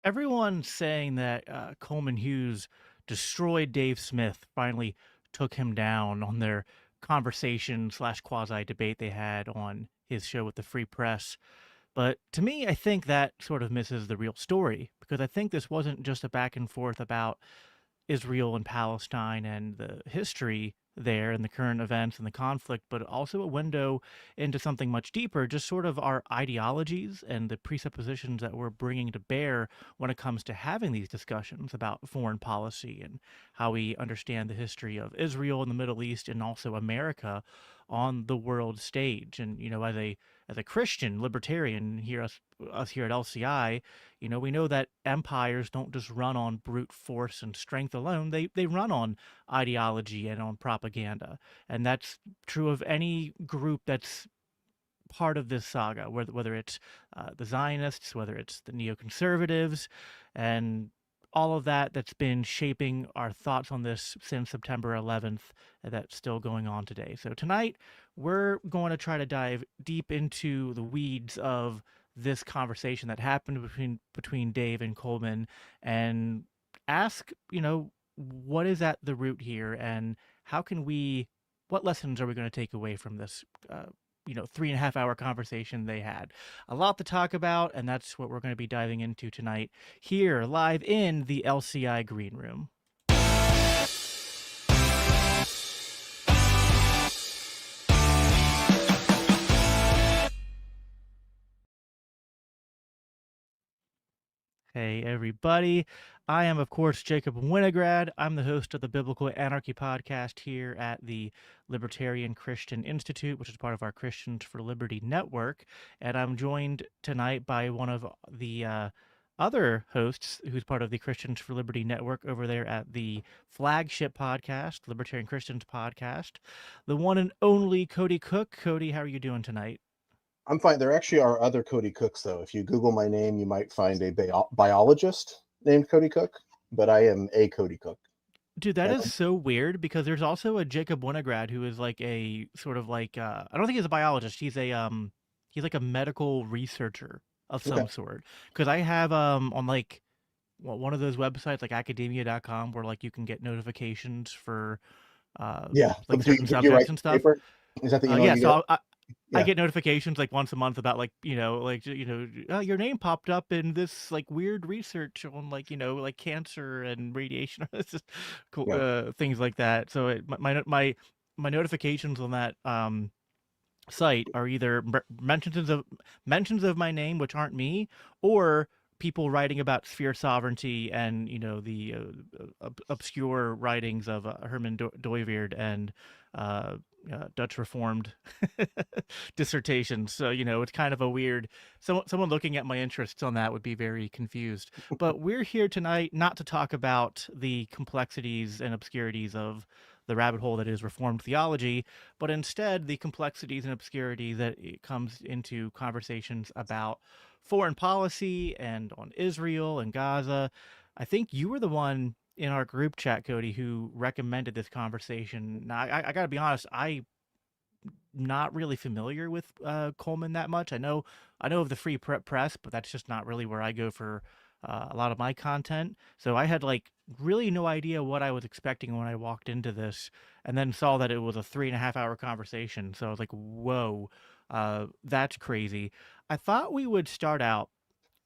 everyone's saying that Coleman Hughes destroyed Dave Smith, finally took him down on their conversation slash quasi debate they had on his show with the Free Press. But to me, I think that sort of misses the real story because I think this wasn't just a back and forth about Israel and Palestine and the history there and the current events and the conflict, but also a window into something much deeper, just sort of our ideologies and the presuppositions that we're bringing to bear when it comes to having these discussions about foreign policy and how we understand the history of Israel and the Middle East and also America on the world stage. And as a Christian libertarian here, us here at LCI, we know that empires don't just run on brute force and strength alone. They run on ideology and on propaganda. And that's true of any group that's part of this saga, whether it's the Zionists, whether it's the neoconservatives, and all of that's been shaping our thoughts on this since September 11th, and that's still going on today. So tonight, we're going to try to dive deep into the weeds of this conversation that happened between Dave and Coleman and ask, what is at the root here and how can what lessons are we going to take away from this 3.5 hour conversation they had. A lot to talk about, and that's what we're going to be diving into tonight here live in the LCI Green Room. Hey, everybody. I am, of course, Jacob Winograd. I'm the host of the Biblical Anarchy podcast here at the Libertarian Christian Institute, which is part of our Christians for Liberty network. And I'm joined tonight by one of the other hosts who's part of the Christians for Liberty network over there at the flagship podcast, Libertarian Christians podcast, the one and only Cody Cook. Cody, how are you doing tonight? I'm fine. There actually are other Cody Cooks, though. If you Google my name, you might find a biologist named Cody Cook, but I am a Cody Cook. Dude, that is so weird because there's also a Jacob Winograd who is like a sort of like I don't think he's a biologist. He's like a medical researcher of some sort. Because I have on like one of those websites like academia.com where like you can get notifications for like certain subjects and stuff. Paper? Is that the email you so get? I get notifications like once a month about like, your name popped up in this like weird research on like, like cancer and radiation. It's just cool, things like that. So my notifications on that site are either mentions of my name, which aren't me, or people writing about sphere sovereignty and the obscure writings of Herman Dooyeweerd and Dutch Reformed dissertations. So it's kind of a weird. Someone looking at my interests on that would be very confused. But we're here tonight not to talk about the complexities and obscurities of the rabbit hole that is Reformed theology, but instead the complexities and obscurity that it comes into conversations about foreign policy and on Israel and Gaza. I think you were the one in our group chat, Cody, who recommended this conversation. Now, I got to be honest, I'm not really familiar with Coleman that much. I know of the Free Press, but that's just not really where I go for a lot of my content. So I had like really no idea what I was expecting when I walked into this, and then saw that it was a 3.5 hour conversation. So I was like, whoa, that's crazy. I thought we would start out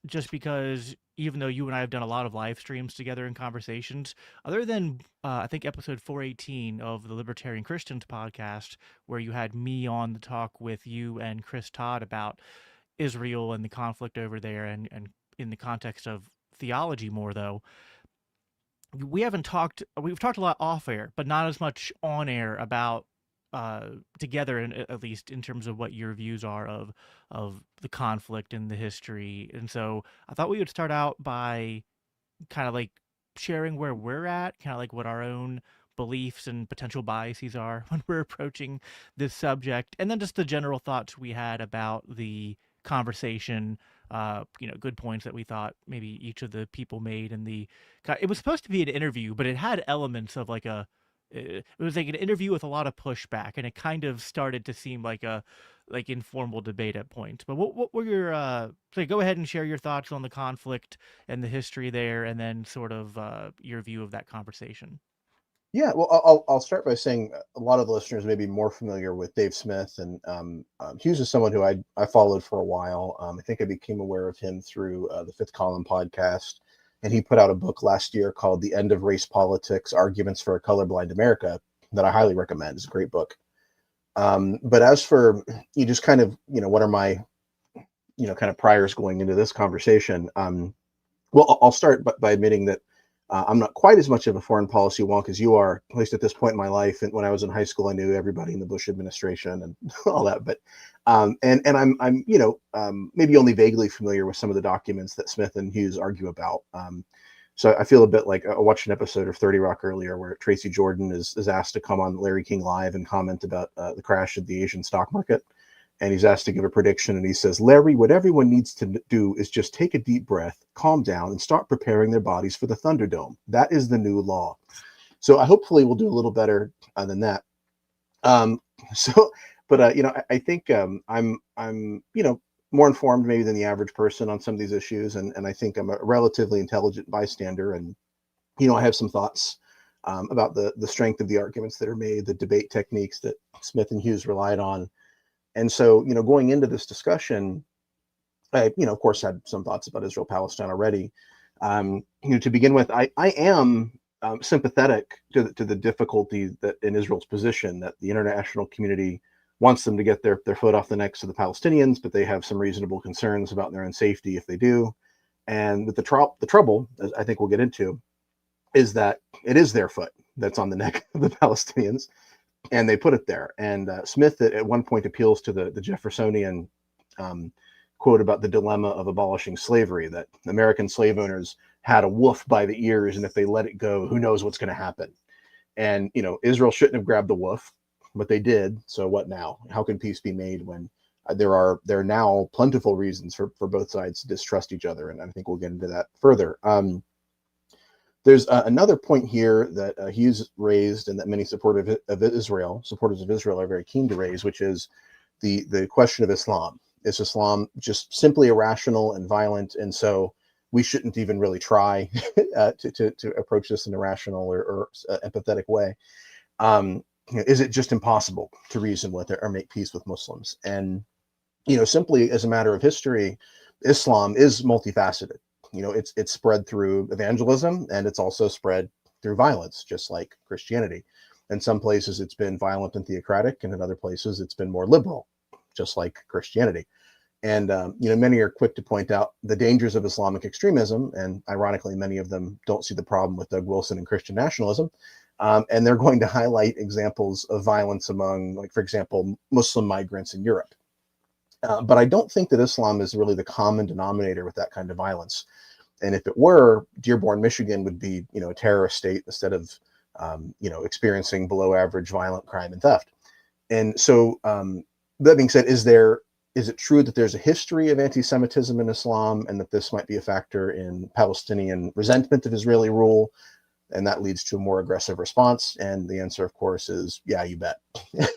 just because even though you and I have done a lot of live streams together in conversations, other than I think episode 418 of the Libertarian Christians podcast, where you had me on the talk with you and Chris Todd about Israel and the conflict over there and in the context of theology more, though, we've talked a lot off air, but not as much on air about together, at least in terms of what your views are of the conflict and the history. And so I thought we would start out by kind of like sharing where we're at, kind of like what our own beliefs and potential biases are when we're approaching this subject, and then just the general thoughts we had about the conversation. Good points that we thought maybe each of the people made. And it was supposed to be an interview, but it had elements of like it was like an interview with a lot of pushback, and it kind of started to seem like a like informal debate at points. But what were your so go ahead and share your thoughts on the conflict and the history there, and then sort of your view of that conversation. Yeah, well, I'll start by saying a lot of the listeners may be more familiar with Dave Smith, and Hughes is someone who I followed for a while. I think I became aware of him through the Fifth Column podcast, and he put out a book last year called "The End of Race Politics: Arguments for a Colorblind America" that I highly recommend. It's a great book. But as for you, just kind of what are my kind of priors going into this conversation? Well, I'll start by admitting that I'm not quite as much of a foreign policy wonk as you are, at least at this point in my life. And when I was in high school, I knew everybody in the Bush administration and all that. But and I'm maybe only vaguely familiar with some of the documents that Smith and Hughes argue about. So I feel a bit like I watched an episode of 30 Rock earlier where Tracy Jordan is asked to come on Larry King Live and comment about the crash of the Asian stock market, and he's asked to give a prediction, and he says, Larry, what everyone needs to do is just take a deep breath, calm down, and start preparing their bodies for the Thunderdome. That is the new law. So I hopefully we'll do a little better than that. Um, so, but I think I'm more informed maybe than the average person on some of these issues, and I think I'm a relatively intelligent bystander, and I have some thoughts about the strength of the arguments that are made, the debate techniques that Smith and Hughes relied on. And so, going into this discussion, I, of course, had some thoughts about Israel Palestine already. To begin with, I am sympathetic to the difficulty that in Israel's position, that the international community wants them to get their foot off the necks of the Palestinians, but they have some reasonable concerns about their own safety if they do. And with the trouble, as I think we'll get into, is that it is their foot that's on the neck of the Palestinians, and they put it there. And Smith at one point appeals to the Jeffersonian um, quote about the dilemma of abolishing slavery, that American slave owners had a wolf by the ears, and if they let it go, who knows what's going to happen. And Israel shouldn't have grabbed the wolf, but they did. So what now? How can peace be made when there are now plentiful reasons for both sides to distrust each other? And I think we'll get into that further. There's another point here that Hughes raised, and that many supporters of Israel are very keen to raise, which is the question of Islam. Is Islam just simply irrational and violent, and so we shouldn't even really try to approach this in a rational or empathetic way? Is it just impossible to reason with or make peace with Muslims? And simply as a matter of history, Islam is multifaceted. It's spread through evangelism, and it's also spread through violence, just like Christianity. In some places it's been violent and theocratic, and in other places it's been more liberal, just like Christianity. And many are quick to point out the dangers of Islamic extremism, and ironically many of them don't see the problem with Doug Wilson and Christian nationalism. And they're going to highlight examples of violence among, like, for example, Muslim migrants in Europe. But I don't think that Islam is really the common denominator with that kind of violence. And if it were, Dearborn, Michigan would be, a terrorist state instead of, experiencing below average violent crime and theft. And so, that being said, is it true that there's a history of anti-Semitism in Islam, and that this might be a factor in Palestinian resentment of Israeli rule, and that leads to a more aggressive response? And the answer, of course, is yeah, you bet.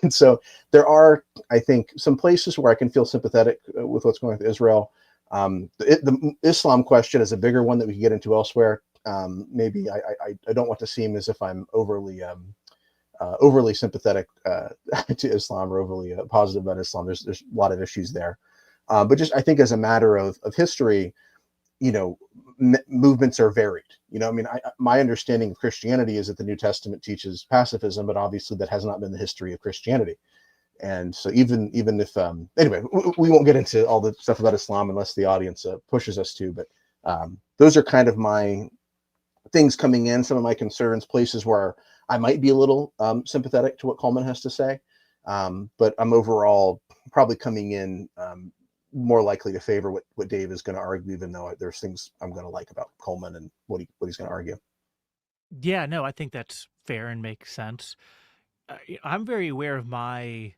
And so there are, I think, some places where I can feel sympathetic with what's going on with Israel. The Islam question is a bigger one that we can get into elsewhere. Maybe I don't want to seem as if I'm overly sympathetic to Islam, or overly positive about Islam. There's a lot of issues there, but just I think as a matter of history, movements are varied. My understanding of Christianity is that the New Testament teaches pacifism, but obviously that has not been the history of Christianity. And so even if anyway, we won't get into all the stuff about Islam unless the audience pushes us to. But those are kind of my things coming in, some of my concerns, places where I might be a little sympathetic to what Coleman has to say, but I'm overall probably coming in more likely to favor what Dave is going to argue, even though there's things I'm going to like about Coleman and what he's going to argue. Yeah, no, I think that's fair and makes sense. I'm very aware of my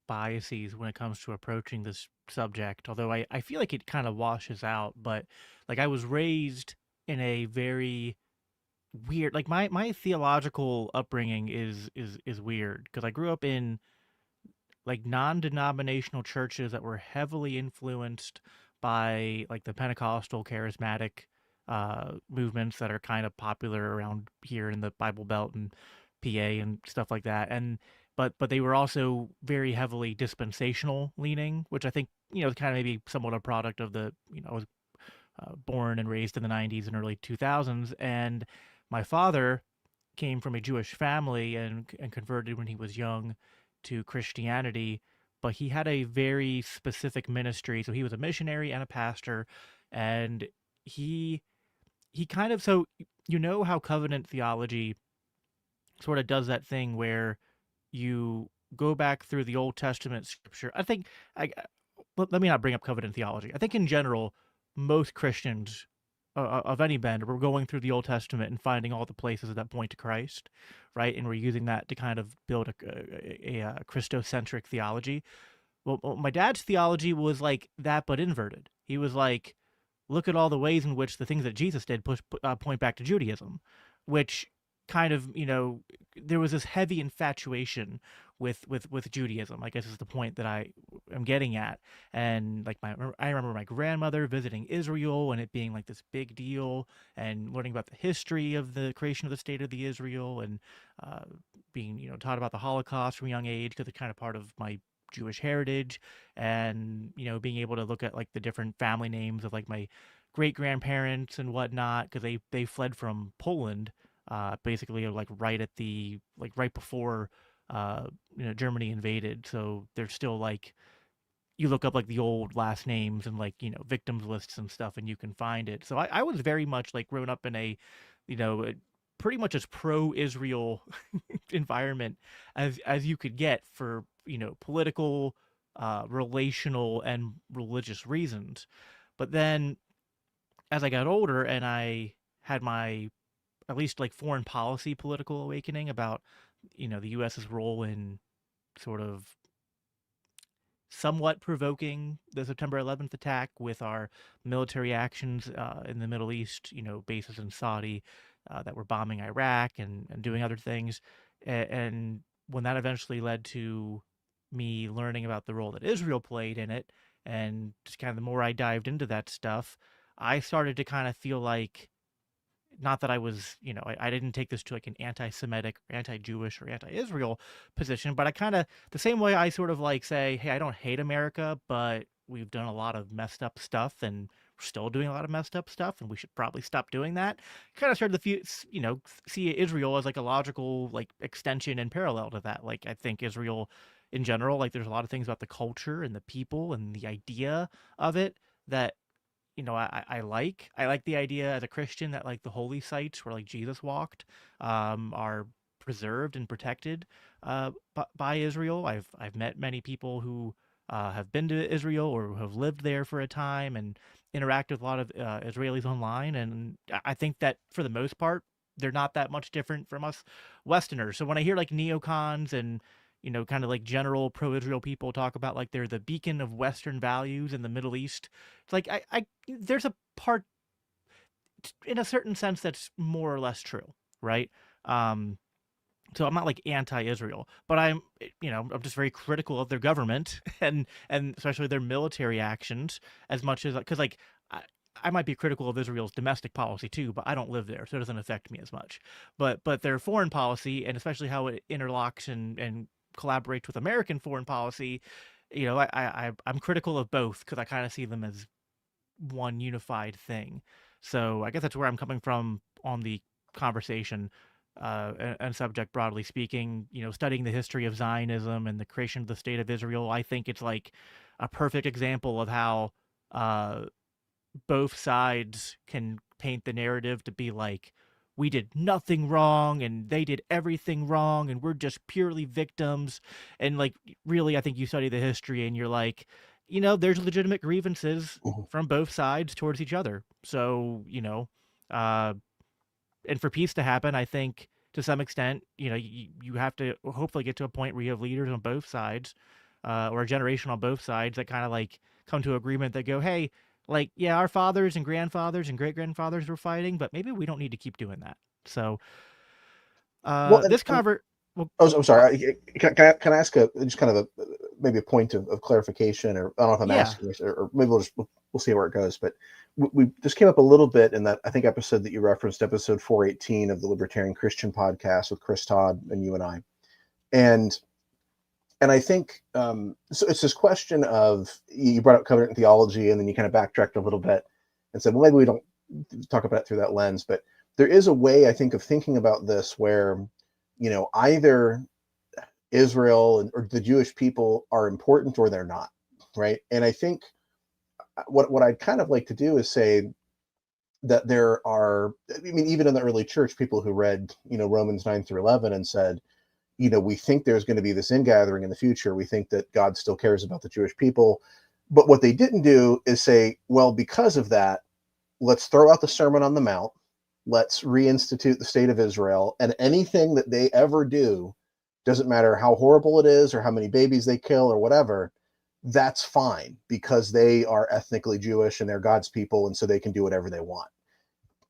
biases when it comes to approaching this subject, although I feel like it kind of washes out. But like I was raised in a very weird. Like my theological upbringing is weird because I grew up in like non-denominational churches that were heavily influenced by like the Pentecostal charismatic movements that are kind of popular around here in the Bible Belt and PA and stuff like that. And but they were also very heavily dispensational leaning, which I think is kind of maybe somewhat a product of the I was born and raised in the 90s and early 2000s, and my father came from a Jewish family and converted when he was young to Christianity, but he had a very specific ministry. So he was a missionary and a pastor, and he he kind of so how covenant theology sort of does that thing where you go back through the Old Testament scripture. I think I let me not bring up covenant theology. I think in general, most Christians of any bend were going through the Old Testament and finding all the places that point to Christ, right? And we're using that to kind of build a Christocentric theology. Well, my dad's theology was like that, but inverted. He was like, look at all the ways in which the things that Jesus did point back to Judaism, which kind of there was this heavy infatuation with Judaism. I guess is the point that I am getting at. And like I remember my grandmother visiting Israel and it being like this big deal, and learning about the history of the creation of the state of the Israel, and uh, being taught about the Holocaust from a young age because it's kind of part of my Jewish heritage, and being able to look at like the different family names of like my great grandparents and whatnot because they fled from Poland, basically like right before uh, Germany invaded. So they're still like you look up like the old last names and like victims lists and stuff, and you can find it. So I was very much like grown up in a you know a- pretty much as pro-Israel environment as you could get for political, relational, and religious reasons. But then as I got older and I had my at least like foreign policy political awakening about the US's role in sort of somewhat provoking the September 11th attack with our military actions in the Middle East, bases in Saudi that were bombing Iraq and doing other things. And when that eventually led to me learning about the role that Israel played in it, and just kind of the more I dived into that stuff, I started to kind of feel like not that I was, I didn't take this to like an anti-Semitic or anti-Jewish or anti-Israel position, but I kind of, the same way I sort of like say, hey, I don't hate America, but we've done a lot of messed up stuff and we're still doing a lot of messed up stuff and we should probably stop doing that. Kind of started to see Israel as like a logical like extension and parallel to that. Like I think Israel in general, like there's a lot of things about the culture and the people and the idea of it that I like the idea as a Christian that like the holy sites where like Jesus walked are preserved and protected by Israel. I've met many people who have been to Israel or who have lived there for a time and interact with a lot of Israelis online, and I think that for the most part they're not that much different from us Westerners. So when I hear like neocons and kind of like general pro-Israel people talk about like they're the beacon of Western values in the Middle East. It's like there's a part in a certain sense that's more or less true, right? Um, so I'm not like anti-Israel, but I'm just very critical of their government and especially their military actions as much as because like I might be critical of Israel's domestic policy too, but I don't live there, so it doesn't affect me as much. But their foreign policy and especially how it interlocks and collaborates with American foreign policy, I'm critical of both because I kind of see them as one unified thing. So I guess that's where I'm coming from on the conversation and subject broadly speaking. Studying the history of Zionism and the creation of the state of Israel, I think it's like a perfect example of how uh, both sides can paint the narrative to be like we did nothing wrong and they did everything wrong and we're just purely victims. And like really I think you study the history and you're like there's legitimate grievances Mhm. from both sides towards each other. So uh and for peace to happen, I think to some extent you have to hopefully get to a point where you have leaders on both sides or a generation on both sides that kind of like come to agreement that go, hey, like, yeah, our fathers and grandfathers and great grandfathers were fighting, but maybe we don't need to keep doing that. So, Well, this convert, well, oh, I'm uh, sorry. Can I ask a just kind of a maybe a point of clarification, or I don't know if I'm yeah, asking this, or maybe we'll see where it goes. But we just came up a little bit in that, I think, episode that you referenced, episode 418 of the Libertarian Christian podcast with Chris Todd and you and I, and I think so. It's this question of, you brought up covenant theology, and then you kind of backtracked a little bit and said, well, maybe we don't talk about it through that lens, but there is a way, I think, of thinking about this where, either Israel or the Jewish people are important or they're not, right? And I think what I'd kind of like to do is say that there are, I mean, even in the early church, people who read, Romans 9 through 11 and said, we think there's going to be this ingathering in the future. We think that God still cares about the Jewish people. But what they didn't do is say, well, because of that, let's throw out the Sermon on the Mount. Let's reinstitute the state of Israel. And anything that they ever do, doesn't matter how horrible it is or how many babies they kill or whatever, that's fine because they are ethnically Jewish and they're God's people. And so they can do whatever they want.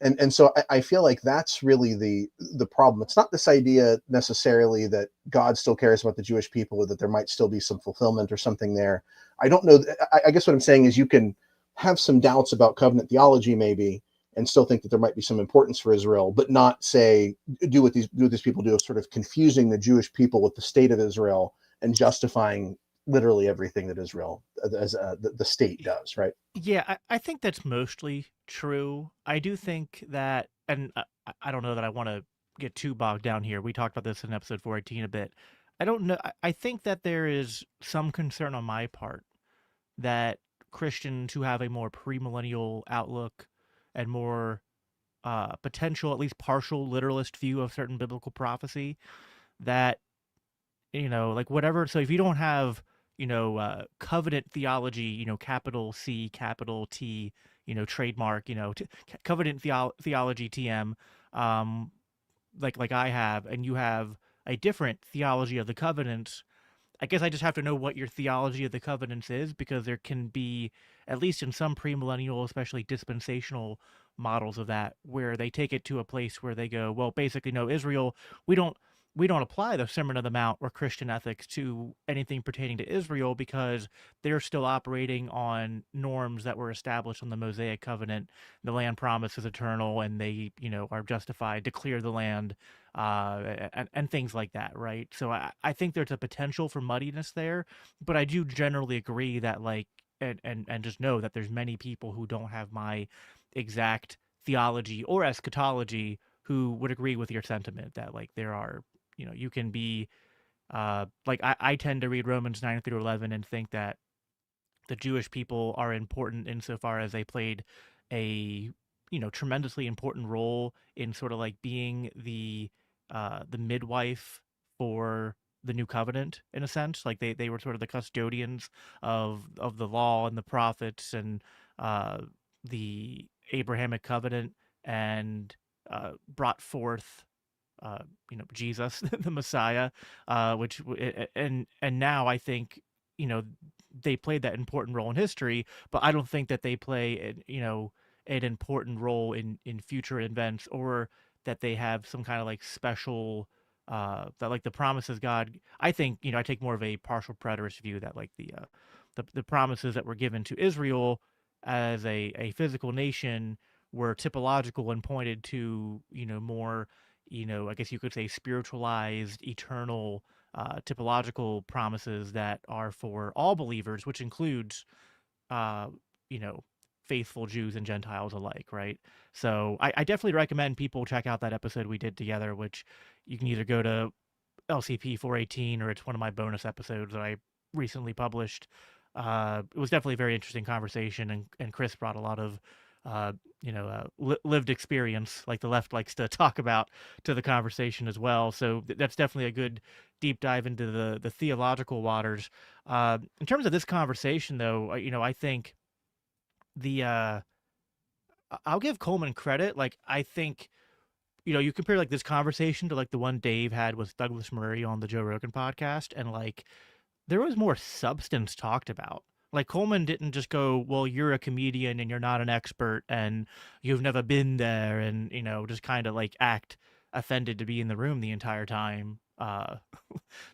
And so I feel like that's really the problem. It's not this idea necessarily that God still cares about the Jewish people, or that there might still be some fulfillment or something there. I don't know. I guess what I'm saying is, you can have some doubts about covenant theology maybe, and still think that there might be some importance for Israel, but not say do what these people do, of sort of confusing the Jewish people with the state of Israel and justifying literally everything that Israel as the state does, right? yeah, I think that's mostly true. I do think that, and I don't know that I want to get too bogged down here. We talked about this in episode 418 a bit. I don't know. I think that there is some concern on my part that Christians who have a more premillennial outlook and more potential, at least partial literalist view of certain biblical prophecy, that, like whatever. So if you don't have, covenant theology, capital C, capital T, trademark, covenant theology TM, um, like I have, and you have a different theology of the covenants. I guess I just have to know what your theology of the covenants is, because there can be, at least in some premillennial, especially dispensational models of that, where they take it to a place where they go, well, basically, no, Israel, we don't we don't apply the Sermon on the Mount or Christian ethics to anything pertaining to Israel, because they're still operating on norms that were established on the Mosaic covenant. The land promise is eternal, and they, are justified to clear the land, and things like that, right? So I think there's a potential for muddiness there, but I do generally agree that, like, and just know that there's many people who don't have my exact theology or eschatology who would agree with your sentiment that, like, there are, you can be, like, I tend to read Romans 9 through 11 and think that the Jewish people are important insofar as they played a, tremendously important role in sort of like being the midwife for the new covenant, in a sense. Like, they were sort of the custodians of the law and the prophets, and uh the Abrahamic covenant, and brought forth, Jesus, the Messiah, and now I think, you know they played that important role in history, but I don't think that they play an important role in future events, or that they have some kind of like special, that, like, the promises God. I think, I take more of a partial preterist view that, like, the promises that were given to Israel as a physical nation were typological and pointed to, more, I guess you could say, spiritualized, eternal, typological promises that are for all believers, which includes, uh, you know, faithful Jews and Gentiles alike, right? So I definitely recommend people check out that episode we did together, which you can either go to LCP 418, or it's one of my bonus episodes that I recently published. It was definitely a very interesting conversation, and Chris brought a lot of, lived experience, like the left likes to talk about, to the conversation as well. So that's definitely a good deep dive into the theological waters. In terms of this conversation, though, I think the I'll give Coleman credit. Like, I think, you compare, like, this conversation to, like, the one Dave had with Douglas Murray on the Joe Rogan podcast, and, like, there was more substance talked about. Like Coleman didn't just go, "Well, you're a comedian and you're not an expert and you've never been there," and just kind of like act offended to be in the room the entire time. Sort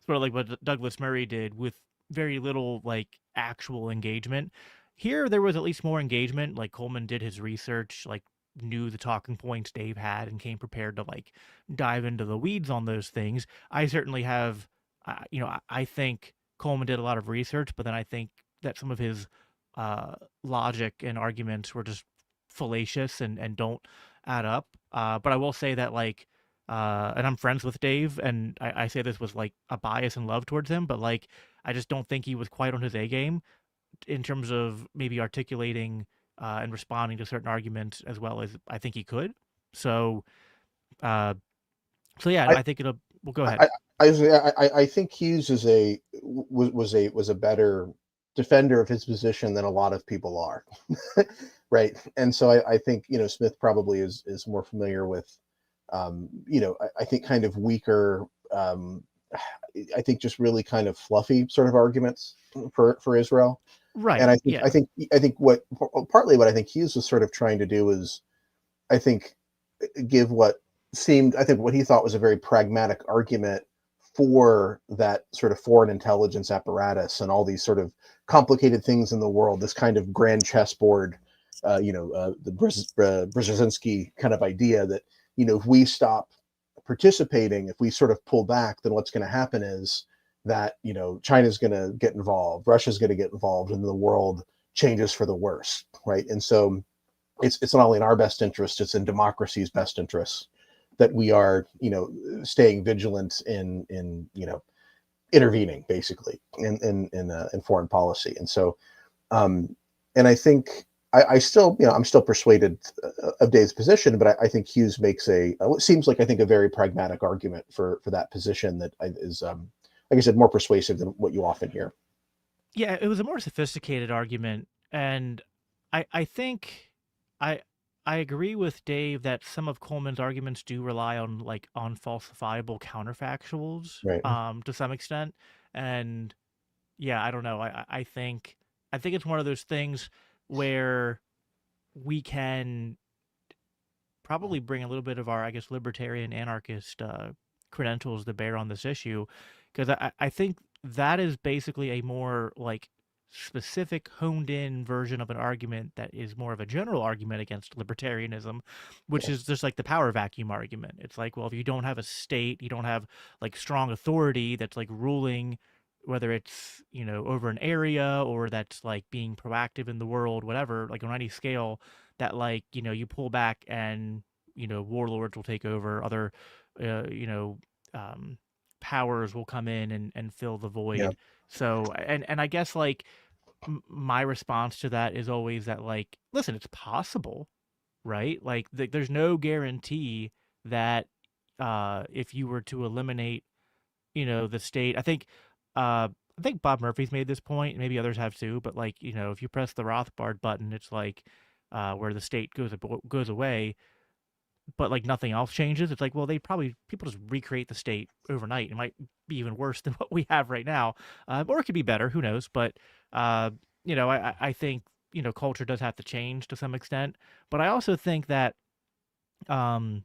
of like what Douglas Murray did with very little like actual engagement. Here, there was at least more engagement. Like Coleman did his research, like knew the talking points Dave had, and came prepared to like dive into the weeds on those things. I certainly have, I think Coleman did a lot of research, but then I think that some of his logic and arguments were just fallacious and don't add up. But I will say that and I'm friends with Dave, and I say this with like a bias and love towards him, but like I just don't think he was quite on his A game in terms of maybe articulating and responding to certain arguments as well as I think he could. So, uh, so yeah, I I think it'll. Well, go ahead. I I think Hughes is a was a better defender of his position than a lot of people are, right? And so I think Smith probably is more familiar with I think kind of weaker I think just really kind of fluffy sort of arguments for Israel. And Right. Yeah. I think what partly what I think Hughes was sort of trying to do is I think give what seemed I think what he thought was a very pragmatic argument for that sort of foreign intelligence apparatus and all these sort of complicated things in the world, this kind of grand chessboard, the Brzezinski kind of idea that if we stop participating, if we sort of pull back, then what's going to happen is that China's going to get involved, Russia's going to get involved, and the world changes for the worse, right? And so it's not only in our best interest, it's in democracy's best interest that we are staying vigilant in intervening basically in foreign policy. And so and I think I still I'm still persuaded of Dave's position, but I think Hughes makes what seems like I think a very pragmatic argument for that position that is like I said, more persuasive than what you often hear. Yeah, it was a more sophisticated argument, and I think I I agree with Dave that some of Coleman's arguments do rely on on falsifiable counterfactuals Right. to some extent. And yeah, I don't know. I think it's one of those things where we can probably bring a little bit of our, I guess, libertarian anarchist credentials to bear on this issue, because I think that is basically a more like specific, honed in version of an argument that is more of a general argument against libertarianism, which is just like the power vacuum argument. It's like, well, if you don't have a state, you don't have like strong authority that's like ruling, whether it's over an area or that's like being proactive in the world, whatever, like on any scale, that like you pull back and warlords will take over, other uh, you know um powers will come in and fill the Yeah. void. So and I guess like my response to that is always that, like, listen, it's possible, right? Like there's no guarantee that if you were to eliminate the state. I think Bob Murphy's made this point, maybe others have too, but like, if you press the Rothbard button, it's like where the state goes away, but like nothing else changes. It's like, well, they probably people just recreate the state overnight. It might be even worse than what we have right now, or it could be better. Who knows? But uh, I think culture does have to change to some extent. But I also think that um,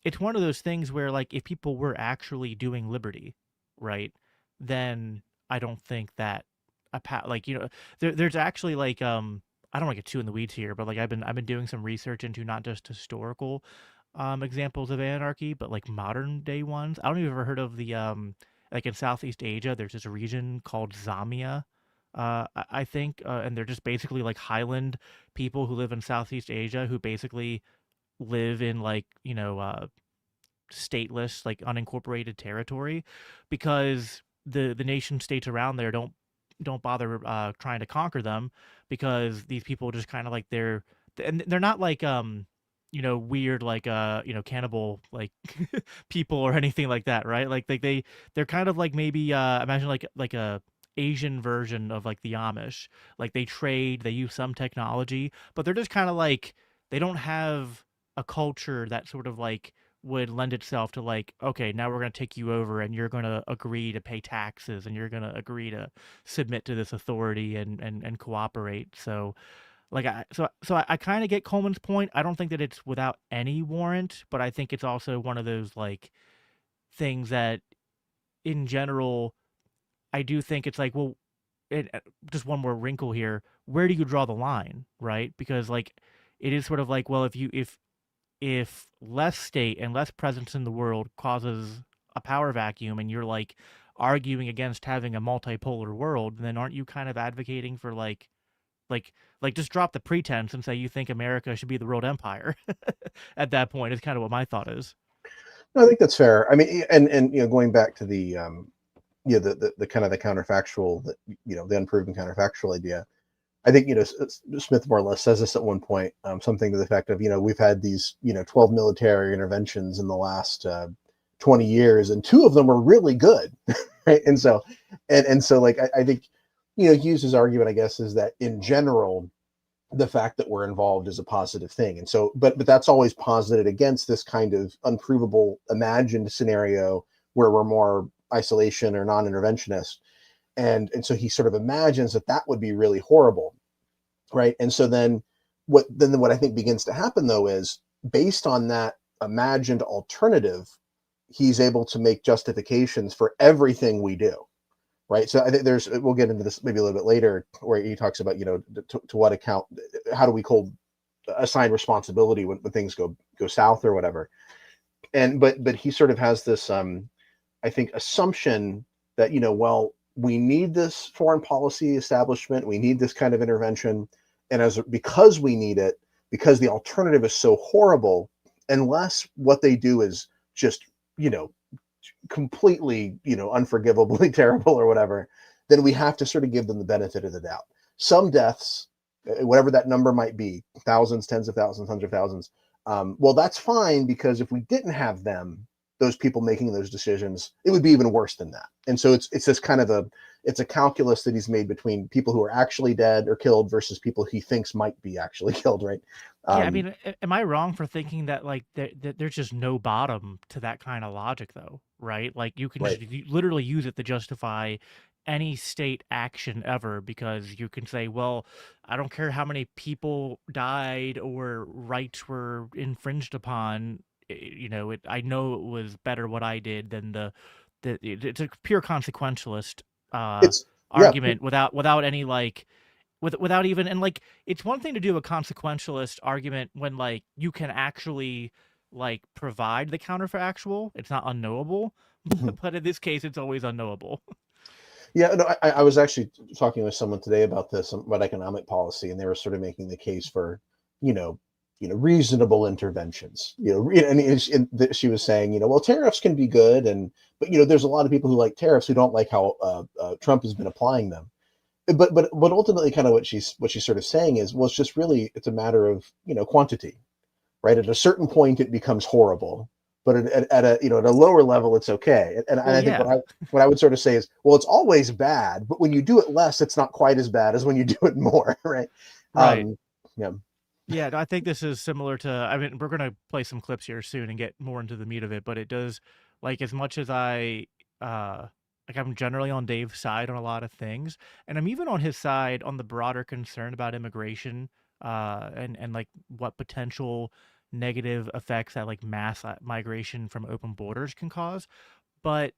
it's one of those things where like if people were actually doing liberty, right, then I don't think that like there's actually like I don't want to get too in the weeds here, but like I've been doing some research into not just historical examples of anarchy, but like modern day ones. I don't know if you've ever heard of the like in Southeast Asia, there's this region called Zamia. I think, and they're just basically like highland people who live in Southeast Asia who basically live in like stateless, like unincorporated territory, because the nation states around there don't bother trying to conquer them, because these people just kind of like and they're not like weird like cannibal like people or anything like that, right? Like they're kind of like maybe imagine like a Asian version of like the Amish. Like they trade, they use some technology, but they're just kind of like they don't have a culture that sort of like would lend itself to like, okay, now we're going to take you over and you're going to agree to pay taxes and you're going to agree to submit to this authority and cooperate. So like I kind of get Coleman's point. I don't think that it's without any warrant, but I think it's also one of those like things that in general I do think it's like, well, just one more wrinkle here. Where do you draw the line, right? Because like it is sort of like, well, if less state and less presence in the world causes a power vacuum and you're like arguing against having a multipolar world, then aren't you kind of advocating for like just drop the pretense and say you think America should be the world empire at that point is kind of what my thought is. No, I think that's fair. I mean, and going back to the the kind of the counterfactual, that the unproven counterfactual idea. I think Smith more or less says this at one point, something to the effect of, we've had these 12 military interventions in the last 20 years, and two of them were really good, right? And so, and so, like I think Hughes's argument, I guess, is that in general, the fact that we're involved is a positive thing, and so, but that's always posited against this kind of unprovable imagined scenario where we're more isolation or non-interventionist, and so he sort of imagines that that would be really horrible, right? And so then what I think begins to happen, though, is based on that imagined alternative, he's able to make justifications for everything we do, right? So I think we'll get into this maybe a little bit later, where he talks about to what account, how do we assign responsibility when things go south or whatever. And but he sort of has this I think assumption that well, we need this foreign policy establishment, we need this kind of intervention, and because we need it, because the alternative is so horrible, unless what they do is just completely unforgivably terrible or whatever, then we have to sort of give them the benefit of the doubt. Some deaths, whatever that number might be, thousands, tens of thousands, hundreds of thousands, well, that's fine, because if we didn't have them, those people making those decisions, it would be even worse than that. And so it's this kind of it's a calculus that he's made between people who are actually dead or killed versus people he thinks might be actually killed, right? Yeah, I Um, mean, am I wrong for thinking that like there's just no bottom to that kind of logic though, right? Like you can right. just literally use it to justify any state action ever because you can say, well, I don't care how many people died or rights were infringed upon, I know it was better what I did than it's a pure consequentialist It's yeah, argument without any like without even and like it's one thing to do a consequentialist argument when like you can actually like provide the counterfactual, it's not unknowable, but in this case it's always unknowable. yeah. No, I was actually talking with someone today about this, about economic policy, and they were sort of making the case for you know reasonable interventions. And she was saying, well, tariffs can be good, but there's a lot of people who like tariffs who don't like how Trump has been applying them. But ultimately, kind of what she's sort of saying is, well, it's a matter of quantity, right? At a certain point, it becomes horrible, but at a at a lower level, it's okay. And Well, I think yeah, what I would sort of say is, well, it's always bad, but when you do it less, it's not quite as bad as when you do it more, right? right. Um, yeah. Yeah, I think this is similar to, I mean, we're gonna play some clips here soon and get more into the meat of it, but it does like as much as like I'm generally on Dave's side on a lot of things, and I'm even on his side on the broader concern about immigration, and like what potential negative effects that like mass migration from open borders can cause. But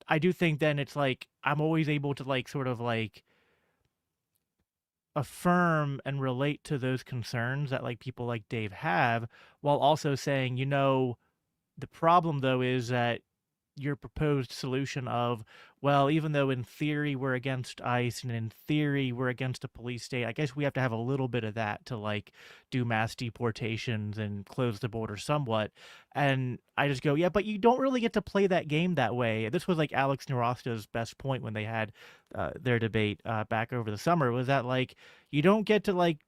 I do think then it's like I'm always able to like sort of like affirm and relate to those concerns that like people like Dave have while also saying, the problem though is that your proposed solution of, well, even though in theory we're against ICE and in theory we're against a police state, I guess we have to have a little bit of that to like do mass deportations and close the border somewhat. And I just go, yeah, but you don't really get to play that game that way. This was like Alex Narasta's best point when they had their debate back over the summer, was that like you don't get to like,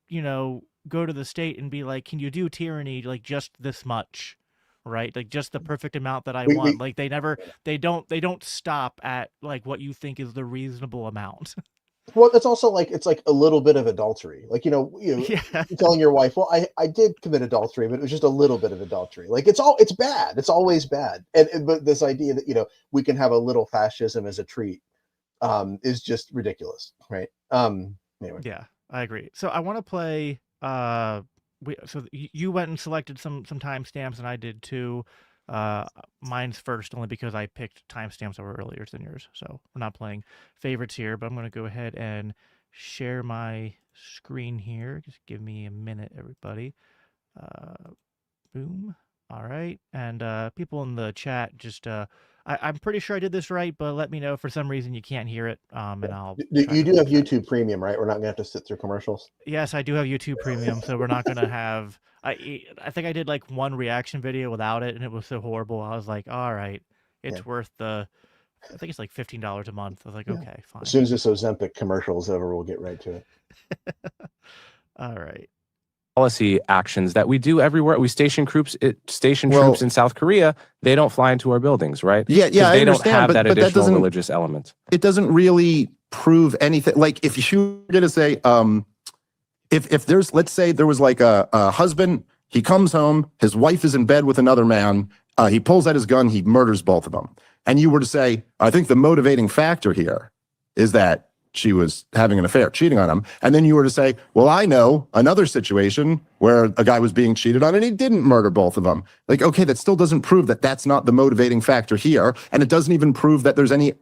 go to the state and be like, can you do tyranny like just this much? Right, like just the perfect amount that I want. We Like they don't stop at like what you think is the reasonable amount. Well, it's also like it's like a little bit of adultery. Like, Yeah. telling your wife, "Well, I did commit adultery, but it was just a little bit of adultery." Like it's bad. It's always bad. But this idea that we can have a little fascism as a treat is just ridiculous, right? Anyway, Yeah, I agree. So I want to play. You went and selected some timestamps, and I did too. Mine's first only because I picked timestamps that were earlier than yours. So we're not playing favorites here, but I'm going to go ahead and share my screen here. Just give me a minute, everybody. Uh, Boom. All right. And people in the chat, just I'm pretty sure I did this right, but let me know if for some reason you can't hear it, yeah. and I'll try You to do have fix that. YouTube Premium, right? We're not gonna have to sit through commercials. Yes, I do have YouTube Premium, so we're not gonna have. I think I did like one reaction video without it, and it was so horrible. I was like, all right, Yeah, it's worth the. I think it's like $15 a month. I was like, yeah. okay, As fine. soon as this Ozempic commercial is over, we'll get right to it. All right. Policy actions that we do everywhere. We station troops Well, in South Korea. They don't fly into our buildings, right? yeah, Because I they don't understand, have that but that additional doesn't religious element. it doesn't really prove anything. Like if you're gonna say, if there's, let's say there was like a husband, he comes home, his wife is in bed with another man, he pulls out his gun, he murders both of them, and you were to say, I think the motivating factor here is that she was having an affair, cheating on him, and then you were to say, well, I know another situation where a guy was being cheated on and he didn't murder both of them. Like, okay, that still doesn't prove that that's not the motivating factor here, and it doesn't even prove that there's any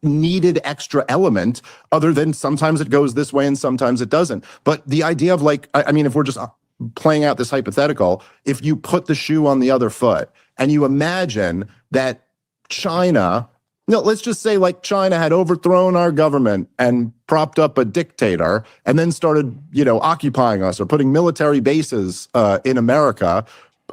needed extra element other than sometimes it goes this way and sometimes it doesn't. But the idea of like, I mean, if we're just playing out this hypothetical, if you put the shoe on the other foot and you imagine that China, no, let's just say like China had overthrown our government and propped up a dictator and then started, occupying us or putting military bases in America.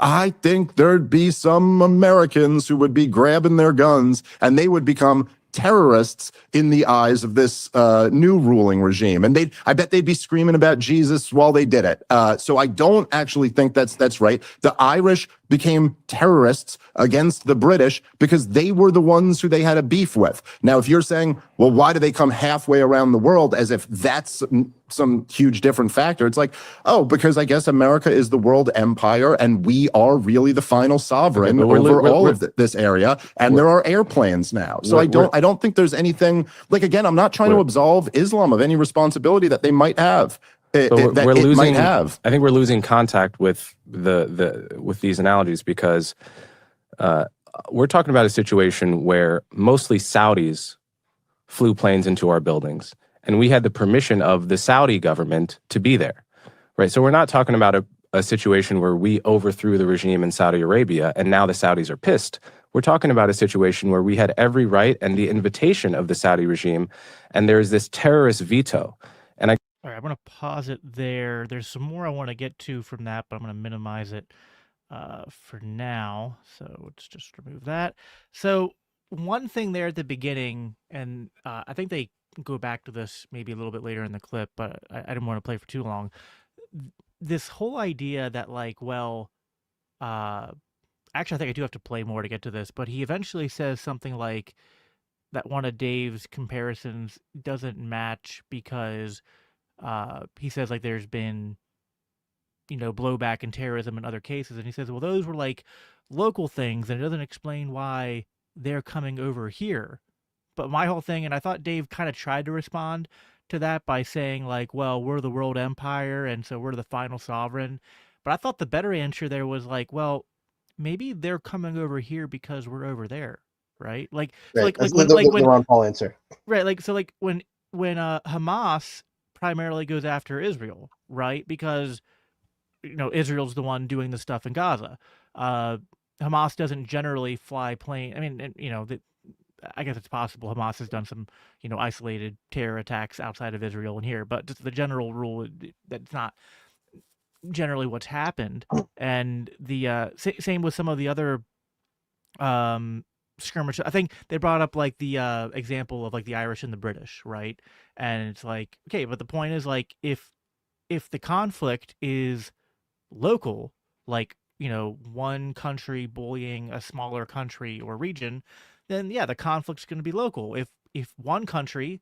I think there'd be some Americans who would be grabbing their guns and they would become terrorists in the eyes of this new ruling regime. And I bet they'd be screaming about Jesus while they did it. So I don't actually think that's right. The Irish became terrorists against the British because they were the ones who they had a beef with. Now, if you're saying, well, why do they come halfway around the world, as if that's some huge different factor? It's like, oh, because I guess America is the world empire and we are really the final sovereign over all of this area. And there are airplanes now. So I don't think there's anything, like, again, I'm not trying to absolve Islam of any responsibility that they might have. I think we're losing contact with with these analogies because we're talking about a situation where mostly Saudis flew planes into our buildings, and we had the permission of the Saudi government to be there, right? So we're not talking about a situation where we overthrew the regime in Saudi Arabia and now the Saudis are pissed. We're talking about a situation where we had every right and the invitation of the Saudi regime, and there's this terrorist veto. All right, I'm going to pause it there. There's some more I want to get to from that, but I'm going to minimize it for now. So let's just remove that. So one thing there at the beginning, and I think they go back to this maybe a little bit later in the clip, but I didn't want to play for too long. This whole idea that like, well, actually, I think I do have to play more to get to this, but he eventually says something like that one of Dave's comparisons doesn't match because he says like there's been blowback and terrorism in other cases, and he says, well, those were like local things, and it doesn't explain why they're coming over here. But my whole thing, and I thought Dave kind of tried to respond to that by saying like, well, we're the world empire and so we're the final sovereign, but I thought the better answer there was like, well, maybe they're coming over here because we're over there, right? Like, so Right. like That's when the Ron Paul answer. right, like so like when Hamas primarily goes after Israel, right? Because Israel's the one doing the stuff in Gaza. Hamas doesn't generally fly plane. I mean, I guess it's possible Hamas has done some, isolated terror attacks outside of Israel and here, but just the general rule that's not generally what's happened. And the same with some of the other skirmish. I think they brought up like the example of like the Irish and the British, right? And it's like, okay, but the point is like if the conflict is local, like one country bullying a smaller country or region, then yeah, the conflict's going to be local. If one country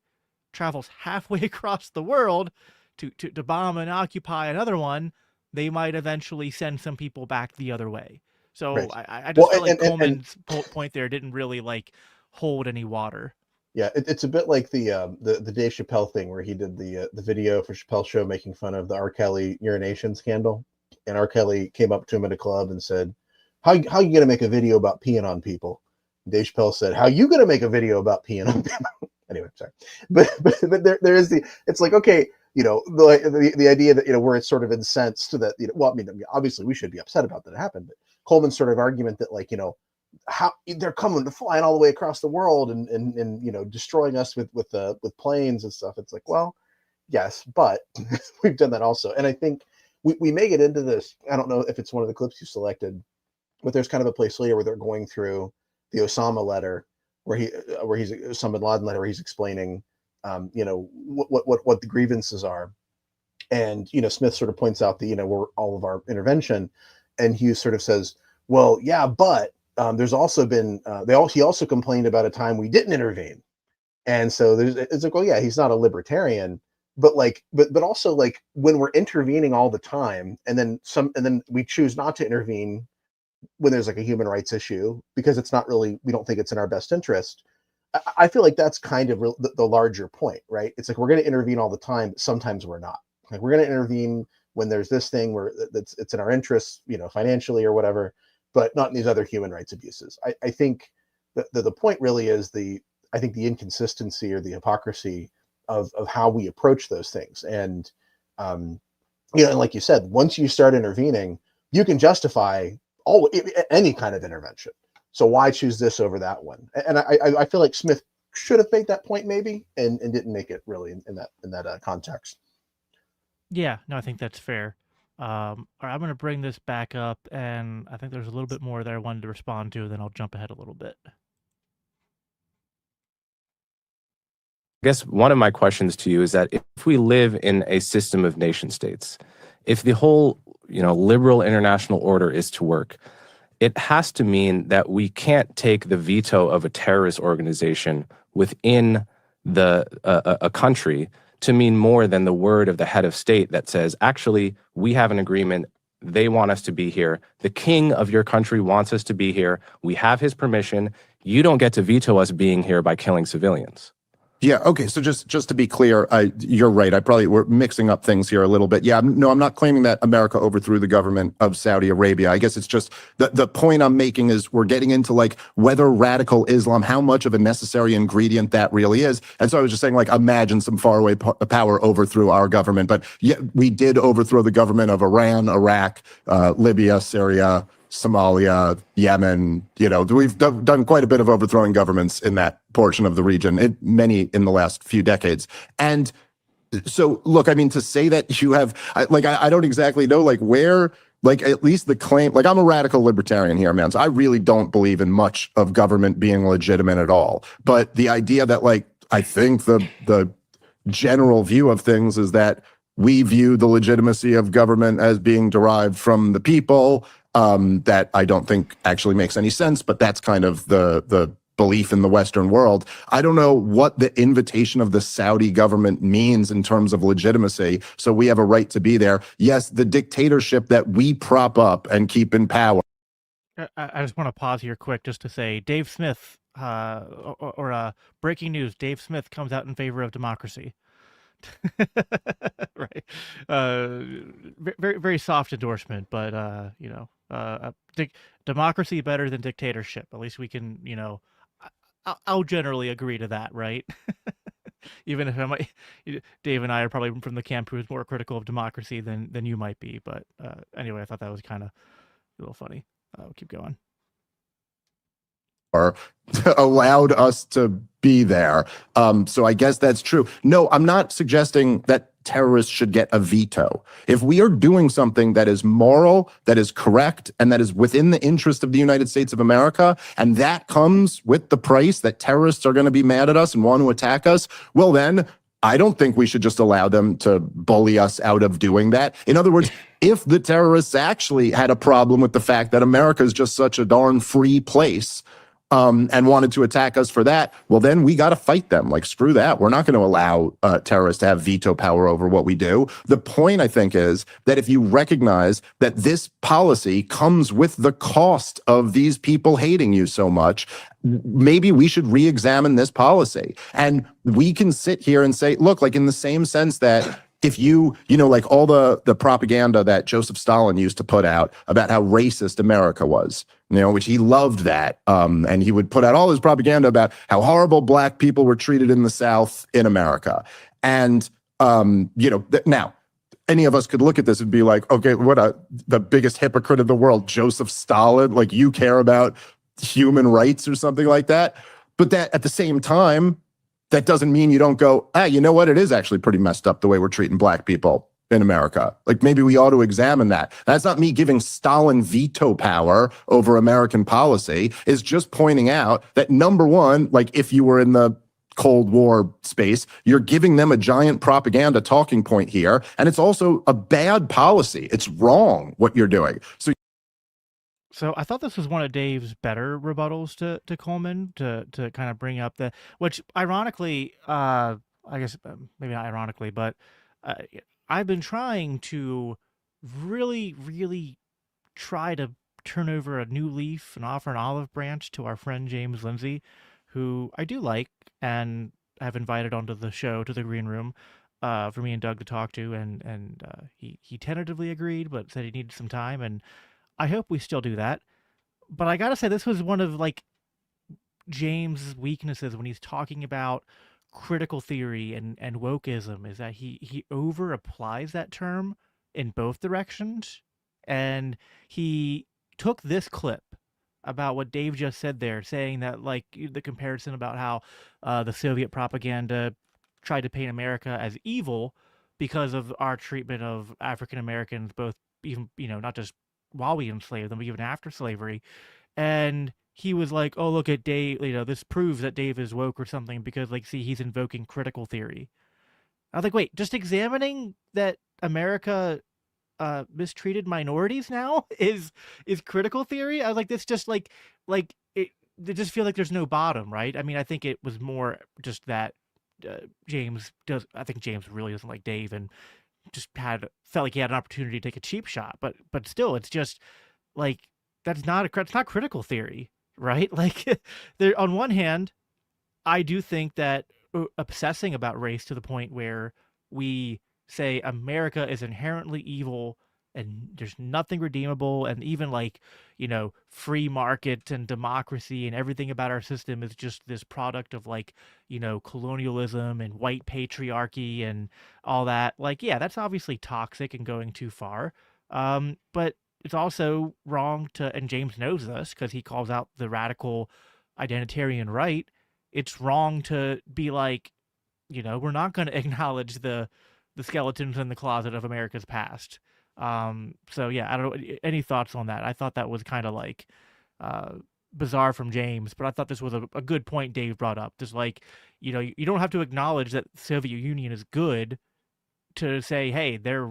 travels halfway across the world to bomb and occupy another one, they might eventually send some people back the other way. So Right. I Well, just felt like Coleman's point there didn't really like hold any water. Yeah, it's a bit like the Dave Chappelle thing where he did the video for Chappelle's show making fun of the R. Kelly urination scandal, and R. Kelly came up to him at a club and said, how you gonna make a video about peeing on people?" And Dave Chappelle said, "How you gonna make a video about peeing on people?" Anyway, sorry, but there is it's like, okay, the idea that where it's sort of incensed that well, I mean, obviously we should be upset about that it happened, but Coleman's sort of argument that like how they're coming to flying all the way across the world and destroying us with planes and stuff. It's like, well, yes, but we've done that also. And I think we may get into this. I don't know if it's one of the clips you selected, but there's kind of a place later where they're going through the Osama letter where he's Osama bin Laden letter where he's explaining what the grievances are. And Smith sort of points out the we're all of our intervention, and Hughes sort of says, well, yeah, but there's also been he also complained about a time we didn't intervene, and so it's like, well, yeah, he's not a libertarian, but also like when we're intervening all the time, and then we choose not to intervene when there's like a human rights issue because it's not really, we don't think it's in our best interest. I feel like that's kind of the larger point, right? It's like we're going to intervene all the time, but sometimes we're not. Like we're going to intervene when there's this thing where it's in our interests, financially or whatever, but not in these other human rights abuses. I think the point really is the inconsistency or the hypocrisy of how we approach those things. And, and like you said, once you start intervening, you can justify any kind of intervention. So why choose this over that one? And I feel like Smith should have made that point maybe, and didn't make it really in that context. Yeah, no, I think that's fair. All right, I'm going to bring this back up, and I think there's a little bit more that I wanted to respond to, then I'll jump ahead a little bit. I guess one of my questions to you is that if we live in a system of nation states, if the whole, liberal international order is to work, it has to mean that we can't take the veto of a terrorist organization within a country to mean more than the word of the head of state that says, actually, we have an agreement. They want us to be here. The king of your country wants us to be here. We have his permission. You don't get to veto us being here by killing civilians. Yeah. Okay. So just to be clear, you're right. We're mixing up things here a little bit. Yeah. No, I'm not claiming that America overthrew the government of Saudi Arabia. I guess it's just the point I'm making is we're getting into like whether radical Islam, how much of a necessary ingredient that really is. And so I was just saying, like, imagine some faraway power overthrew our government, but yeah, we did overthrow the government of Iran, Iraq, Libya, Syria, Somalia, Yemen. We've done quite a bit of overthrowing governments in that portion of the region, many in the last few decades. And so, look, I mean, to say that you have, I don't exactly know, like, where, like, at least the claim, like, I'm a radical libertarian here, man. So I really don't believe in much of government being legitimate at all. But the idea that, like, I think the general view of things is that we view the legitimacy of government as being derived from the people. That I don't think actually makes any sense, but that's kind of the belief in the Western world. I don't know what the invitation of the Saudi government means in terms of legitimacy. So we have a right to be there. Yes, the dictatorship that we prop up and keep in power. I just want to pause here quick just to say Dave Smith, breaking news, Dave Smith comes out in favor of democracy. Right. Very, very soft endorsement, but democracy better than dictatorship. At least we can, I'll generally agree to that, right? Even if Dave and I are probably from the camp who's more critical of democracy than you might be. But anyway, I thought that was kind of a little funny. Keep going. Allowed us to be there. So I guess that's true. No, I'm not suggesting that terrorists should get a veto. If we are doing something that is moral, that is correct, and that is within the interest of the United States of America, and that comes with the price that terrorists are going to be mad at us and want to attack us, well then, I don't think we should just allow them to bully us out of doing that. In other words, if the terrorists actually had a problem with the fact that America is just such a darn free place, and wanted to attack us for that, well, then we got to fight them. Like, screw that. We're not going to allow terrorists to have veto power over what we do. The point, I think, is that if you recognize that this policy comes with the cost of these people hating you so much, maybe we should re-examine this policy. And we can sit here and say, look, like in the same sense that if like all the propaganda that Joseph Stalin used to put out about how racist America was, which he loved that. And he would put out all his propaganda about how horrible black people were treated in the South in America. And, now any of us could look at this and be like, okay, the biggest hypocrite of the world, Joseph Stalin, like you care about human rights or something like that. But that at the same time, that doesn't mean you don't go, you know what? It is actually pretty messed up the way we're treating black people in America. Like maybe we ought to examine that. That's not me giving Stalin veto power over American policy. It's just pointing out that number one, like if you were in the Cold War space, you're giving them a giant propaganda talking point here. And it's also a bad policy. It's wrong what you're doing. So I thought this was one of Dave's better rebuttals to Coleman to kind of bring up which ironically, I guess maybe not ironically, but I've been trying to really, really try to turn over a new leaf and offer an olive branch to our friend James Lindsay, who I do like and have invited onto the show, to the Green Room, for me and Doug to talk to, and he tentatively agreed, but said he needed some time, and I hope we still do that. But I gotta say, this was one of like James' weaknesses when he's talking about critical theory and wokeism, is that he over applies that term in both directions. And he took this clip about what Dave just said there, saying that like the comparison about how the Soviet propaganda tried to paint America as evil because of our treatment of African Americans, both even not just while we enslaved them, but even after slavery. And he was like, oh, look at Dave, this proves that Dave is woke or something because, like, see, he's invoking critical theory. I was like, wait, just examining that America mistreated minorities now is critical theory? I was like, this just like it just feel like there's no bottom, right? I mean, I think it was more just that I think James really doesn't like Dave and just felt like he had an opportunity to take a cheap shot, but still, it's just like it's not critical theory, right? Like, there, on one hand, I do think that obsessing about race to the point where we say America is inherently evil and there's nothing redeemable, and even like free market and democracy and everything about our system is just this product of like colonialism and white patriarchy and all that. Like, yeah, that's obviously toxic and going too far, but it's also wrong to, and James knows this because he calls out the radical identitarian right. It's wrong to be like, we're not going to acknowledge the skeletons in the closet of America's past. So yeah, I don't know. Any thoughts on that? I thought that was kind of like bizarre from James, but I thought this was a good point Dave brought up. Just like, you don't have to acknowledge that the Soviet Union is good to say, hey, they're,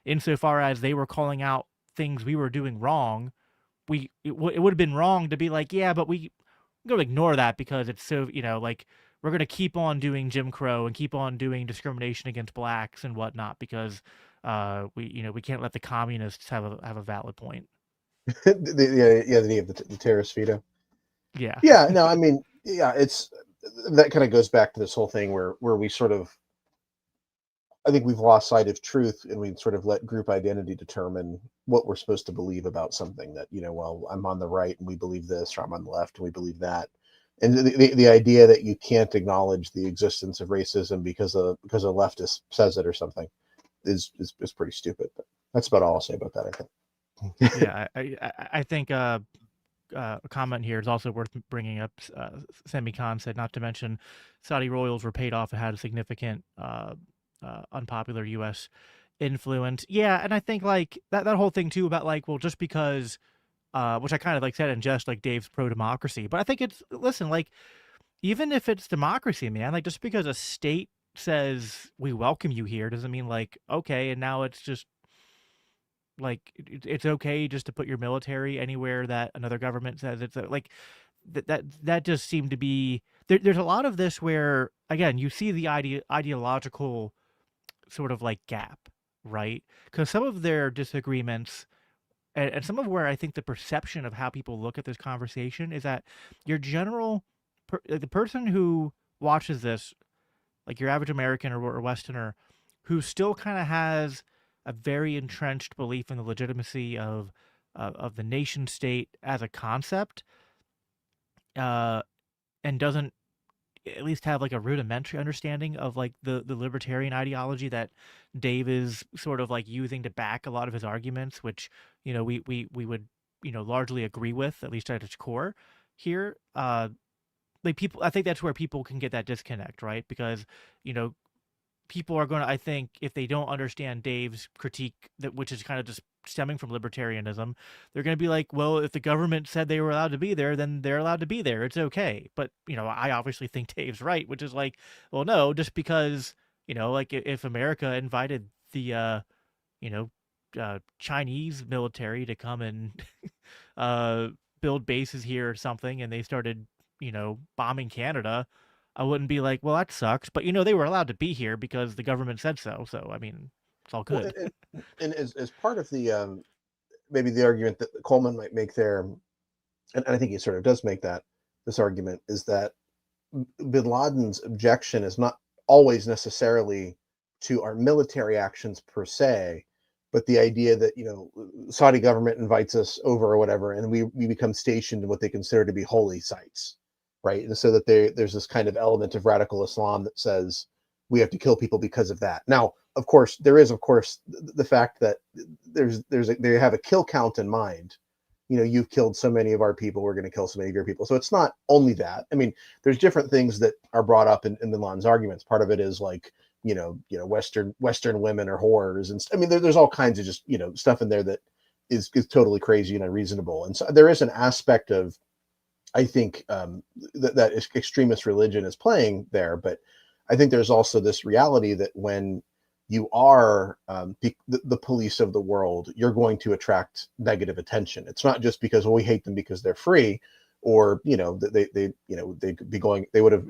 insofar as they were calling out things we were doing wrong, it would have been wrong to be like, yeah, but we're going to ignore that because it's so, like, we're going to keep on doing Jim Crow and keep on doing discrimination against blacks and whatnot because we can't let the communists have a valid point. the idea of the terrorist veto. Yeah. No, I mean, it's that kind of goes back to this whole thing where we sort of, I think we've lost sight of truth, and we sort of let group identity determine what we're supposed to believe about something. That well, I'm on the right and we believe this, or I'm on the left and we believe that. And the idea that you can't acknowledge the existence of racism because a leftist says it or something is pretty stupid. But that's about all I'll say about that, I think. Yeah, I think a comment here is also worth bringing up. Semi Khan said, not to mention Saudi royals were paid off and had a significant unpopular U.S. influence. Yeah, and I think like that whole thing too about like, well, just because which I kind of like said in jest, like Dave's pro-democracy, but I think listen, like, even if it's democracy, man, like just because a state says we welcome you here doesn't mean like, okay, and now it's just like it's okay just to put your military anywhere that another government says it's like that just seemed to be there's a lot of this where again you see the ideological sort of like gap, right? Because some of their disagreements and some of where I think the perception of how people look at this conversation is that your general like the person who watches this, like your average American or Westerner, who still kind of has a very entrenched belief in the legitimacy of the nation state as a concept, uh, and doesn't at least have like a rudimentary understanding of like the libertarian ideology that Dave is sort of like using to back a lot of his arguments, which we would largely agree with, at least at its core here. Like people, I think that's where people can get that disconnect, right? Because you know people are going to, I think, if they don't understand Dave's critique, that which is kind of just stemming from libertarianism, they're going to be like, well, if the government said they were allowed to be there, then they're allowed to be there. It's okay. But, I obviously think Dave's right, which is like, well, no, just because, like if America invited the, you know, Chinese military to come and uh, build bases here or something, and they started, bombing Canada, I wouldn't be like, well, that sucks. But they were allowed to be here because the government said so. So I mean, it's all Well, good. and as part of the maybe the argument that Coleman might make there, and I think he sort of does make that this argument is that Bin Laden's objection is not always necessarily to our military actions per se, but the idea that Saudi government invites us over or whatever, and we become stationed in what they consider to be holy sites, right? And so that there's this kind of element of radical Islam that says we have to kill people because of that. Now, of course, there is, of course, the fact that they have a kill count in mind. You've killed so many of our people, we're going to kill so many of your people. So it's not only that. I mean, there's different things that are brought up in Bin Laden's arguments. Part of it is like, Western women are whores, and I mean, there's all kinds of just stuff in there that is totally crazy and unreasonable. And so there is an aspect of, I think, that extremist religion is playing there, but I think there's also this reality that when you are the police of the world, you're going to attract negative attention. It's not just because we hate them because they're free, or they could be going, they would have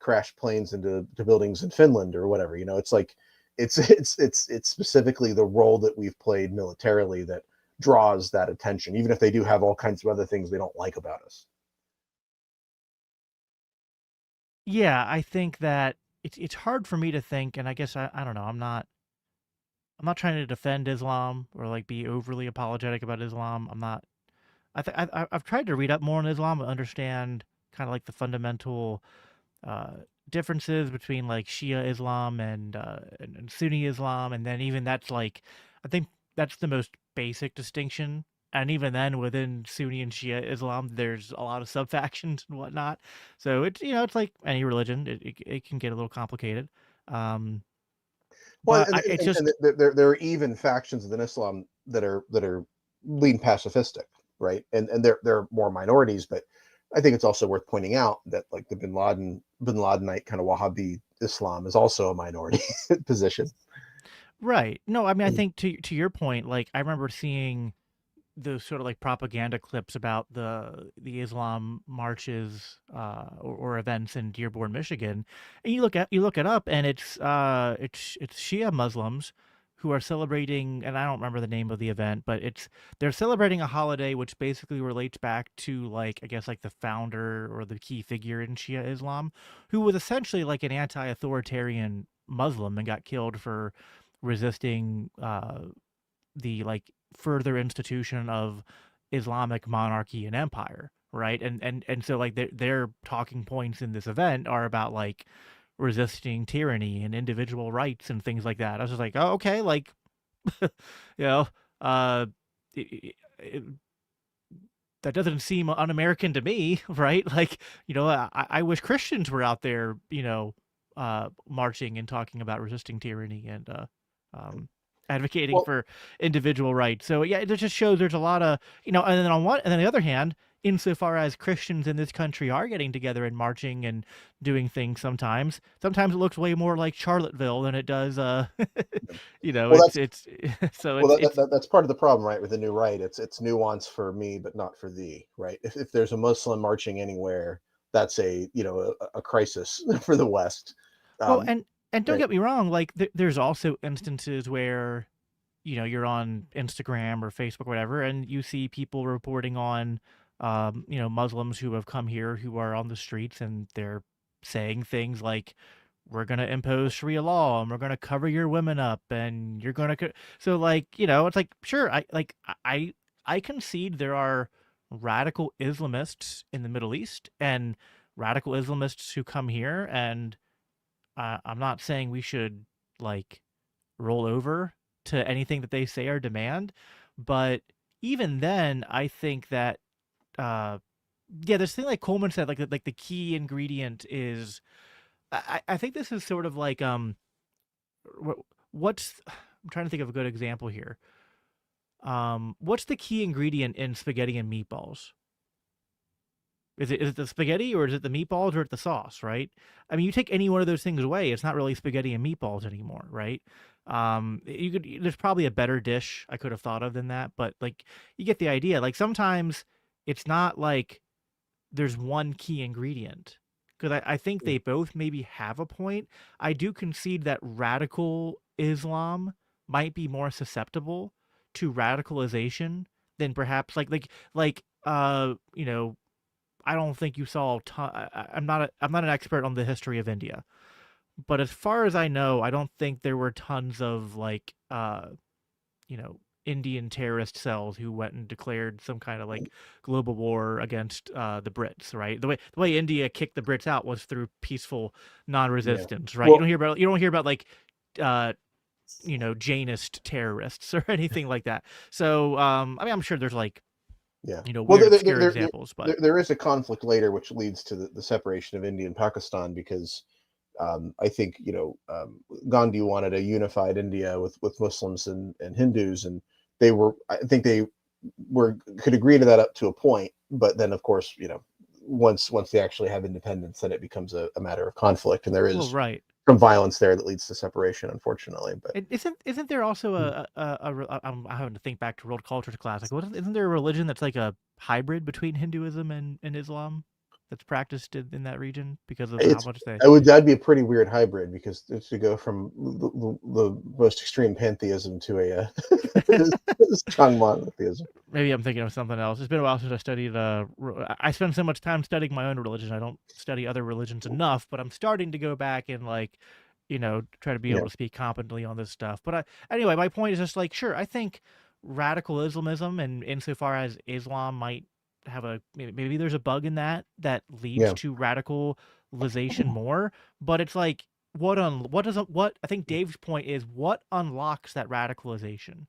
crashed planes into buildings in Finland or whatever. It's like it's specifically the role that we've played militarily that draws that attention, even if they do have all kinds of other things they don't like about us. Yeah, I think that it's hard for me to think, and I guess I don't know. I'm not trying to defend Islam or like be overly apologetic about Islam. I'm not. I've tried to read up more on Islam and understand kind of like the fundamental uh, differences between like Shia Islam and Sunni Islam, and then even that's like, I think that's the most basic distinction. And even then, within Sunni and Shia Islam, there's a lot of sub factions and whatnot. So it's like any religion; it can get a little complicated. Um, Well, but it's and just there are even factions within Islam that are lean pacifistic, right? And they're more minorities, but I think it's also worth pointing out that like the Bin Ladenite kind of Wahhabi Islam is also a minority position. right. No, I mean, I think to your point, like I remember seeing those sort of like propaganda clips about the Islam marches or events in Dearborn, Michigan, and you look it up, and it's Shia Muslims who are celebrating, and I don't remember the name of the event, but they're celebrating a holiday which basically relates back to like I guess like the founder or the key figure in Shia Islam, who was essentially like an anti-authoritarian Muslim and got killed for resisting the like further institution of Islamic monarchy and empire, right? And so like their talking points in this event are about like resisting tyranny and individual rights and things like that. I was just like, oh, okay, like you know, uh, it, that doesn't seem un-American to me, right? Like, I wish Christians were out there, marching and talking about resisting tyranny and um, advocating Well, for individual rights. So yeah, it just shows there's a lot of, and then on the other hand, insofar as Christians in this country are getting together and marching and doing things sometimes it looks way more like Charlottesville than it does, you know, Well, it's so well, it's that's part of the problem, right? With the new right, it's nuance for me, but not for thee, right? If there's a Muslim marching anywhere, that's a a crisis for the West, well, um, and don't right? get me wrong, like there's also instances where, you know, you're on Instagram or Facebook or whatever, and you see people reporting on, you know, Muslims who have come here who are on the streets and they're saying things like, "We're gonna impose Sharia law and we're gonna cover your women up and you're gonna," so like, you know, it's like, sure, I concede there are radical Islamists in the Middle East and radical Islamists who come here, and I'm not saying we should like roll over to anything that they say or demand. But even then, I think that yeah, this thing like Coleman said, like the key ingredient is I think this is sort of like what's I'm trying to think of a good example here. What's the key ingredient in spaghetti and meatballs? Is it the spaghetti or is it the meatballs or is it the sauce, right? I mean, you take any one of those things away, it's not really spaghetti and meatballs anymore, right? You could there's probably a better dish I could have thought of than that, but like you get the idea. Like sometimes it's not like there's one key ingredient because I think they both maybe have a point. I do concede that radical Islam might be more susceptible to radicalization than perhaps you know, I don't think you saw. I'm not an expert on the history of India, but as far as I know, I don't think there were tons of like you know, Indian terrorist cells who went and declared some kind of like global war against the Brits. Right, the way India kicked the Brits out was through peaceful Yeah. non-resistance. Right, Well, you don't hear about like uh, you know, Jainist terrorists or anything like that. So I mean, I'm sure there's like, yeah. you know, Well, weird obscure examples, but there is a conflict later which leads to the separation of India and Pakistan because I think Gandhi wanted a unified India with Muslims and Hindus, and I think they could agree to that up to a point, but then of course once they actually have independence, then it becomes a matter of conflict, and there well, is right. some violence there that leads to separation, unfortunately. But And isn't there also mm, I'm having to think back to world cultures class. Like, isn't there a religion that's like a hybrid between Hinduism and Islam that's practiced in that region because of how it's much they? that'd be a pretty weird hybrid because to go from the most extreme pantheism to a strong monotheism. Maybe I'm thinking of something else. It's been a while since I studied. I spend so much time studying my own religion. I don't study other religions enough, but I'm starting to go back and like, you know, try to be able Yeah, to speak competently on this stuff. But anyway, my point is just like, sure, I think radical Islamism and insofar as Islam might have maybe there's a bug in that leads yeah, to radicalization more, but it's like what I think Dave's point is what unlocks that radicalization,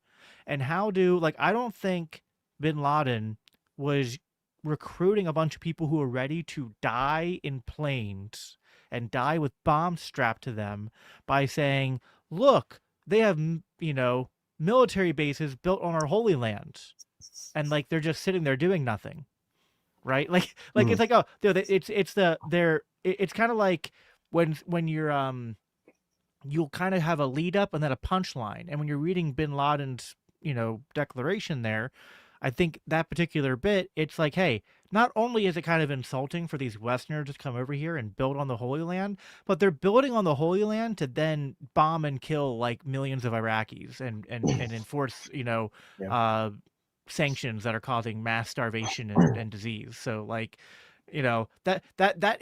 and how do like I don't think Bin Laden was recruiting a bunch of people who were ready to die in planes and die with bombs strapped to them by saying, "Look, they have, you know, military bases built on our holy lands." And like they're just sitting there doing nothing, right? Like mhm, it's like, oh, it's kind of like when you're you'll kind of have a lead up and then a punchline. And when you're reading Bin Laden's, you know, declaration there, I think that particular bit, it's like, hey, not only is it kind of insulting for these Westerners to come over here and build on the Holy Land, but they're building on the Holy Land to then bomb and kill like millions of Iraqis and enforce, you know, yeah. uh, sanctions that are causing mass starvation and disease. So like, you know, that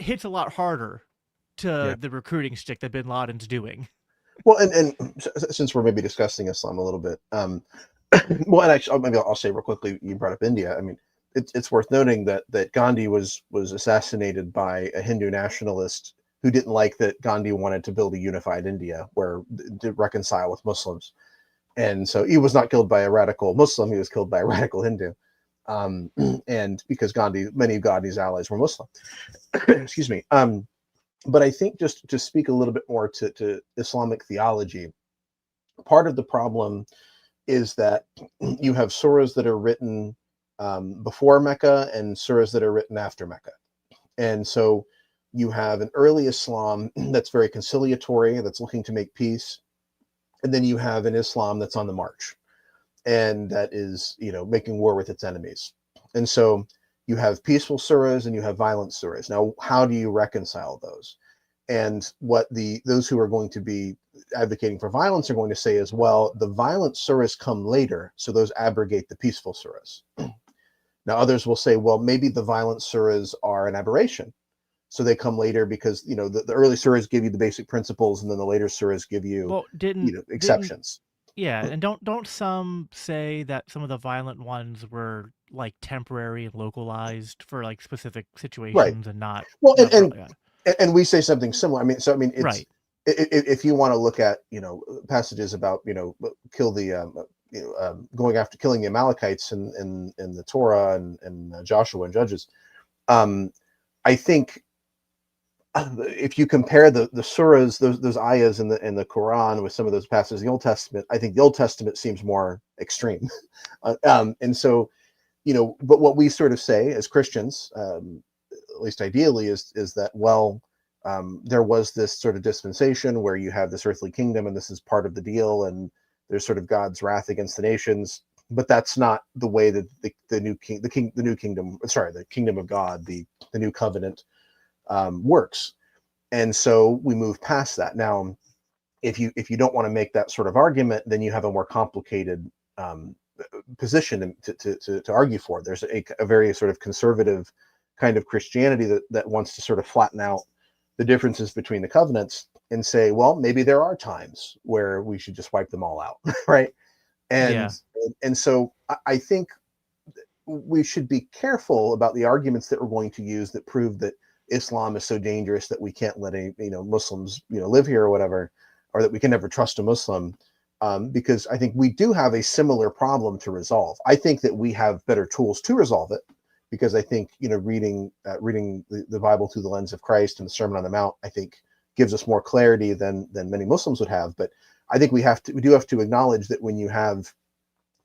hits a lot harder Yeah. to the recruiting stick that Bin Laden's doing. Well, since we're maybe discussing Islam a little bit, well, and actually, maybe I'll say real quickly. You brought up India. I mean, it's worth noting that Gandhi was assassinated by a Hindu nationalist who didn't like that Gandhi wanted to build a unified India where to reconcile with Muslims, and so he was not killed by a radical Muslim. He was killed by a radical Hindu, and because many of Gandhi's allies were Muslim. Excuse me. But I think just to speak a little bit more to Islamic theology, part of the problem is that you have surahs that are written before Mecca and surahs that are written after Mecca. And so you have an early Islam that's very conciliatory, that's looking to make peace. And then you have an Islam that's on the march and that is, making war with its enemies. And so you have peaceful surahs and you have violent surahs. Now, how do you reconcile those? And what those who are going to be advocating for violence are going to say is, well, the violent surahs come later, so those abrogate the peaceful surahs. Now, others will say, well, maybe the violent surahs are an aberration. So they come later because, the early surahs give you the basic principles and then the later surahs give you, Well, didn't exceptions. yeah, and don't some say that some of the violent ones were like temporary and localized for like specific Right. situations and not Well, not for, yeah. and we say something similar. It's Right. If you want to look at passages about kill the going after killing the Amalekites in the Torah and Joshua and Judges, I think if you compare the surahs, those ayahs in the Quran with some of those passages in the Old Testament, I think the Old Testament seems more extreme. And so, but what we sort of say as Christians, at least ideally, is that, well, there was this sort of dispensation where you have this earthly kingdom and this is part of the deal, and there's sort of God's wrath against the nations, but that's not the way that the new kingdom of God, the new covenant, works. And so we move past that. Now, if you don't want to make that sort of argument, then you have a more complicated position to argue for. There's a very sort of conservative kind of Christianity that wants to sort of flatten out the differences between the covenants and say, well, maybe there are times where we should just wipe them all out, right? Yeah. And so I think we should be careful about the arguments that we're going to use that prove that Islam is so dangerous that we can't let any Muslims live here or whatever, or that we can never trust a Muslim, because I think we do have a similar problem to resolve. I think that we have better tools to resolve it, because I think reading the Bible through the lens of Christ and the Sermon on the Mount, I think, gives us more clarity than many Muslims would have. But I think we do have to acknowledge that when you have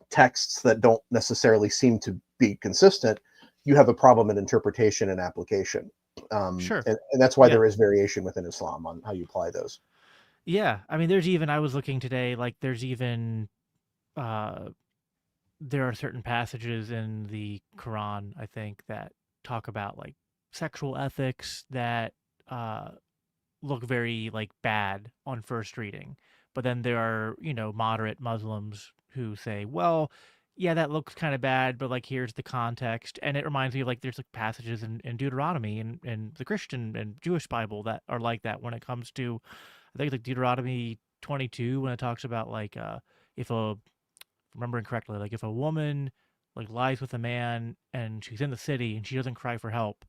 texts that don't necessarily seem to be consistent, you have a problem in interpretation and application. Sure. And that's why Yeah. there is variation within Islam on how you apply those. Yeah. I mean, I was looking today, like there's even there are certain passages in the Quran, I think, that talk about like sexual ethics that look very like bad on first reading. But then there are, moderate Muslims who say, well, yeah, that looks kind of bad, but like here's the context. And it reminds me of like there's like passages in Deuteronomy and the Christian and Jewish Bible that are like that when it comes to, I think like Deuteronomy 22, when it talks about like if remembering correctly, like if a woman like lies with a man and she's in the city and she doesn't cry for help,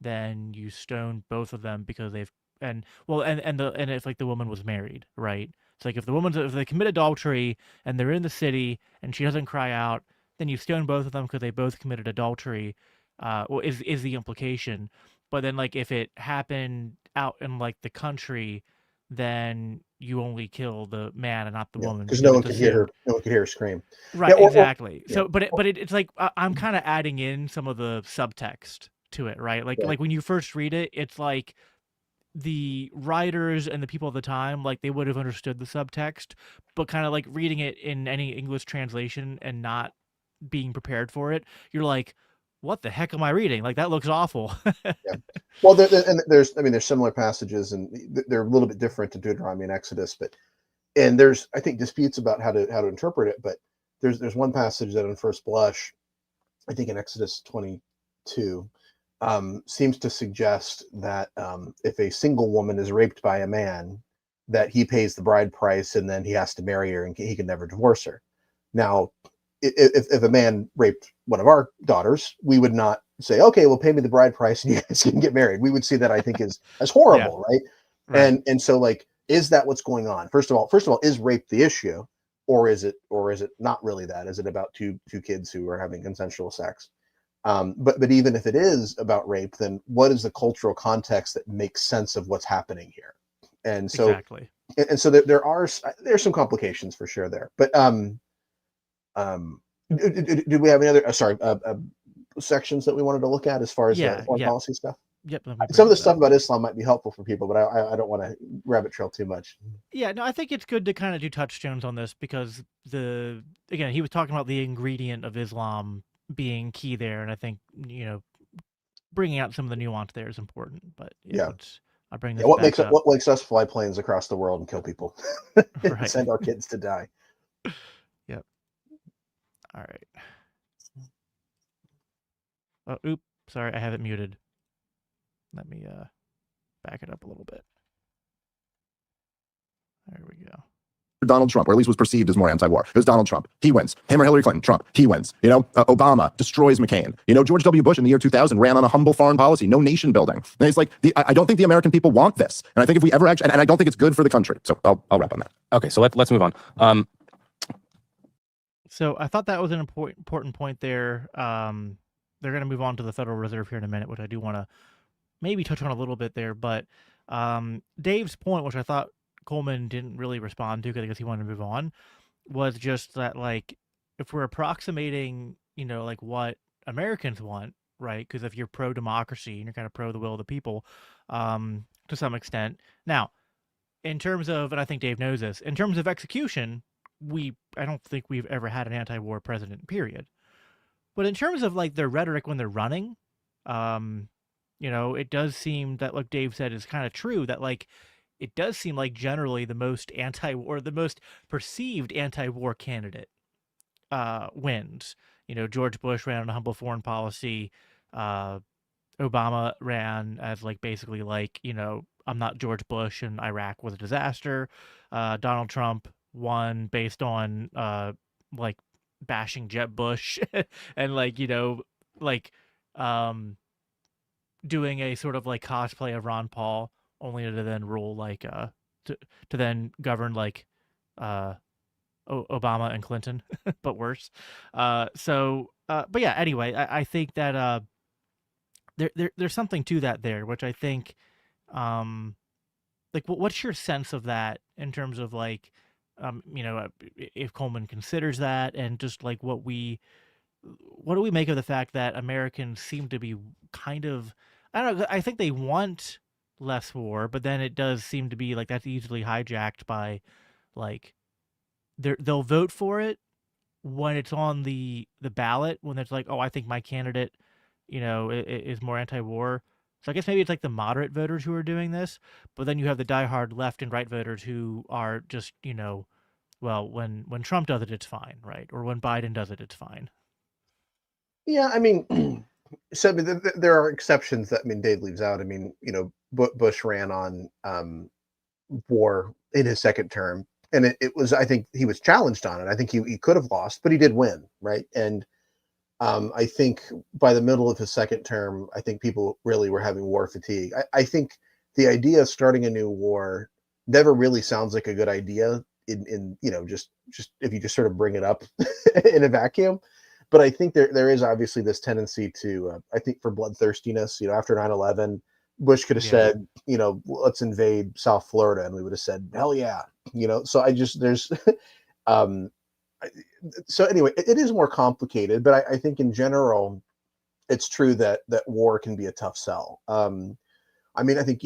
then you stone both of them because they've and if like the woman was married, right? So like if they commit adultery and they're in the city and she doesn't cry out, then you stone both of them because they both committed adultery. Is the implication? But then like if it happened out in like the country, then you only kill the man and not the woman because no one it's a could hear sin. her. No one could hear her scream. Right, exactly. Yeah. So, it's like I'm kind of adding in some of the subtext to it, right? Like when you first read it, it's like the writers and the people of the time, like they would have understood the subtext, but kind of like reading it in any English translation and not being prepared for it, you're like, what the heck am I reading? Like that looks awful. Yeah. Well, there's similar passages, and they're a little bit different in Deuteronomy and Exodus, and there's, I think, disputes about how to interpret it. But there's one passage that on first blush, I think in Exodus 22, seems to suggest that if a single woman is raped by a man, that he pays the bride price and then he has to marry her and he can never divorce her. Now, if a man raped one of our daughters, we would not say, okay, well, pay me the bride price and you guys can get married. We would see that, I think, as horrible, right? Right. And so, like, is that what's going on? First of all, is rape the issue, or is it not really that? Is it about two kids who are having consensual sex? But even if it is about rape, then what is the cultural context that makes sense of what's happening here? And so, Exactly. And so there's some complications for sure there. But Did we have any other sections that we wanted to look at as far as the Yeah, foreign yeah, policy stuff? yep. Let me bring Some of the those stuff up. about Islam might be helpful for people, but I don't want to rabbit trail too much. Yeah, no, I think it's good to kind of do touchstones on this because again, he was talking about the ingredient of Islam being key there, and I think bringing out some of the nuance there is important. But yeah, Yeah. I'll bring Yeah, this back up. what makes us fly planes across the world and kill people, and Right. send our kids to die? Yep. All right. Oh, oops. Sorry, I have it muted. Let me back it up a little bit. There we go. Donald Trump, or at least was perceived as more anti-war. It was Donald Trump. He wins. Him or Hillary Clinton. Trump. He wins. Obama destroys McCain. George W. Bush in the year 2000 ran on a humble foreign policy, no nation building. And it's like, I don't think the American people want this. And I think if we ever actually, and I don't think it's good for the country. So I'll wrap on that. Okay, so let's move on. So I thought that was an important point there. They're going to move on to the Federal Reserve here in a minute, which I do want to maybe touch on a little bit there. But Dave's point, which I thought Coleman didn't really respond to because he wanted to move on, was just that, like, if we're approximating, like what Americans want, right? Because if you're pro-democracy and you're kind of pro the will of the people, to some extent. Now, in terms of, and I think Dave knows this, in terms of execution, I don't think we've ever had an anti-war president, period. But in terms of like their rhetoric when they're running, it does seem that what Dave said is kind of true, that like it does seem like generally the most anti-war, the most perceived anti-war candidate wins. George Bush ran on a humble foreign policy. Obama ran as like basically like, I'm not George Bush and Iraq was a disaster. Donald Trump won based on like bashing Jeb Bush and like, doing a sort of like cosplay of Ron Paul, only to then rule like to then govern like Obama and Clinton, but worse. But yeah, anyway, I think that there's something to that there, which I think like what's your sense of that in terms of like if Coleman considers that, and just like what do we make of the fact that Americans seem to be kind of, I don't know, I think they want less war, but then it does seem to be like that's easily hijacked by like they'll vote for it when it's on the ballot, when it's like, oh, I think my candidate, is more anti-war. So I guess maybe it's like the moderate voters who are doing this, but then you have the diehard left and right voters who are just, well, when Trump does it, it's fine, right? Or when Biden does it, it's fine. Yeah, I mean, so there are exceptions that Dave leaves out. I mean, Bush ran on war in his second term, and it was, I think he was challenged on it. I think he could have lost, but he did win, right? And I think by the middle of his second term, I think people really were having war fatigue. I think the idea of starting a new war never really sounds like a good idea in just if you just sort of bring it up in a vacuum. But I think there is obviously this tendency to, I think, for bloodthirstiness. After 9/11, Bush could have said, let's invade South Florida, and we would have said, hell yeah. So there's, so anyway, it is more complicated, but I think in general, it's true that war can be a tough sell. I think,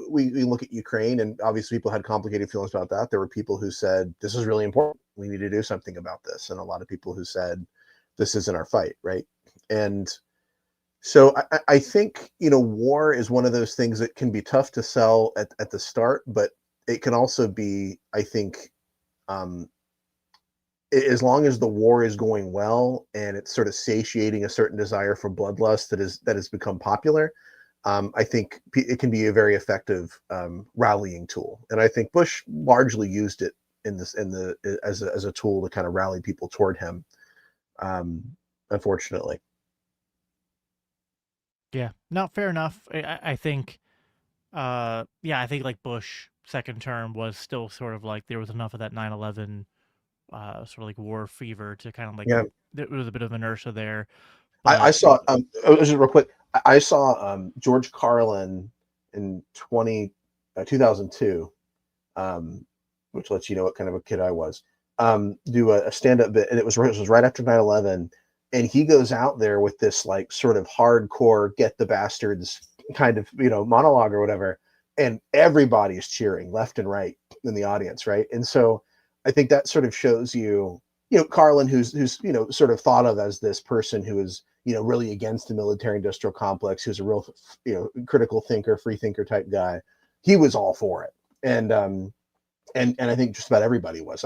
we look at Ukraine, and obviously people had complicated feelings about that. There were people who said, this is really important. We need to do something about this. And a lot of people who said, this isn't our fight, right? And so I think, war is one of those things that can be tough to sell at the start, but it can also be, I think, as long as the war is going well and it's sort of satiating a certain desire for bloodlust that has become popular, I think it can be a very effective rallying tool. And I think Bush largely used it as a tool to kind of rally people toward him. Unfortunately. Yeah, no, fair enough. I think, I think like Bush second term was still sort of like there was enough of that 9/11 sort of like war fever to kind of like, there was a bit of inertia there. I saw just real quick. I saw George Carlin in 2002, which lets you know what kind of a kid I was. do a stand-up bit, and it was right after 9/11, and he goes out there with this like sort of hardcore "get the bastards" kind of monologue or whatever, and everybody is cheering left and right in the audience, right? And so I think that sort of shows Carlin, who's sort of thought of as this person who is really against the military-industrial complex, who's a real critical thinker, free thinker type guy. He was all for it, and I think just about everybody was.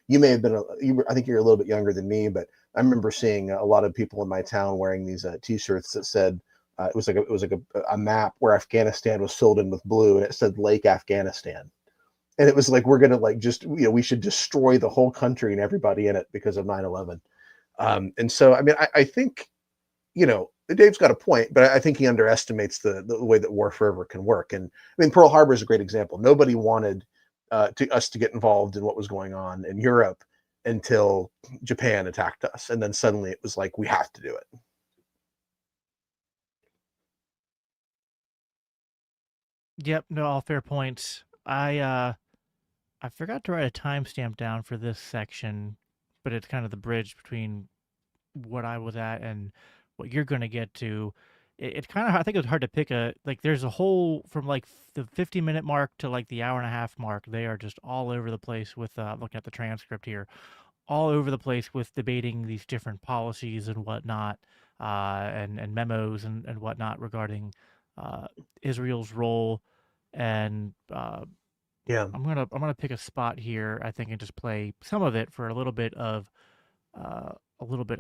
You may have been, I think you're a little bit younger than me, but I remember seeing a lot of people in my town wearing these T-shirts that said it was like a map where Afghanistan was filled in with blue, and it said Lake Afghanistan, and it was like we're gonna like just we should destroy the whole country and everybody in it because of 9/11. And so I mean I think Dave's got a point, but I think he underestimates the way that war forever can work. And I mean Pearl Harbor is a great example. Nobody wanted us to get involved in what was going on in Europe until Japan attacked us, and then suddenly it was like we have to do it. Yep, no, all fair points. I forgot to write a timestamp down for this section, but it's kind of the bridge between what I was at and what you're going to get to. It's kind of, I think it was hard to pick there's a whole, from like the 50-minute mark to like the hour and a half mark, they are just all over the place with, looking at the transcript here, all over the place with debating these different policies and whatnot, and memos and whatnot regarding Israel's role. And Yeah. I'm gonna pick a spot here, I think, and just play some of it for a little bit of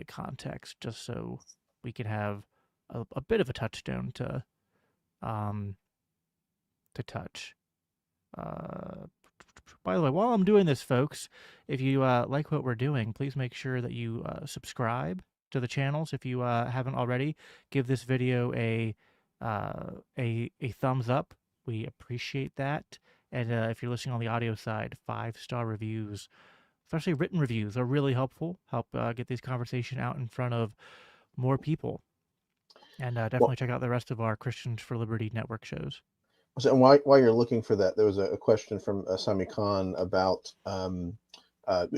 context, just so we can have a bit of a touchstone um to touch. By the way, while I'm doing this, folks, if you like what we're doing, please make sure that you subscribe to the channels. If you haven't already, give this video a thumbs up. We appreciate that. And if you're listening on the audio side, 5-star reviews, especially written reviews, are really helpful. Help get these conversation out in front of more people. And definitely check out the rest of our Christians for Liberty network shows. So while you're looking for that, there was a question from Sami Khan about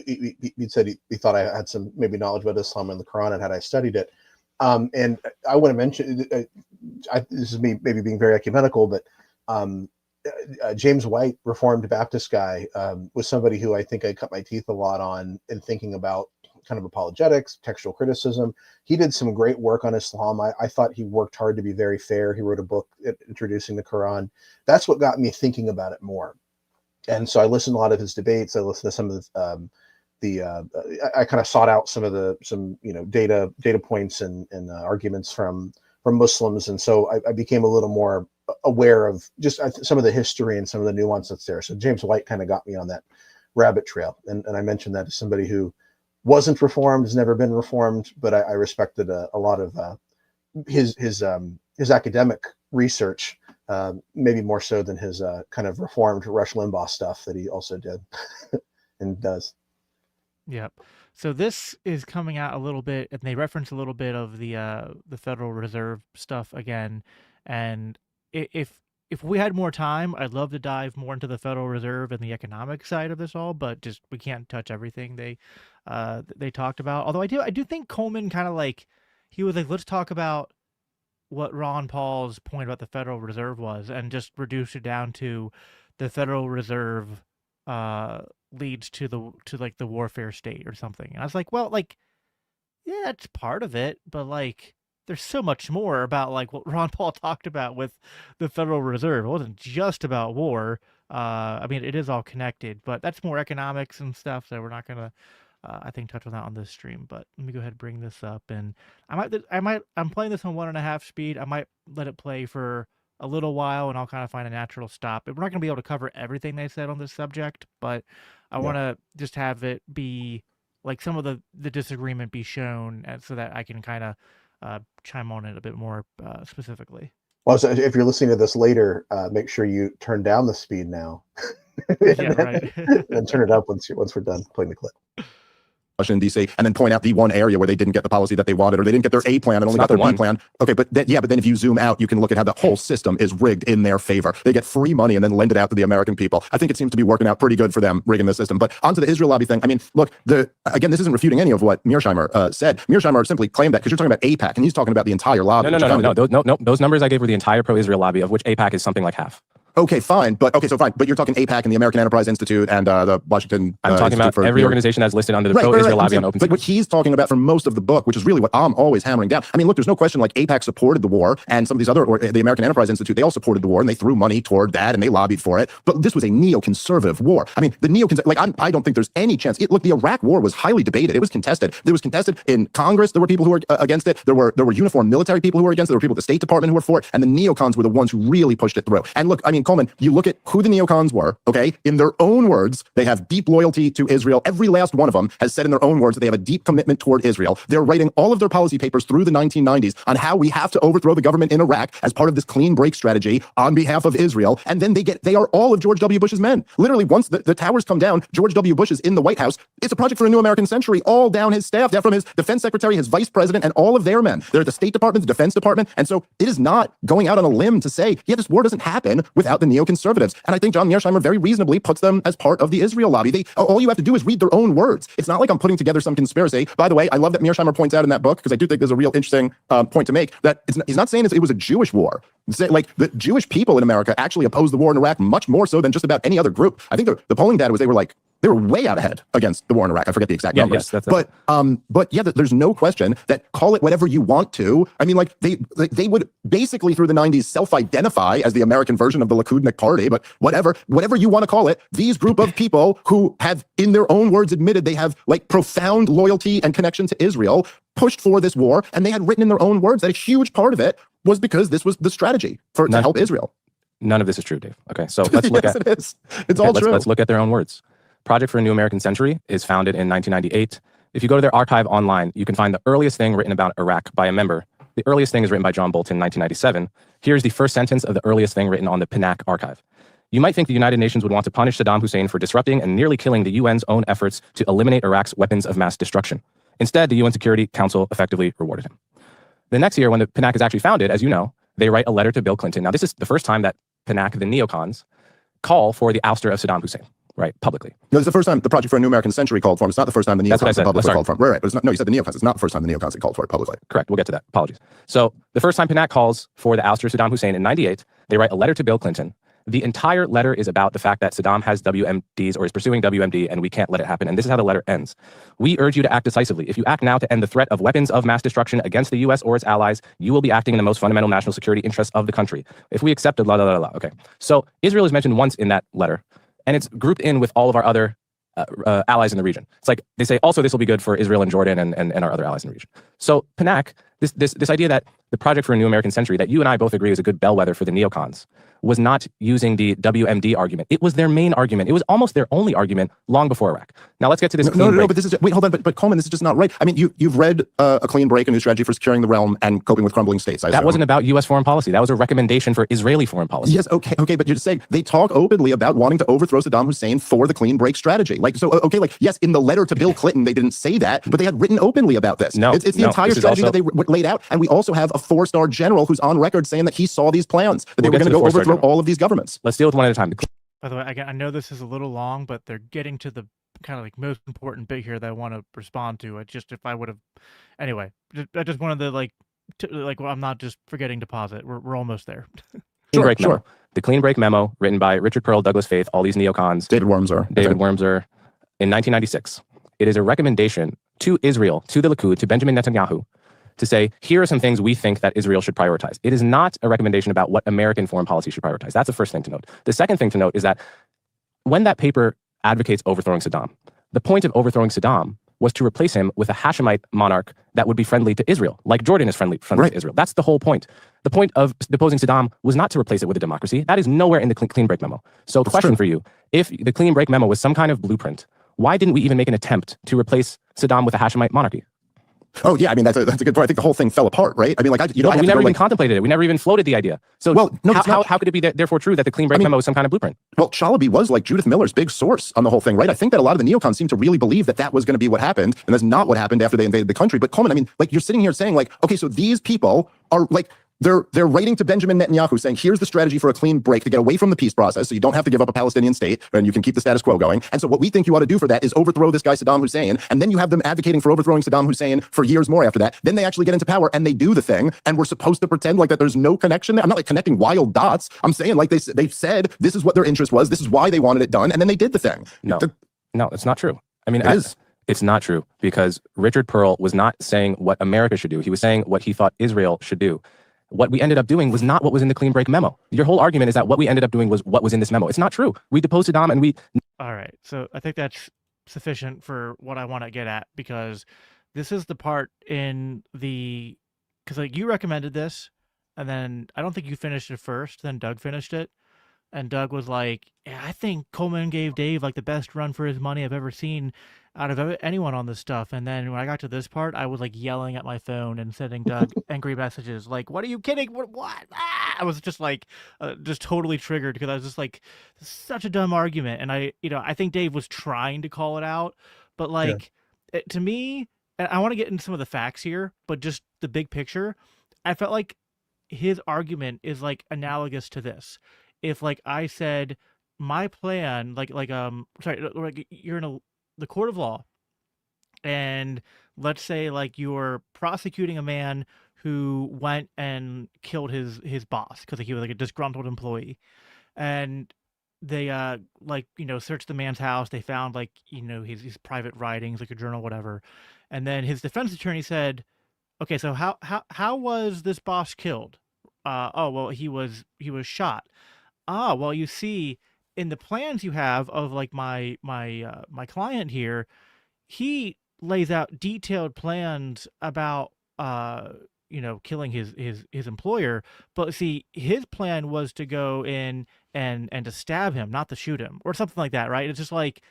he said he thought I had some maybe knowledge about Islam and the Quran and had I studied it. And I want to mention, this is me maybe being very ecumenical, but James White, Reformed Baptist guy, was somebody who I think I cut my teeth a lot on in thinking about kind of apologetics, textual criticism. He did some great work on Islam. I thought he worked hard to be very fair. He wrote a book introducing the Quran. That's what got me thinking about it more. And so I listened to a lot of his debates. I listened to some of I kind of sought out some data points and arguments from Muslims, and so I became a little more aware of just some of the history and some of the nuance that's there. So James White kind of got me on that rabbit trail, and I mentioned that as somebody who wasn't reformed, has never been reformed, but I respected a lot of his academic research, maybe more so than his kind of reformed Rush Limbaugh stuff that he also did and does. Yep. So this is coming out a little bit, and they reference a little bit of the Federal Reserve stuff again. And if we had more time, I'd love to dive more into the Federal Reserve and the economic side of this all, but just we can't touch everything they talked about. Although I do think Coleman kind of he was like, let's talk about what Ron Paul's point about the Federal Reserve was, and just reduce it down to the Federal Reserve leads to the warfare state or something. And I was like, well, yeah, it's part of it, but there's so much more about what Ron Paul talked about with the Federal Reserve. It wasn't just about war. I mean, it is all connected, but that's more economics and stuff. So we're not gonna, I think, touch on that on this stream. But let me go ahead and bring this up, and I'm playing this on 1.5 speed. I might let it play for a little while, and I'll kind of find a natural stop. We're not gonna be able to cover everything they said on this subject, but I want to just have it be some of the disagreement be shown, so that I can kind of chime on it a bit more specifically. Well, so if you're listening to this later, make sure you turn down the speed now. Yeah, right. And turn it up once we're done playing the clip. Washington, D.C., and then point out the one area where they didn't get the policy that they wanted, or they didn't get their A plan and only got their B plan. Okay, but then if you zoom out, you can look at how the whole system is rigged in their favor. They get free money and then lend it out to the American people. I think it seems to be working out pretty good for them rigging the system. But onto the Israel lobby thing. I mean, look, again, this isn't refuting any of what Mearsheimer said. Mearsheimer simply claimed that because you're talking about AIPAC, and he's talking about the entire lobby. No. Those numbers I gave were the entire pro-Israel lobby, of which AIPAC is something like half. Okay, fine. But you're talking AIPAC and the American Enterprise Institute and the Washington. I'm talking about every organization that's listed under the pro-Israel lobby on OpenSea. But what he's talking about for most of the book, which is really what I'm always hammering down. I mean, look, there's no question like AIPAC supported the war, and some of these other, or the American Enterprise Institute, they all supported the war and they threw money toward that and they lobbied for it. But this was a neoconservative war. I mean, I don't think there's any chance. Look, the Iraq war was highly debated. It was contested. It was contested in Congress. There were people who were against it. There were uniformed military people who were against it. There were people at the State Department who were for it. And the neocons were the ones who really pushed it through. And look, I mean, Coleman, you look at who the neocons were, okay? In their own words, they have deep loyalty to Israel. Every last one of them has said in their own words that they have a deep commitment toward Israel. They're writing all of their policy papers through the 1990s on how we have to overthrow the government in Iraq as part of this clean break strategy on behalf of Israel. And then they are all of George W. Bush's men. Literally, once the towers come down, George W. Bush is in the White House. It's a project for a new American century, all down his staff, down from his defense secretary, his vice president, and all of their men. They're at the State Department, the Defense Department. And so it is not going out on a limb to say, yeah, this war doesn't happen without the neoconservatives. And I think John Mearsheimer very reasonably puts them as part of the Israel lobby. All you have to do is read their own words. It's not like I'm putting together some conspiracy. By the way, I love that Mearsheimer points out in that book, because I do think there's a real interesting point to make, that he's not saying it was a Jewish war. Like, the Jewish people in America actually opposed the war in Iraq much more so than just about any other group. I think the polling data was they were way out ahead against the war in Iraq. I forget the exact numbers. Yes, but there's no question that, call it whatever you want to. I mean, like they would basically through the 90s self-identify as the American version of the Likudnik party, but whatever you want to call it, these group of people who have in their own words admitted they have like profound loyalty and connection to Israel pushed for this war, and they had written in their own words that a huge part of it was because this was the strategy to help Israel. None of this is true, Dave. Okay, so let's look yes, it is. It's all true. Let's look at their own words. Project for a New American Century is founded in 1998. If you go to their archive online, you can find the earliest thing written about Iraq by a member. The earliest thing is written by John Bolton in 1997. Here's the first sentence of the earliest thing written on the PNAC archive. You might think the United Nations would want to punish Saddam Hussein for disrupting and nearly killing the UN's own efforts to eliminate Iraq's weapons of mass destruction. Instead, the UN Security Council effectively rewarded him. The next year, when the PNAC is actually founded, as you know, they write a letter to Bill Clinton. Now, this is the first time that PNAC, the neocons, call for the ouster of Saddam Hussein. Right, publicly. No, it's the first time the Project for a New American Century called for him. It's not the first time the neocons publicly called for him. Right. But it's not, no, you said the neocons. It's not the first time the neocons had called for it publicly. Correct. We'll get to that. Apologies. So the first time PNAC calls for the ouster of Saddam Hussein in 98, they write a letter to Bill Clinton. The entire letter is about the fact that Saddam has WMDs or is pursuing WMD, and we can't let it happen. And this is how the letter ends. We urge you to act decisively. If you act now to end the threat of weapons of mass destruction against the U.S. or its allies, you will be acting in the most fundamental national security interests of the country. If we accept it, blah, blah, blah, blah. Okay. So Israel is mentioned once in that letter, and it's grouped in with all of our other allies in the region. It's like they say, also, this will be good for Israel and Jordan and our other allies in the region. So PNAC, this idea that the Project for a New American Century, that you and I both agree is a good bellwether for the neocons, was not using the WMD argument. It was their main argument. It was almost their only argument long before Iraq. Now let's get to this. No, but this is, wait, hold on, but Coleman, this is just not right. I mean, you've read A Clean Break, a new strategy for securing the realm and coping with crumbling states. That wasn't about U.S. foreign policy. That was a recommendation for Israeli foreign policy. Yes, okay, but you're just saying they talk openly about wanting to overthrow Saddam Hussein for the Clean Break strategy. Like, so, okay, like, yes, in the letter to Bill Clinton, they didn't say that, but they had written openly about this. No, it's the entire strategy that they laid out, and we also have a 4-star general who's on record saying that he saw these plans, that they were going to go overthrow all of these governments. Let's deal with one at a time. By the way, I know this is a little long, but they're getting to the kind of like most important bit here that I want to respond to. Anyway, I just wanted to well, I'm not just forgetting to pause it. We're almost there. Sure. The Clean Break Memo, written by Richard Pearl, Douglas Faith, all these neocons. David Wormser. In 1996. It is a recommendation to Israel, to the Likud, to Benjamin Netanyahu, to say, here are some things we think that Israel should prioritize. It is not a recommendation about what American foreign policy should prioritize. That's the first thing to note. The second thing to note is that when that paper advocates overthrowing Saddam, the point of overthrowing Saddam was to replace him with a Hashemite monarch that would be friendly to Israel, like Jordan is friendly to Israel. That's the whole point. The point of deposing Saddam was not to replace it with a democracy. That is nowhere in the Clean Break Memo. So question for you, if the Clean Break Memo was some kind of blueprint, why didn't we even make an attempt to replace Saddam with a Hashemite monarchy? Oh yeah, I mean that's a good point. I think the whole thing fell apart, right? I mean, like we never even contemplated it. We never even floated the idea. So well, no, how could it be therefore true that the clean break memo is some kind of blueprint? Well, Shalaby was like Judith Miller's big source on the whole thing, right? I think that a lot of the neocons seem to really believe that that was going to be what happened, and that's not what happened after they invaded the country. But Coleman, I mean, like you're sitting here saying like, okay, so these people are like. They're writing to Benjamin Netanyahu saying, here's the strategy for a clean break to get away from the peace process so you don't have to give up a Palestinian state and you can keep the status quo going. And so what we think you ought to do for that is overthrow this guy Saddam Hussein. And then you have them advocating for overthrowing Saddam Hussein for years more after that. Then they actually get into power and they do the thing. And we're supposed to pretend like that there's no connection there. I'm not like connecting wild dots. I'm saying like they've said this is what their interest was. This is why they wanted it done. And then they did the thing. No, it's not true. I mean, it's not true because Richard Pearl was not saying what America should do. He was saying what he thought Israel should do. What we ended up doing was not what was in the clean break memo. Your whole argument is that what we ended up doing was what was in this memo. It's not true. We deposed Saddam and we... All right. So I think that's sufficient for what I want to get at, because this is the part in the... Because like you recommended this, and then I don't think you finished it first, then Doug finished it. And Doug was like, yeah, I think Coleman gave Dave like the best run for his money I've ever seen out of anyone on this stuff. And then when I got to this part, I was like yelling at my phone and sending Doug angry messages like, what are you kidding? What? Ah! I was just like, just totally triggered because I was just like, such a dumb argument. And I think Dave was trying to call it out, but like to me, and I want to get into some of the facts here, but just the big picture, I felt like his argument is like analogous to this. If like I said my plan, like you're in the court of law, and let's say like you're prosecuting a man who went and killed his boss because he was like a disgruntled employee, and they searched the man's house. They found like his private writings, like a journal, whatever, and then his defense attorney said, okay, so how was this boss killed? Oh well, he was shot. Ah, well, you see, in the plans you have of like my client here, he lays out detailed plans about killing his employer. But see, his plan was to go in and to stab him, not to shoot him, or something like that, right? It's just like,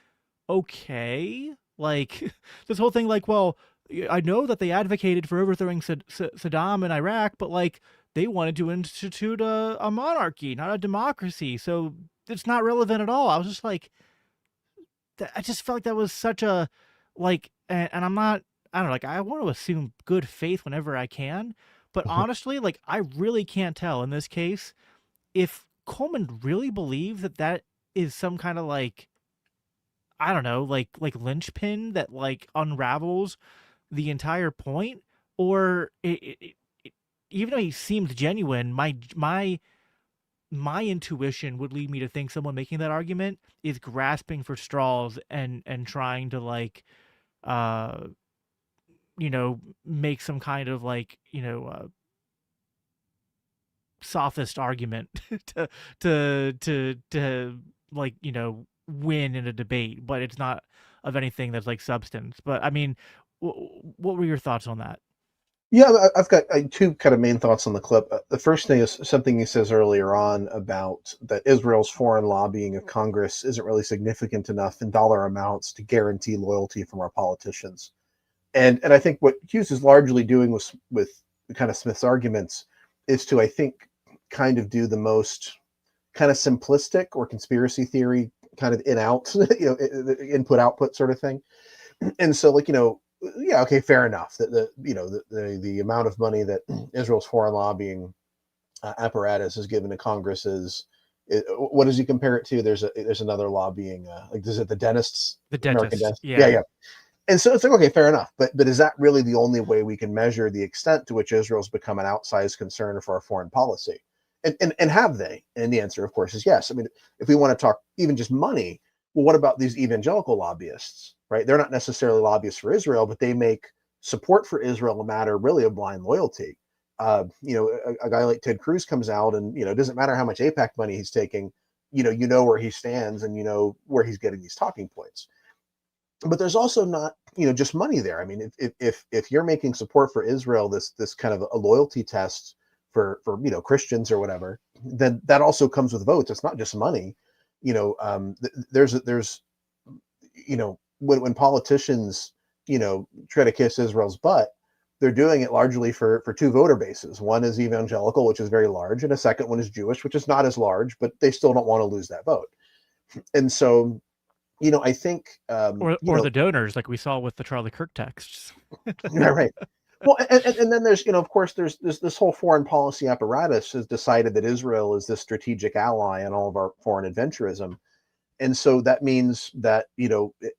okay, like this whole thing, like, well, I know that they advocated for overthrowing Saddam in Iraq, but like, they wanted to institute a monarchy, not a democracy. So it's not relevant at all. I was just like, I just felt like that was such a, like, and I'm not, I don't know, like, I want to assume good faith whenever I can. But honestly, like, I really can't tell in this case if Coleman really believes that is some kind of like, I don't know, like linchpin that like unravels the entire point, or even though he seems genuine, my intuition would lead me to think someone making that argument is grasping for straws and trying to like, make some kind of like, sophist argument to like, win in a debate, but it's not of anything that's like substance. But I mean, what were your thoughts on that? Yeah, I've got two kind of main thoughts on the clip. The first thing is something he says earlier on about that Israel's foreign lobbying of Congress isn't really significant enough in dollar amounts to guarantee loyalty from our politicians. And I think what Hughes is largely doing with kind of Smith's arguments is to, I think, kind of do the most kind of simplistic or conspiracy theory kind of in-out, input-output sort of thing. And so, like, yeah, okay, fair enough. That the amount of money that Israel's foreign lobbying apparatus is given to Congress what does he compare it to? There's another lobbying like, is it the dentists? The dentist, yeah. And so it's like, okay, fair enough. But is that really the only way we can measure the extent to which Israel's become an outsized concern for our foreign policy? And have they? And the answer, of course, is yes. I mean, if we want to talk even just money, well, what about these evangelical lobbyists? Right? They're not necessarily lobbyists for Israel, but they make support for Israel a matter really of blind loyalty. A guy like Ted Cruz comes out and, it doesn't matter how much AIPAC money he's taking, where he stands and where he's getting these talking points. But there's also not, just money there. I mean, if you're making support for Israel this kind of a loyalty test for Christians or whatever, then that also comes with votes. It's not just money. There's when politicians, try to kiss Israel's butt, they're doing it largely for two voter bases. One is evangelical, which is very large, and a second one is Jewish, which is not as large, but they still don't want to lose that vote. And so, I think, or the donors, like we saw with the Charlie Kirk texts. yeah, right. Well, and then there's, of course, there's this whole foreign policy apparatus has decided that Israel is this strategic ally in all of our foreign adventurism. And so that means that,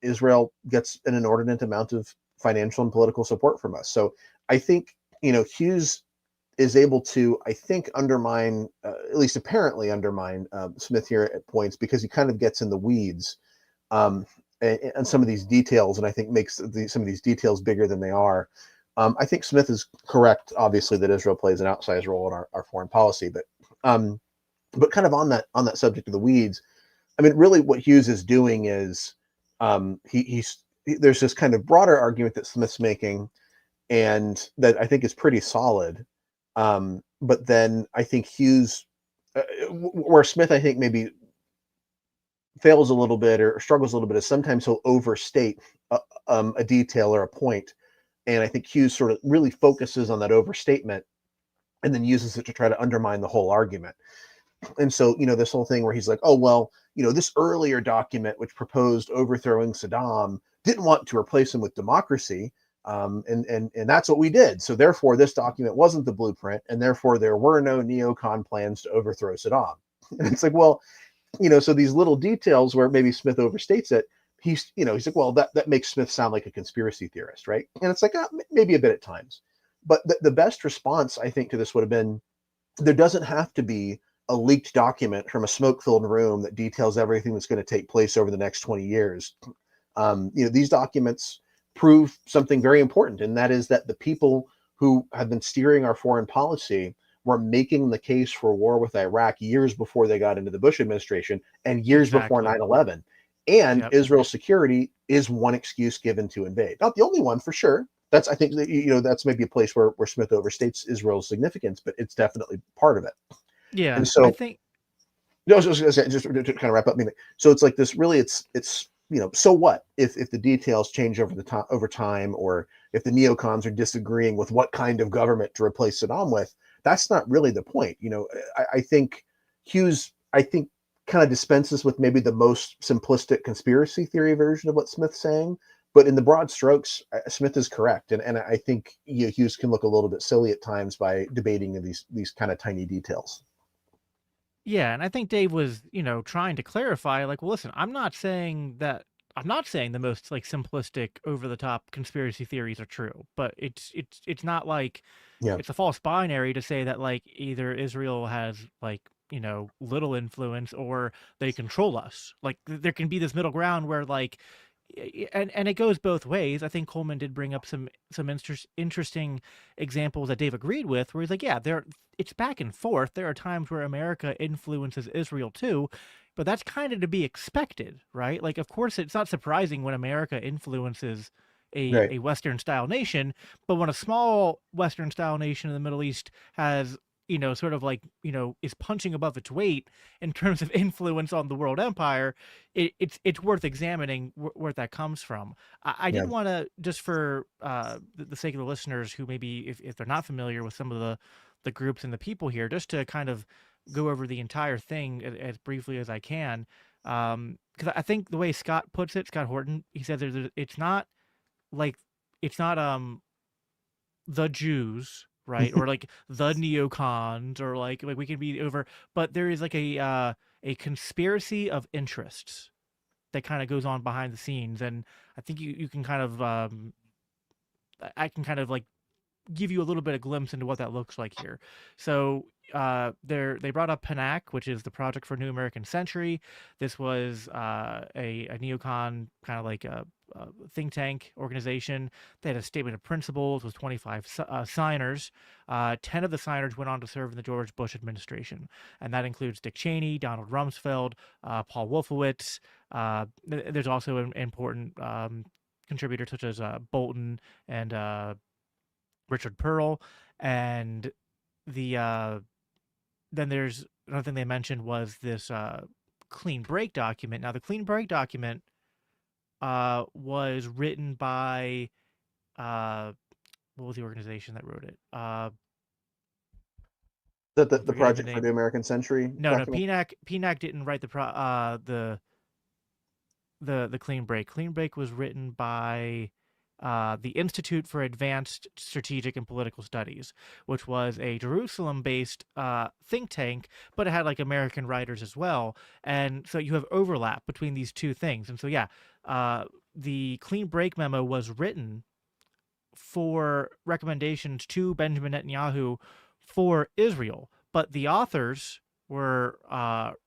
Israel gets an inordinate amount of financial and political support from us. So I think, Hughes is able to, I think, undermine, at least apparently undermine Smith here at points, because he kind of gets in the weeds um, and some of these details, and I think makes some of these details bigger than they are. I think Smith is correct, obviously, that Israel plays an outsized role in our foreign policy, but kind of on that subject of the weeds, I mean, really, what Hughes is doing is there's this kind of broader argument that Smith's making, and that I think is pretty solid. But then I think Hughes, where Smith, I think, maybe fails a little bit or struggles a little bit, is sometimes he'll overstate a detail or a point. And I think Hughes sort of really focuses on that overstatement and then uses it to try to undermine the whole argument. And so, this whole thing where he's like, oh, well, this earlier document, which proposed overthrowing Saddam, didn't want to replace him with democracy. And that's what we did. So therefore, this document wasn't the blueprint, and therefore there were no neocon plans to overthrow Saddam. And it's like, well, so these little details where maybe Smith overstates it, he's like, well, that makes Smith sound like a conspiracy theorist, right? And it's like, maybe a bit at times. But the best response, I think, to this would have been, there doesn't have to be a leaked document from a smoke-filled room that details everything that's going to take place over the next 20 years. These documents prove something very important, and that is that the people who have been steering our foreign policy were making the case for war with Iraq years before they got into the Bush administration and years before 9/11. And Yep. Israel's security is one excuse given to invade. Not the only one, for sure. That's, I think, that's maybe a place where Smith overstates Israel's significance, but it's definitely part of it. Yeah, And so, I think. No, I was just going to say, just to kind of wrap up. So it's like this. Really, it's so what if the details change over time, or if the neocons are disagreeing with what kind of government to replace Saddam with? That's not really the point. I think Hughes, kind of dispenses with maybe the most simplistic conspiracy theory version of what Smith's saying. But in the broad strokes, Smith is correct, and I think Hughes can look a little bit silly at times by debating these kind of tiny details. Yeah, and I think Dave was, trying to clarify, like, well, listen, I'm not saying the most like simplistic, over the top conspiracy theories are true, but it's not like Yeah, it's a false binary to say that like either Israel has like, little influence or they control us. Like there can be this middle ground where like and it goes both ways. I think Coleman did bring up some interesting examples that Dave agreed with, where he's like, yeah, it's back and forth. There are times where America influences Israel too, but that's kind of to be expected, right? Like, of course, it's not surprising when America influences right. a Western style nation, but when a small Western style nation in the Middle East has, sort of like, is punching above its weight in terms of influence on the world empire, it's worth examining where that comes from. I Yeah, did want to, just for the sake of the listeners who maybe, if they're not familiar with some of the groups and the people here, just to kind of go over the entire thing as briefly as I can. Because I think the way Scott puts it, Scott Horton, he said it's not like, it's not the Jews, right? Or like the neocons, or like we can be over, but there is like a conspiracy of interests that kind of goes on behind the scenes. And I think you can kind of I can kind of like give you a little bit of glimpse into what that looks like here. So they brought up PANAC, which is the Project for New American Century. This was a neocon kind of like a think tank organization. They had a statement of principles with 25 signers. 10 of the signers went on to serve in the George Bush administration, and that includes Dick Cheney, Donald Rumsfeld, Paul Wolfowitz. There's also important contributors such as Bolton and Richard Pearl. And the then there's another thing they mentioned was this clean break document. Now the clean break document was written by uh what was the organization that wrote it? I'm The forgetting the Project for name. the American Century No, document. PNAC didn't write the Clean Break. Clean Break was written by the Institute for Advanced Strategic and Political Studies, which was a Jerusalem-based think tank, but it had like American writers as well, and so you have overlap between these two things. And so yeah, the Clean Break memo was written for recommendations to Benjamin Netanyahu for Israel, but the authors were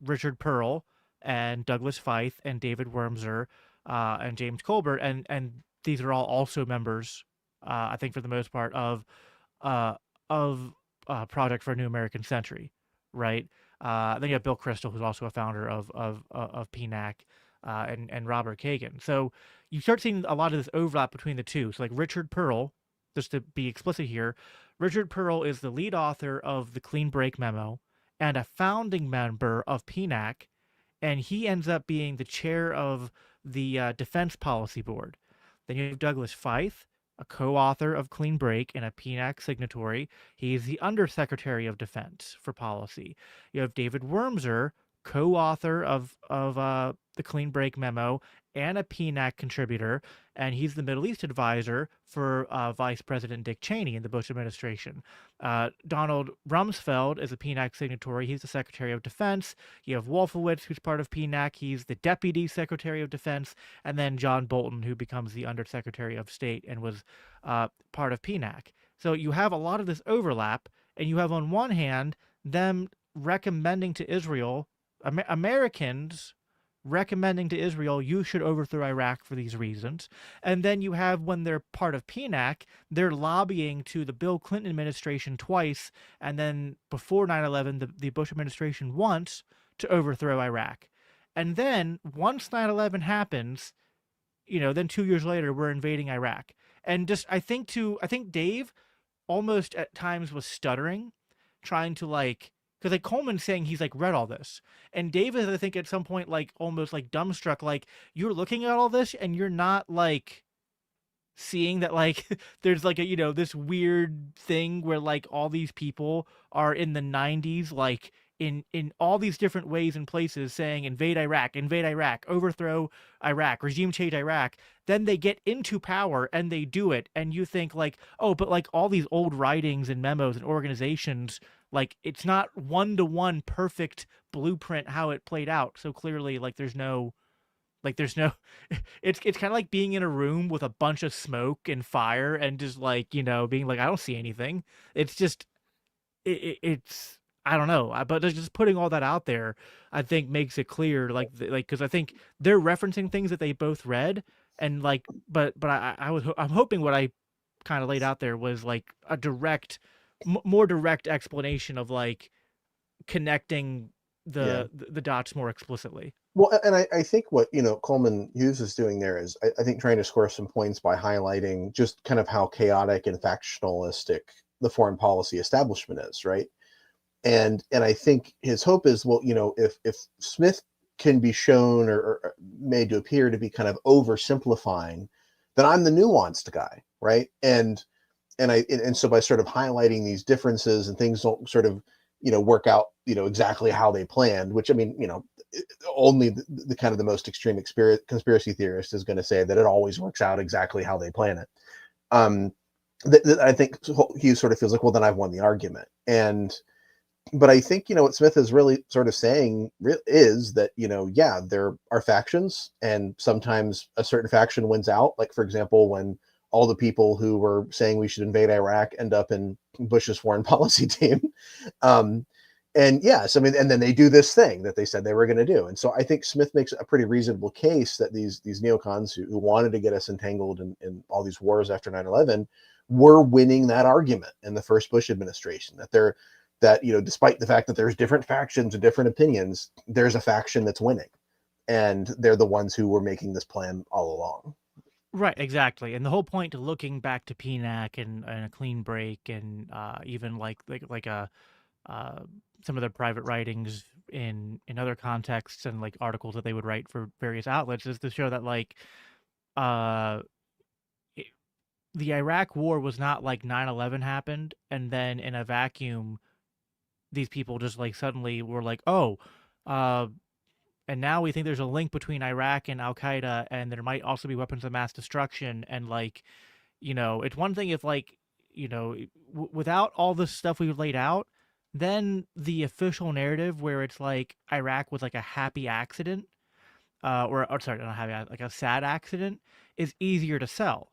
Richard Pearl and Douglas Feith and David Wormser and James Colbert, and these are all also members, I think for the most part, uh, of Project for a New American Century, right? Then you have Bill Kristol, who's also a founder of PNAC, and Robert Kagan. So you start seeing a lot of this overlap between the two. So like Richard Pearl, just to be explicit here, Richard Pearl is the lead author of the Clean Break Memo and a founding member of PNAC, and he ends up being the chair of the Defense Policy Board. Then you have Douglas Feith, a co-author of Clean Break and a PNAC signatory. He's the Undersecretary of Defense for Policy. You have David Wormser, co-author of the Clean Break Memo and a PNAC contributor, and he's the Middle East advisor for Vice President Dick Cheney in the Bush administration. Donald Rumsfeld is a PNAC signatory. He's the Secretary of Defense. You have Wolfowitz, who's part of PNAC. He's the Deputy Secretary of Defense. And then John Bolton, who becomes the Undersecretary of State and was part of PNAC. So you have a lot of this overlap, and you have on one hand them recommending to Israel, Americans recommending to Israel, you should overthrow Iraq for these reasons. And then you have, when they're part of PNAC, they're lobbying to the Bill Clinton administration twice, and then before 9/11, the Bush administration once, to overthrow Iraq. And then once 9/11 happens, then 2 years later, we're invading Iraq. And just, I think Dave almost at times was stuttering, trying to because like Coleman's saying he's like read all this, and David, I think at some point like almost like dumbstruck, like you're looking at all this and you're not like seeing that like there's like this weird thing where like all these people are in the 90s like in all these different ways and places saying invade Iraq, overthrow Iraq, regime change Iraq. Then they get into power and they do it, and you think like, oh, but like all these old writings and memos and organizations, like it's not one-to-one perfect blueprint how it played out. So clearly like there's no it's kind of like being in a room with a bunch of smoke and fire and just like being like, I don't see anything. It's just it's I don't know, but just putting all that out there, I think makes it clear, like because I think they're referencing things that they both read, and like, but I'm hoping what I kind of laid out there was like a more direct explanation of like connecting the dots more explicitly. Well, and I think what Coleman Hughes is doing there is I think trying to score some points by highlighting just kind of how chaotic and factionalistic the foreign policy establishment is, right? And I think his hope is, well, if Smith can be shown or made to appear to be kind of oversimplifying, then I'm the nuanced guy, right? And so by sort of highlighting these differences and things don't sort of work out exactly how they planned, which I mean only the kind of the most extreme conspiracy theorist is going to say that it always works out exactly how they plan it. I think Hughes sort of feels like, well, then I've won the argument. But I think what Smith is really sort of saying is that yeah, there are factions, and sometimes a certain faction wins out. Like for example, when all the people who were saying we should invade Iraq end up in Bush's foreign policy team. And yes, I mean, and then they do this thing that they said they were going to do. And so I think Smith makes a pretty reasonable case that these neocons who wanted to get us entangled in all these wars after 9/11 were winning that argument in the first Bush administration, that despite the fact that there's different factions and different opinions, there's a faction that's winning, and they're the ones who were making this plan all along. Right, exactly. And the whole point to looking back to PNAC and a Clean Break and even like some of their private writings in other contexts and like articles that they would write for various outlets is to show that like the Iraq war was not like 9/11 happened, and then in a vacuum, these people just like suddenly were like, oh, uh, and now we think there's a link between Iraq and Al Qaeda, and there might also be weapons of mass destruction. And like, it's one thing if like, without all this stuff we've laid out, then the official narrative where it's like Iraq was like a happy accident, or sorry, not happy, like a sad accident, is easier to sell.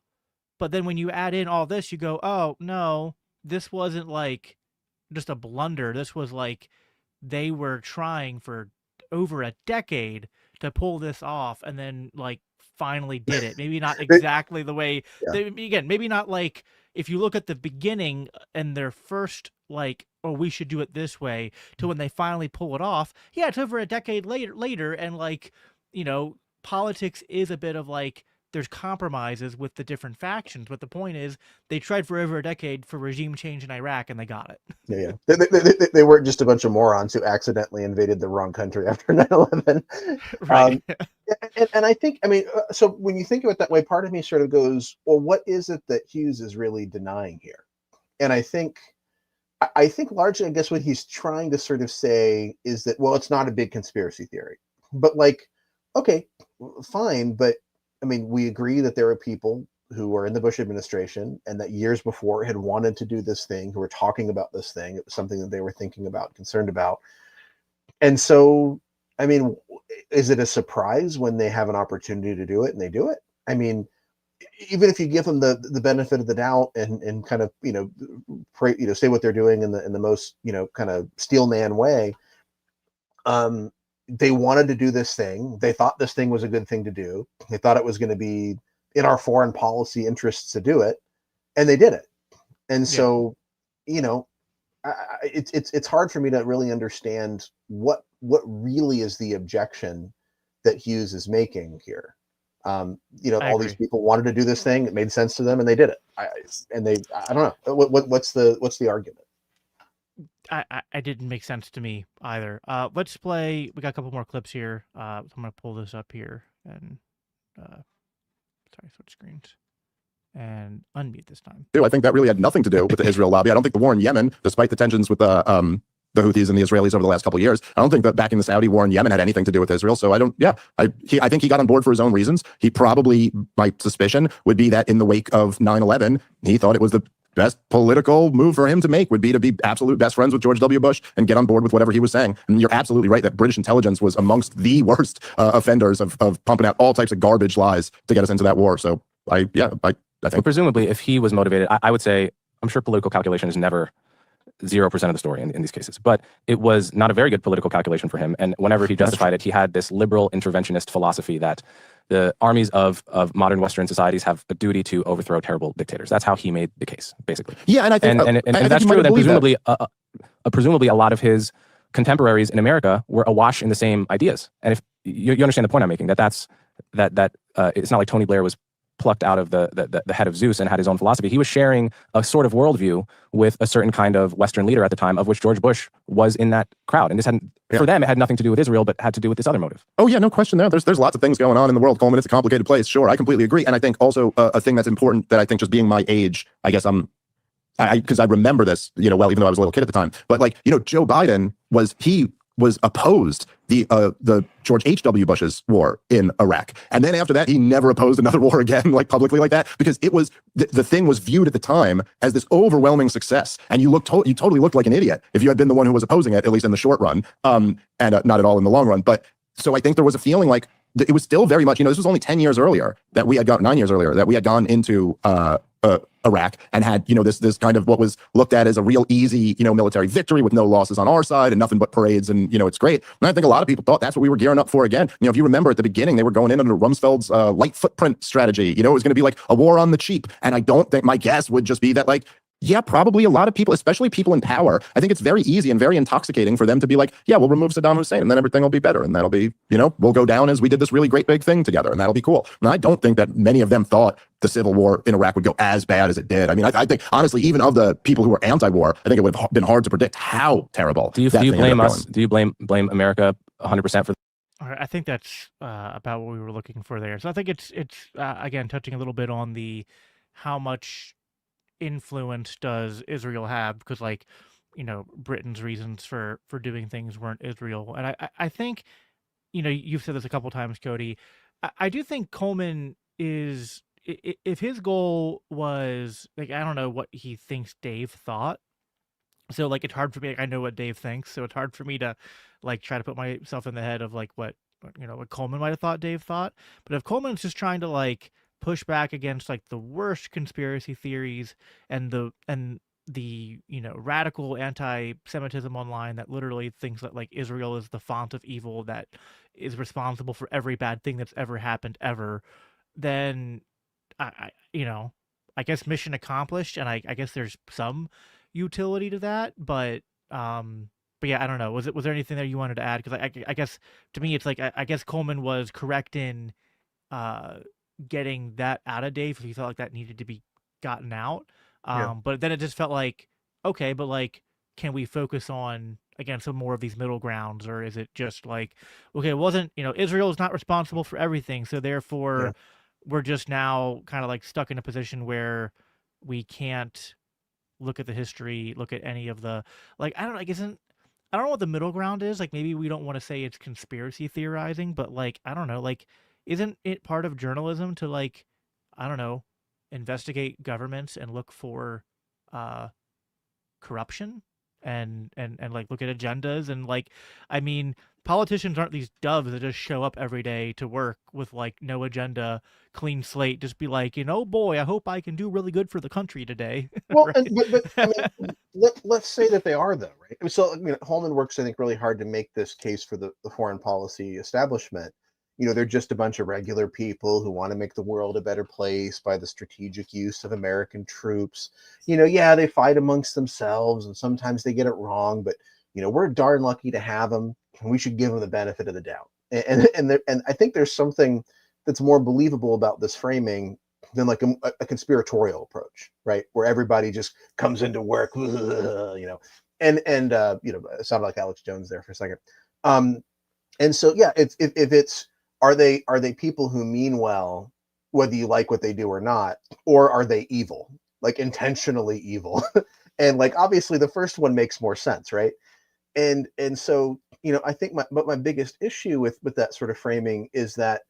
But then when you add in all this, you go, oh no, this wasn't like just a blunder. This was like they were trying for over a decade to pull this off, and then like finally did it. Maybe not exactly the way again, maybe not like if you look at the beginning and their first like, oh, we should do it this way, to when they finally pull it off. Yeah, it's over a decade later, and like, politics is a bit of like there's compromises with the different factions, but the point is they tried for over a decade for regime change in Iraq, and they got it. Yeah. They weren't just a bunch of morons who accidentally invaded the wrong country after 9/11. Right. And I think, so when you think of it that way, part of me sort of goes, well, what is it that Hughes is really denying here? And I think largely, I guess what he's trying to sort of say is that, well, it's not a big conspiracy theory, but like, okay, fine. But we agree that there are people who were in the Bush administration and that years before had wanted to do this thing, who were talking about this thing. It was something that they were thinking about, concerned about. And so, is it a surprise when they have an opportunity to do it and they do it? Even if you give them the benefit of the doubt and kind of, say what they're doing in the most, kind of steel man way, they wanted to do this thing. They thought this thing was a good thing to do. They thought it was going to be in our foreign policy interests to do it, and they did it. And so, it's hard for me to really understand what really is the objection that Hughes is making here. All these people wanted to do this thing. It made sense to them, and they did it. I don't know. What's the argument? I didn't make sense to me either. Let's play. We got a couple more clips here. So I'm gonna pull this up here and switch screens and unmute this time. I think that really had nothing to do with the Israel lobby. I don't think the war in Yemen, despite the tensions with the Houthis and the Israelis over the last couple of years, I don't think that backing the Saudi war in Yemen had anything to do with Israel. So I think he got on board for his own reasons. He probably, my suspicion would be that in the wake of 9/11, he thought it was the best political move for him to make would be to be absolute best friends with George W. Bush and get on board with whatever he was saying. And you're absolutely right that British intelligence was amongst the worst offenders of pumping out all types of garbage lies to get us into that war. So I think. But presumably, if he was motivated, I would say, I'm sure political calculation is never 0% of the story in these cases, but it was not a very good political calculation for him. And whenever he justified it, he had this liberal interventionist philosophy that the armies of modern Western societies have a duty to overthrow terrible dictators. That's how he made the case, basically. Yeah, and I think and that's true. And presumably, a lot of his contemporaries in America were awash in the same ideas. And if you understand the point I'm making, that it's not like Tony Blair was plucked out of the head of Zeus and had his own philosophy. He was sharing a sort of worldview with a certain kind of Western leader at the time, of which George Bush was in that crowd. And this for them, it had nothing to do with Israel, but had to do with this other motive. Oh yeah, no question there. There's lots of things going on in the world, Coleman. It's a complicated place. Sure, I completely agree. And I think also a thing that's important that I think, just being my age, I guess because I remember this, well, even though I was a little kid at the time, but Joe Biden was opposed the George H.W. Bush's war in Iraq. And then after that, he never opposed another war again, like publicly like that, because it was, the thing was viewed at the time as this overwhelming success. And you totally looked like an idiot if you had been the one who was opposing it, at least in the short run, and not at all in the long run. But so I think there was a feeling like it was still very much, this was only 10 years earlier that we had 9 years earlier that we had gone into Iraq and had, this kind of what was looked at as a real easy, military victory with no losses on our side and nothing but parades. And, it's great. And I think a lot of people thought that's what we were gearing up for again. If you remember at the beginning, they were going in under Rumsfeld's light footprint strategy. It was going to be like a war on the cheap. And I don't think, my guess would just be that, like, yeah, probably a lot of people, especially people in power, I think it's very easy and very intoxicating for them to be like, yeah, we'll remove Saddam Hussein and then everything will be better. And that'll be, we'll go down as we did this really great big thing together and that'll be cool. And I don't think that many of them thought the civil war in Iraq would go as bad as it did. I mean, I think, honestly, even of the people who were anti-war, I think it would have been hard to predict how terrible. Do you blame us? Do you blame America 100% for? All right, I think that's about what we were looking for there. So I think it's again touching a little bit on the how much influence does Israel have? Because like, Britain's reasons for doing things weren't Israel, and I think, you've said this a couple times, Cody. I do think Coleman is, if his goal was like, I don't know what he thinks Dave thought. So like, it's hard for me. Like, I know what Dave thinks, so it's hard for me to like try to put myself in the head of like what Coleman might have thought Dave thought. But if Coleman's just trying to like push back against like the worst conspiracy theories and the radical anti-Semitism online that literally thinks that like Israel is the font of evil that is responsible for every bad thing that's ever happened ever, then I guess mission accomplished, and I guess there's some utility to that, but yeah, I don't know. Was there anything that you wanted to add? Because I guess to me, it's like I guess Coleman was correct in uh, getting that out of Dave if he felt like that needed to be gotten out. Yeah. But then it just felt like, okay, but like, can we focus on again some more of these middle grounds, or is it just like, okay, it wasn't, Israel is not responsible for everything, so Yeah. therefore we're just now kind of like stuck in a position where we can't look at the history, look at any of the like, I don't know, like, I don't know what the middle ground is. Like, maybe we don't want to say it's conspiracy theorizing, but like, I don't know, like, isn't it part of journalism to like, I don't know, investigate governments and look for uh corruption and like look at agendas and like, I mean, politicians aren't these doves that just show up every day to work with like no agenda, clean slate, just be like, boy, I hope I can do really good for the country today. Well, Right. but I mean, let's say that they are, though, right? So, I mean, Holman works, I think, really hard to make this case for the foreign policy establishment. They're just a bunch of regular people who want to make the world a better place by the strategic use of American troops. Yeah, they fight amongst themselves and sometimes they get it wrong, but we're darn lucky to have them, and we should give them the benefit of the doubt. And I think there's something that's more believable about this framing than like a conspiratorial approach, right? Where everybody just comes into work, it sounded like Alex Jones there for a second. And so, yeah, it's if it's are they people who mean well, whether you like what they do or not, or are they evil, like intentionally evil? And like obviously the first one makes more sense, right? And so I think my biggest issue with that sort of framing is that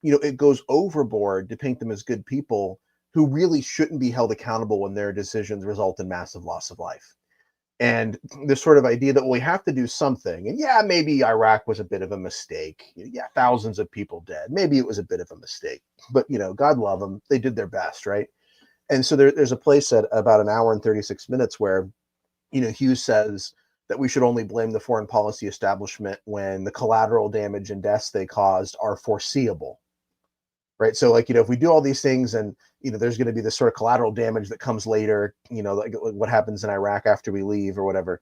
it goes overboard to paint them as good people who really shouldn't be held accountable when their decisions result in massive loss of life. And this sort of idea that, well, we have to do something, and yeah, maybe Iraq was a bit of a mistake, yeah, thousands of people dead, maybe it was a bit of a mistake, but God love them, they did their best, right? And so there's a place at about an hour and 36 minutes where Hughes says that we should only blame the foreign policy establishment when the collateral damage and deaths they caused are foreseeable, right? So like, if we do all these things and, there's going to be this sort of collateral damage that comes later, like what happens in Iraq after we leave or whatever,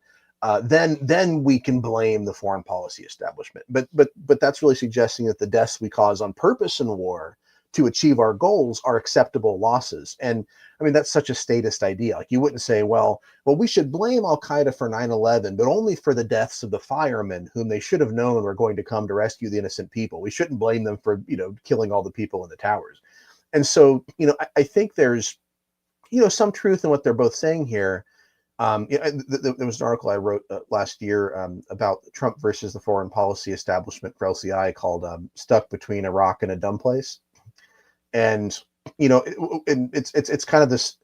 then we can blame the foreign policy establishment. But that's really suggesting that the deaths we cause on purpose in war to achieve our goals are acceptable losses. And I mean, that's such a statist idea. Like, you wouldn't say, well, we should blame Al Qaeda for 9/11, but only for the deaths of the firemen whom they should have known were going to come to rescue the innocent people. We shouldn't blame them for, killing all the people in the towers. And so, I think there's, some truth in what they're both saying here. There was an article I wrote last year about Trump versus the foreign policy establishment for LCI called "Stuck Between a Rock and a Dumb Place." And it's kind of this,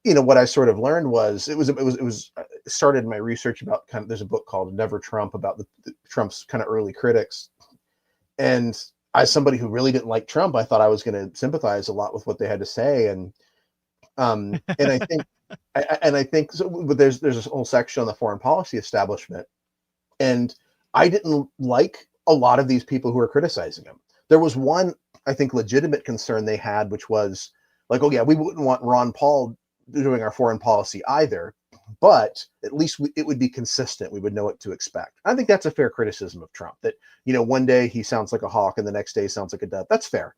what I sort of learned was it started my research about kind of, there's a book called Never Trump about the Trump's kind of early critics. And as somebody who really didn't like Trump, I thought I was going to sympathize a lot with what they had to say. And I think I think so, but there's this whole section on the foreign policy establishment, and I didn't like a lot of these people who are criticizing him. There was one, I think, legitimate concern they had, which was like, oh yeah, we wouldn't want Ron Paul doing our foreign policy either, but at least it would be consistent. We would know what to expect. I think that's a fair criticism of Trump, that, one day he sounds like a hawk and the next day sounds like a dove. That's fair.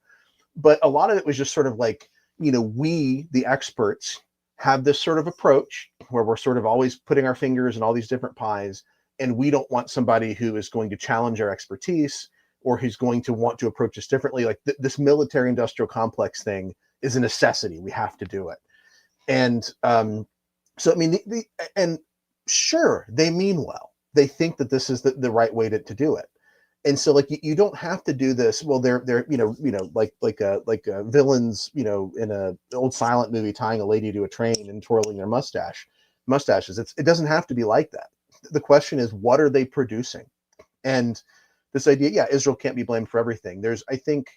But a lot of it was just sort of like, we, the experts, have this sort of approach where we're sort of always putting our fingers in all these different pies, and we don't want somebody who is going to challenge our expertise or who's going to want to approach us differently. Like this military industrial complex thing is a necessity. We have to do it. And so, I mean, and sure, they mean well. They think that this is the right way to do it. And so, like, you don't have to do this. Well, they're like villains, in a old silent movie, tying a lady to a train and twirling their mustaches. It doesn't have to be like that. The question is, what are they producing? And this idea, yeah, Israel can't be blamed for everything. I think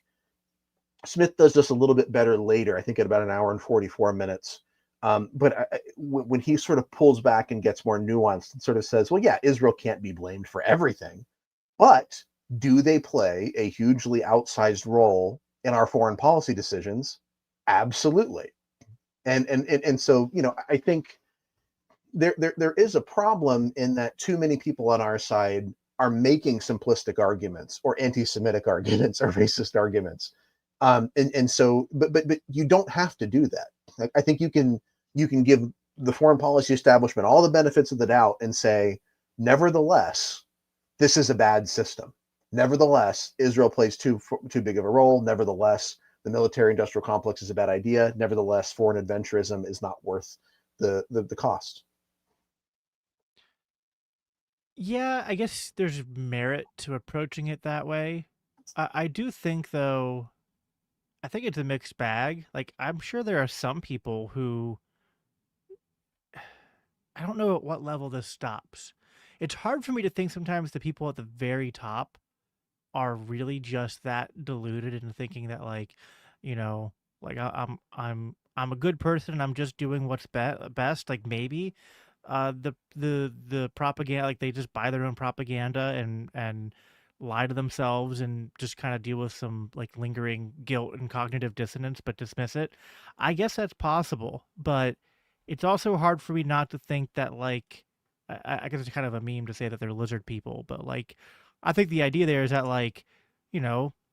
Smith does this a little bit better later. I think at about an hour and 44 minutes. But when he sort of pulls back and gets more nuanced and sort of says, well, yeah, Israel can't be blamed for everything, but do they play a hugely outsized role in our foreign policy decisions? Absolutely. And so, I think there is a problem in that too many people on our side are making simplistic arguments or anti-Semitic arguments or racist arguments. And so, but you don't have to do that. I think you can give the foreign policy establishment all the benefits of the doubt and say, nevertheless, this is a bad system. Nevertheless, Israel plays too big of a role. Nevertheless, the military-industrial complex is a bad idea. Nevertheless, foreign adventurism is not worth the cost. Yeah, I guess there's merit to approaching it that way. I do think, though, I think it's a mixed bag. Like, I'm sure there are some people who, I don't know at what level this stops. It's hard for me to think sometimes the people at the very top are really just that deluded into thinking that, like, you know, like I'm a good person and I'm just doing what's best. Like, maybe the propaganda, like, they just buy their own propaganda and lie to themselves and just kind of deal with some, like, lingering guilt and cognitive dissonance, but dismiss it. I guess that's possible, but it's also hard for me not to think that, like, I guess it's kind of a meme to say that they're lizard people, but, like, I think the idea there is that, like,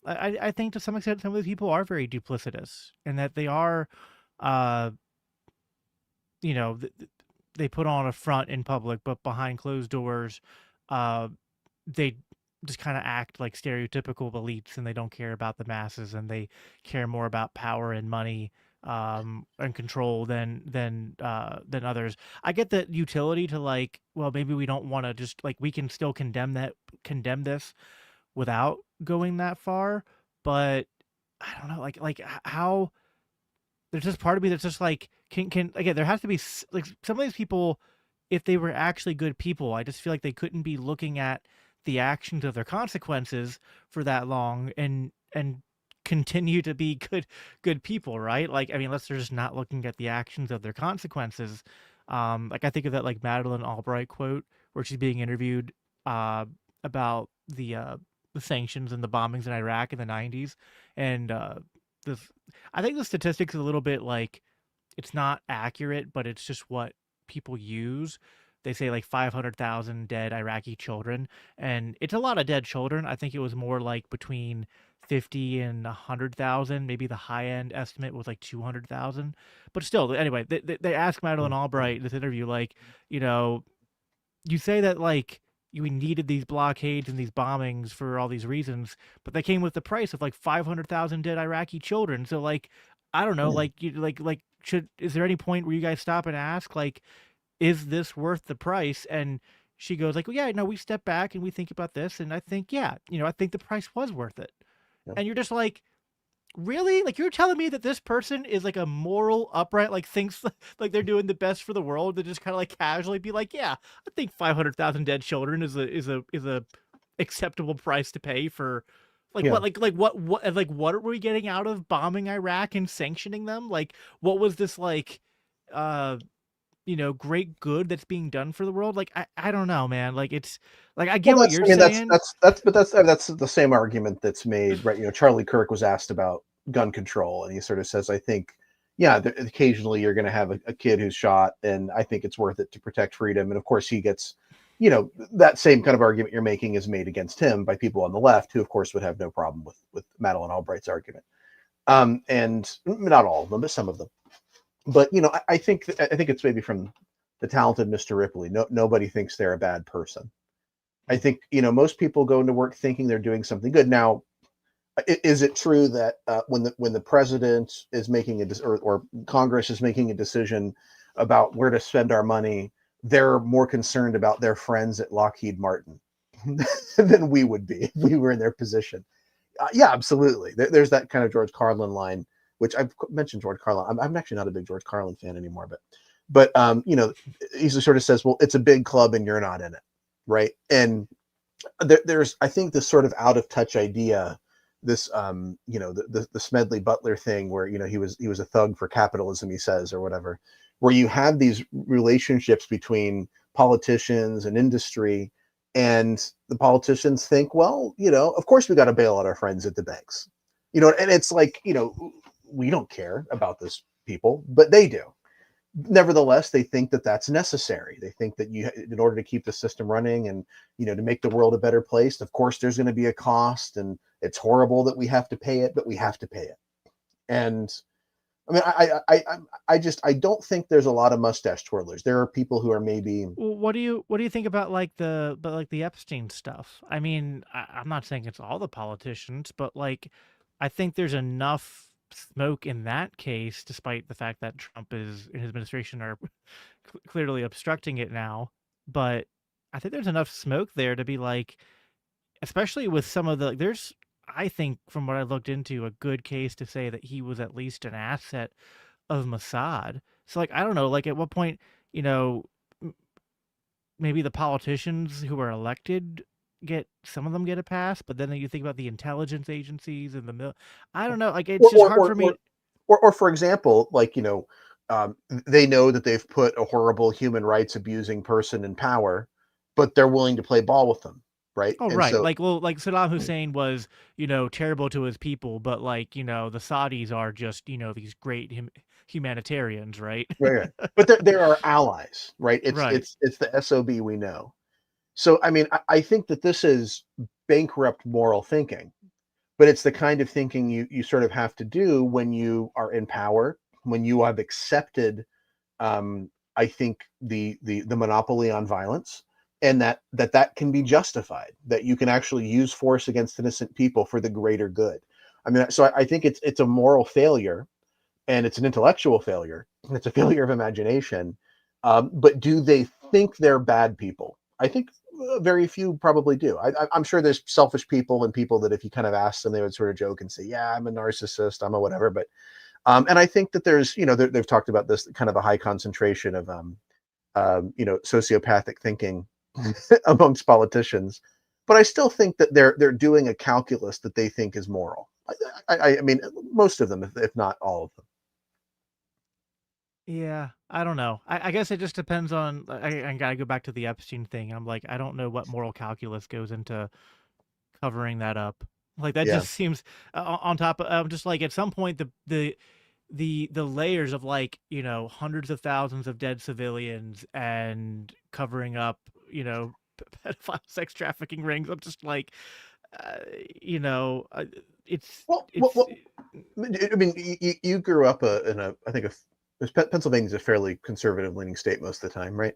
I think to some extent some of these people are very duplicitous and that they are, uh, you know, they put on a front in public, but behind closed doors, uh, they just kind of act like stereotypical elites, and they don't care about the masses, and they care more about power and money, and control than others. I get the utility to, like, well, maybe we don't want to just, like, we can still condemn this without going that far, but I don't know, like how there's just part of me that's just like, can again, there has to be like some of these people, if they were actually good people, I just feel like they couldn't be looking at the actions of their consequences for that long and continue to be good people, right? Like, I mean, unless they're just not looking at the actions of their consequences. Like, I think of that, like, Madeleine Albright quote where she's being interviewed about the sanctions and the bombings in Iraq in the 90s, and this I think the statistics is a little bit, like, it's not accurate, but it's just what people use. They say, like, 500,000 dead Iraqi children, and it's a lot of dead children. I think it was more like between 50 and 100,000. Maybe the high end estimate was like 200,000. But still, anyway, they asked Madeleine Albright in this interview, like, you know, you say that, like, we needed these blockades and these bombings for all these reasons, but they came with the price of, like, 500,000 dead Iraqi children. So, like, I don't know, Yeah. like, is there any point where you guys stop and ask, like, is this worth the price? And she goes, like, well, yeah, no, we step back and we think about this, and I think, yeah, I think the price was worth it. Yeah. And you're just like, really? Like, you're telling me that this person is, like, a moral, upright, like, thinks like they're doing the best for the world, to just kind of, like, casually be like, yeah, I think 500,000 dead children is a acceptable price to pay for, like, Yeah. what, what are we getting out of bombing Iraq and sanctioning them? Like, what was this, like, great good that's being done for the world? Like, I don't know, man. Like, it's like, I Well, get what you're saying. that's the same argument that's made, right? Charlie Kirk was asked about gun control, and he sort of says, I think, yeah, occasionally you're going to have a kid who's shot, and I think it's worth it to protect freedom. And of course, he gets, that same kind of argument you're making is made against him by people on the left, who of course would have no problem with Madeleine Albright's argument. And not all of them, but some of them. But I think it's maybe from the talented Mr. Ripley. Nobody thinks they're a bad person. I think most people go into work thinking they're doing something good. Now, Is it true that when the president is making or Congress is making a decision about where to spend our money, they're more concerned about their friends at Lockheed Martin than we would be if we were in their position? Yeah, absolutely. There's that kind of George Carlin line, which I've mentioned George Carlin. I'm actually not a big George Carlin fan anymore, but he sort of says, well, it's a big club and you're not in it, right? And there's, I think, this sort of out of touch idea, this the Smedley Butler thing, where he was a thug for capitalism, he says, or whatever, where you have these relationships between politicians and industry, and the politicians think, well, of course we got to bail out our friends at the banks, and it's like, we don't care about those people, but they do. Nevertheless, they think that that's necessary. They think that in order to keep the system running and to make the world a better place, of course there's going to be a cost, and it's horrible that we have to pay it, but we have to pay it. And I mean, I don't think there's a lot of mustache twirlers. There are people who are maybe. Well, what do you think about the Epstein stuff? I mean, I'm not saying it's all the politicians, but I think there's enough smoke in that case, despite the fact that Trump and his administration are clearly obstructing it now. But I think there's enough smoke there to be especially with some of there's, I think, from what I looked into, a good case to say that he was at least an asset of Mossad. So I don't know, at what point, maybe the politicians who are elected some of them get a pass, but then you think about the intelligence agencies and I don't know, it's just hard for me. Or for example, they know that they've put a horrible human rights abusing person in power, but they're willing to play ball with them, right? Oh, and right. So, Saddam Hussein was, terrible to his people, but the Saudis are just, these great humanitarians, right? right. But there are allies, right? Right. It's the SOB we know. So, I mean, I think that this is bankrupt moral thinking, but it's the kind of thinking you sort of have to do when you are in power, when you have accepted, I think, the monopoly on violence, and that can be justified, that you can actually use force against innocent people for the greater good. I mean, so I think it's a moral failure, and it's an intellectual failure, and it's a failure of imagination. But do they think they're bad people? I think very few probably do. I'm sure there's selfish people and people that if you kind of ask them, they would sort of joke and say, yeah, I'm a narcissist, I'm a whatever. But and I think that there's, they've talked about this kind of a high concentration of, sociopathic thinking amongst politicians. But I still think that they're doing a calculus that they think is moral. I mean, most of them, if not all of them. Yeah, I don't know. I guess it just depends on. I gotta go back to the Epstein thing. I'm I don't know what moral calculus goes into covering that up. That Yeah. just seems on top of. I'm just at some point the layers of hundreds of thousands of dead civilians and covering up pedophile sex trafficking rings. I'm just it's Well, I mean, you grew up in a, I think Pennsylvania's a fairly conservative leaning state most of the time, right?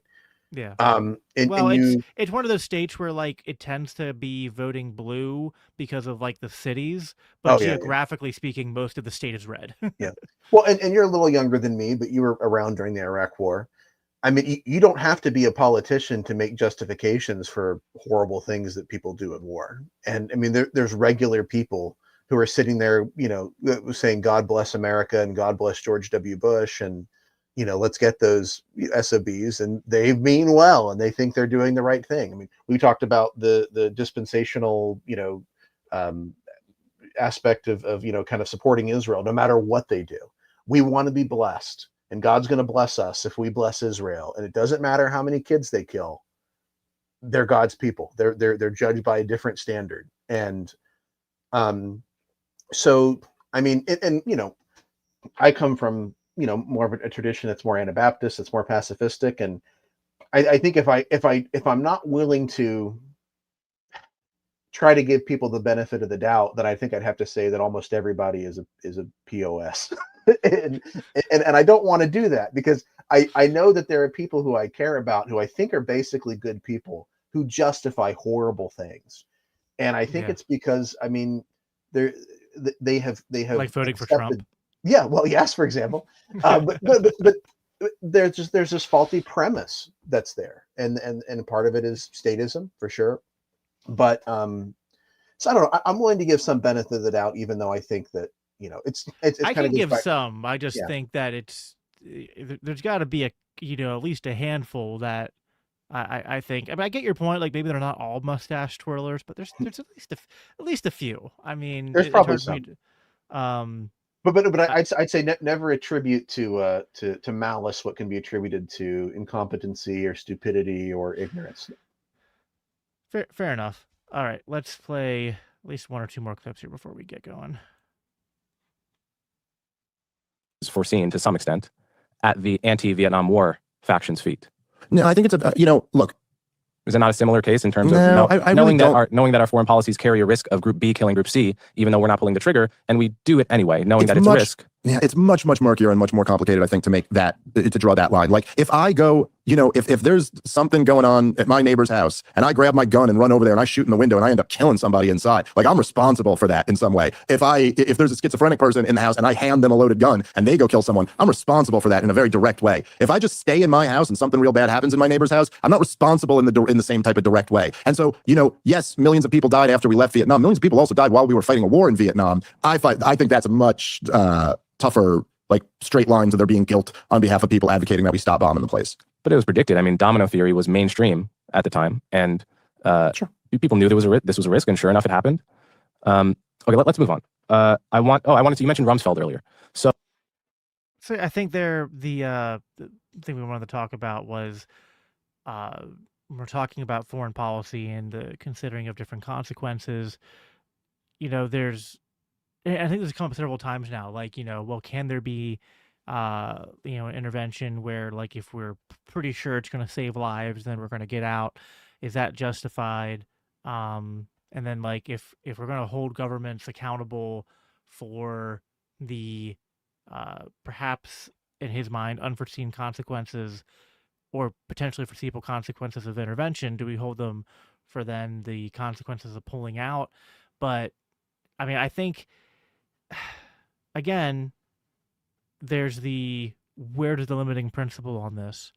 Yeah. And It's one of those states where it tends to be voting blue because of the cities, but geographically speaking, most of the state is red. Yeah. Well, and you're a little younger than me, but you were around during the Iraq War. I mean, you don't have to be a politician to make justifications for horrible things that people do in war. And I mean, there's regular people who are sitting there, saying God bless America and God bless George W. Bush, and let's get those SOBs, and they mean well and they think they're doing the right thing. I mean, we talked about the dispensational, aspect of kind of supporting Israel, no matter what they do. We want to be blessed, and God's going to bless us if we bless Israel. And it doesn't matter how many kids they kill. They're God's people. They're judged by a different standard. And so, I mean, and I come from, more of a tradition that's more Anabaptist, it's more pacifistic. And I think if I'm not willing to try to give people the benefit of the doubt, then I think I'd have to say that almost everybody is a POS. and I don't want to do that, because I know that there are people who I care about, who I think are basically good people, who justify horrible things. And I think it's because, I mean, they're they have like voting for accepted. Trump. Yeah, well, yes, for example, but there's this faulty premise that's there, and part of it is statism for sure. But so I don't know. I'm willing to give some benefit of the doubt, even though I think that it's I kind can of goes give back. some. I just Yeah, think that there's got to be at least a handful that I think. I mean, I get your point. Like maybe they're not all mustache twirlers, but there's at least a few. I mean, there's it's probably hard for me some. to. But I, I'd say never attribute to malice what can be attributed to incompetency or stupidity or ignorance. fair enough. All right, let's play at least one or two more clips here before we get going. Is foreseen to some extent at the anti-Vietnam War faction's feet. No, I think it's look. Is it not a similar case in terms of I knowing really that our foreign policies carry a risk of Group B killing Group C, even though we're not pulling the trigger, and we do it anyway, knowing that it's a risk? Yeah, it's much murkier and much more complicated, I think, to draw that line. Like if I go, if there's something going on at my neighbor's house and I grab my gun and run over there and I shoot in the window and I end up killing somebody inside, like I'm responsible for that in some way. If there's a schizophrenic person in the house and I hand them a loaded gun and they go kill someone, I'm responsible for that in a very direct way. If I just stay in my house and something real bad happens in my neighbor's house, I'm not responsible in the same type of direct way. And so, yes, millions of people died after we left Vietnam. Millions of people also died while we were fighting a war in Vietnam. I think that's a much tougher, like, straight lines of there being guilt on behalf of people advocating that we stop bombing the place. But it was predicted. I mean, domino theory was mainstream at the time, and sure, people knew this was a risk, and sure enough, it happened. Okay, let's move on. You mentioned Rumsfeld earlier. So I think the thing we wanted to talk about was we're talking about foreign policy and the considering of different consequences. I think this has come up several times now. Like, well, can there be, an intervention where, like, if we're pretty sure it's going to save lives, then we're going to get out? Is that justified? And then, like, if we're going to hold governments accountable for the perhaps in his mind unforeseen consequences or potentially foreseeable consequences of intervention, do we hold them for then the consequences of pulling out? But I mean, I think again, there's where does the limiting principle on this?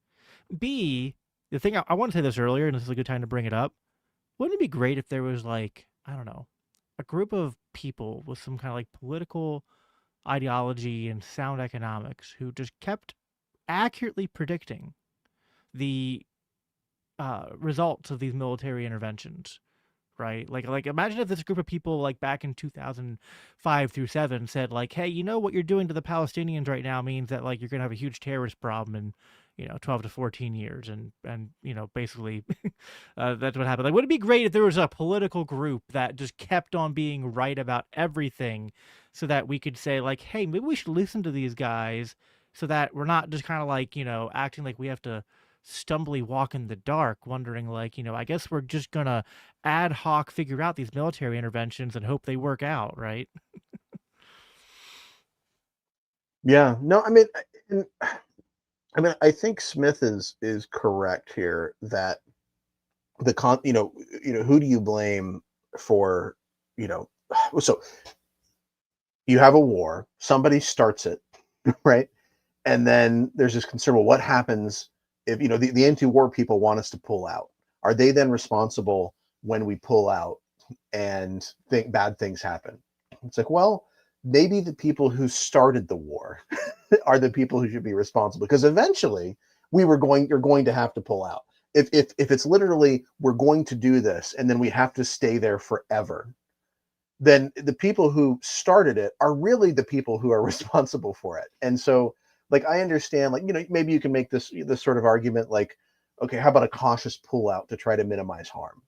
B, the thing I want to say this earlier, and this is a good time to bring it up. Wouldn't it be great if there was, like, I don't know, a group of people with some kind of like political ideology and sound economics who just kept accurately predicting the results of these military interventions, right? Like imagine if this group of people, like back in 2005 through 7, said, like, hey, what you're doing to the Palestinians right now means that, like, you're gonna have a huge terrorist problem in 12 to 14 years, and basically that's what happened. Like, would it be great if there was a political group that just kept on being right about everything, so that we could say, like, hey, maybe we should listen to these guys, so that we're not just kind of like acting like we have to stumbly walk in the dark, wondering, like, I guess we're just gonna ad hoc figure out these military interventions and hope they work out, right? Yeah, no, I think Smith is correct here that who do you blame for, so you have a war, somebody starts it, right? And then there's this concern, well, what happens if, the anti-war people want us to pull out? Are they then responsible when we pull out and think bad things happen? It's like, well, maybe the people who started the war are the people who should be responsible, because eventually you're going to have to pull out. If it's literally, we're going to do this and then we have to stay there forever, then the people who started it are really the people who are responsible for it. And so, like, I understand, like, maybe you can make this sort of argument, like, okay, how about a cautious pullout to try to minimize harm?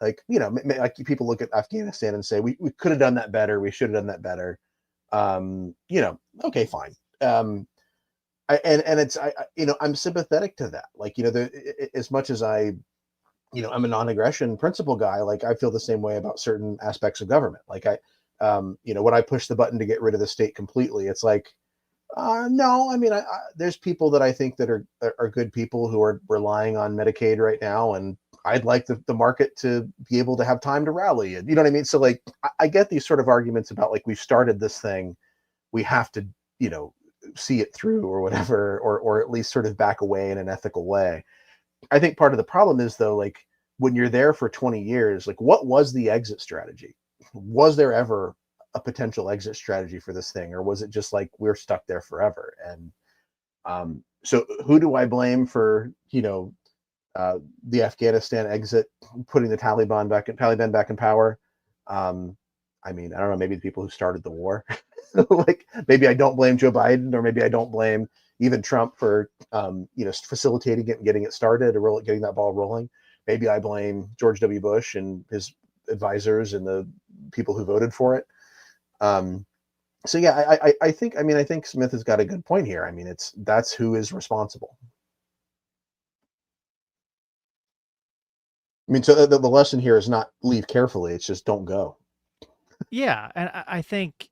Like, like people look at Afghanistan and say, we could have done that better. We should have done that better. Okay, fine. I'm sympathetic to that. Like, as much as I'm a non-aggression principle guy, like, I feel the same way about certain aspects of government. Like when I push the button to get rid of the state completely, it's like, No, I mean, there's people that I think that are good people who are relying on Medicaid right now, and I'd like the market to be able to have time to rally, and you know what I mean. So like, I get these sort of arguments about like we've started this thing, we have to you know see it through or whatever, or at least sort of back away in an ethical way. I think part of the problem is though, like when you're there for 20 years, like what was the exit strategy? Was there ever a potential exit strategy for this thing, or was it just like we're stuck there forever? And so who do I blame for the Afghanistan exit, putting the Taliban back in power? I mean, I don't know, maybe the people who started the war. Like maybe I don't blame Joe Biden, or maybe I don't blame even Trump for facilitating it and getting it started, or getting that ball rolling. Maybe I blame George W. Bush and his advisors and the people who voted for it. So yeah, I think, I think Smith has got a good point here. I mean, that's who is responsible. I mean, so the lesson here is not leave carefully. It's just don't go. Yeah, and I think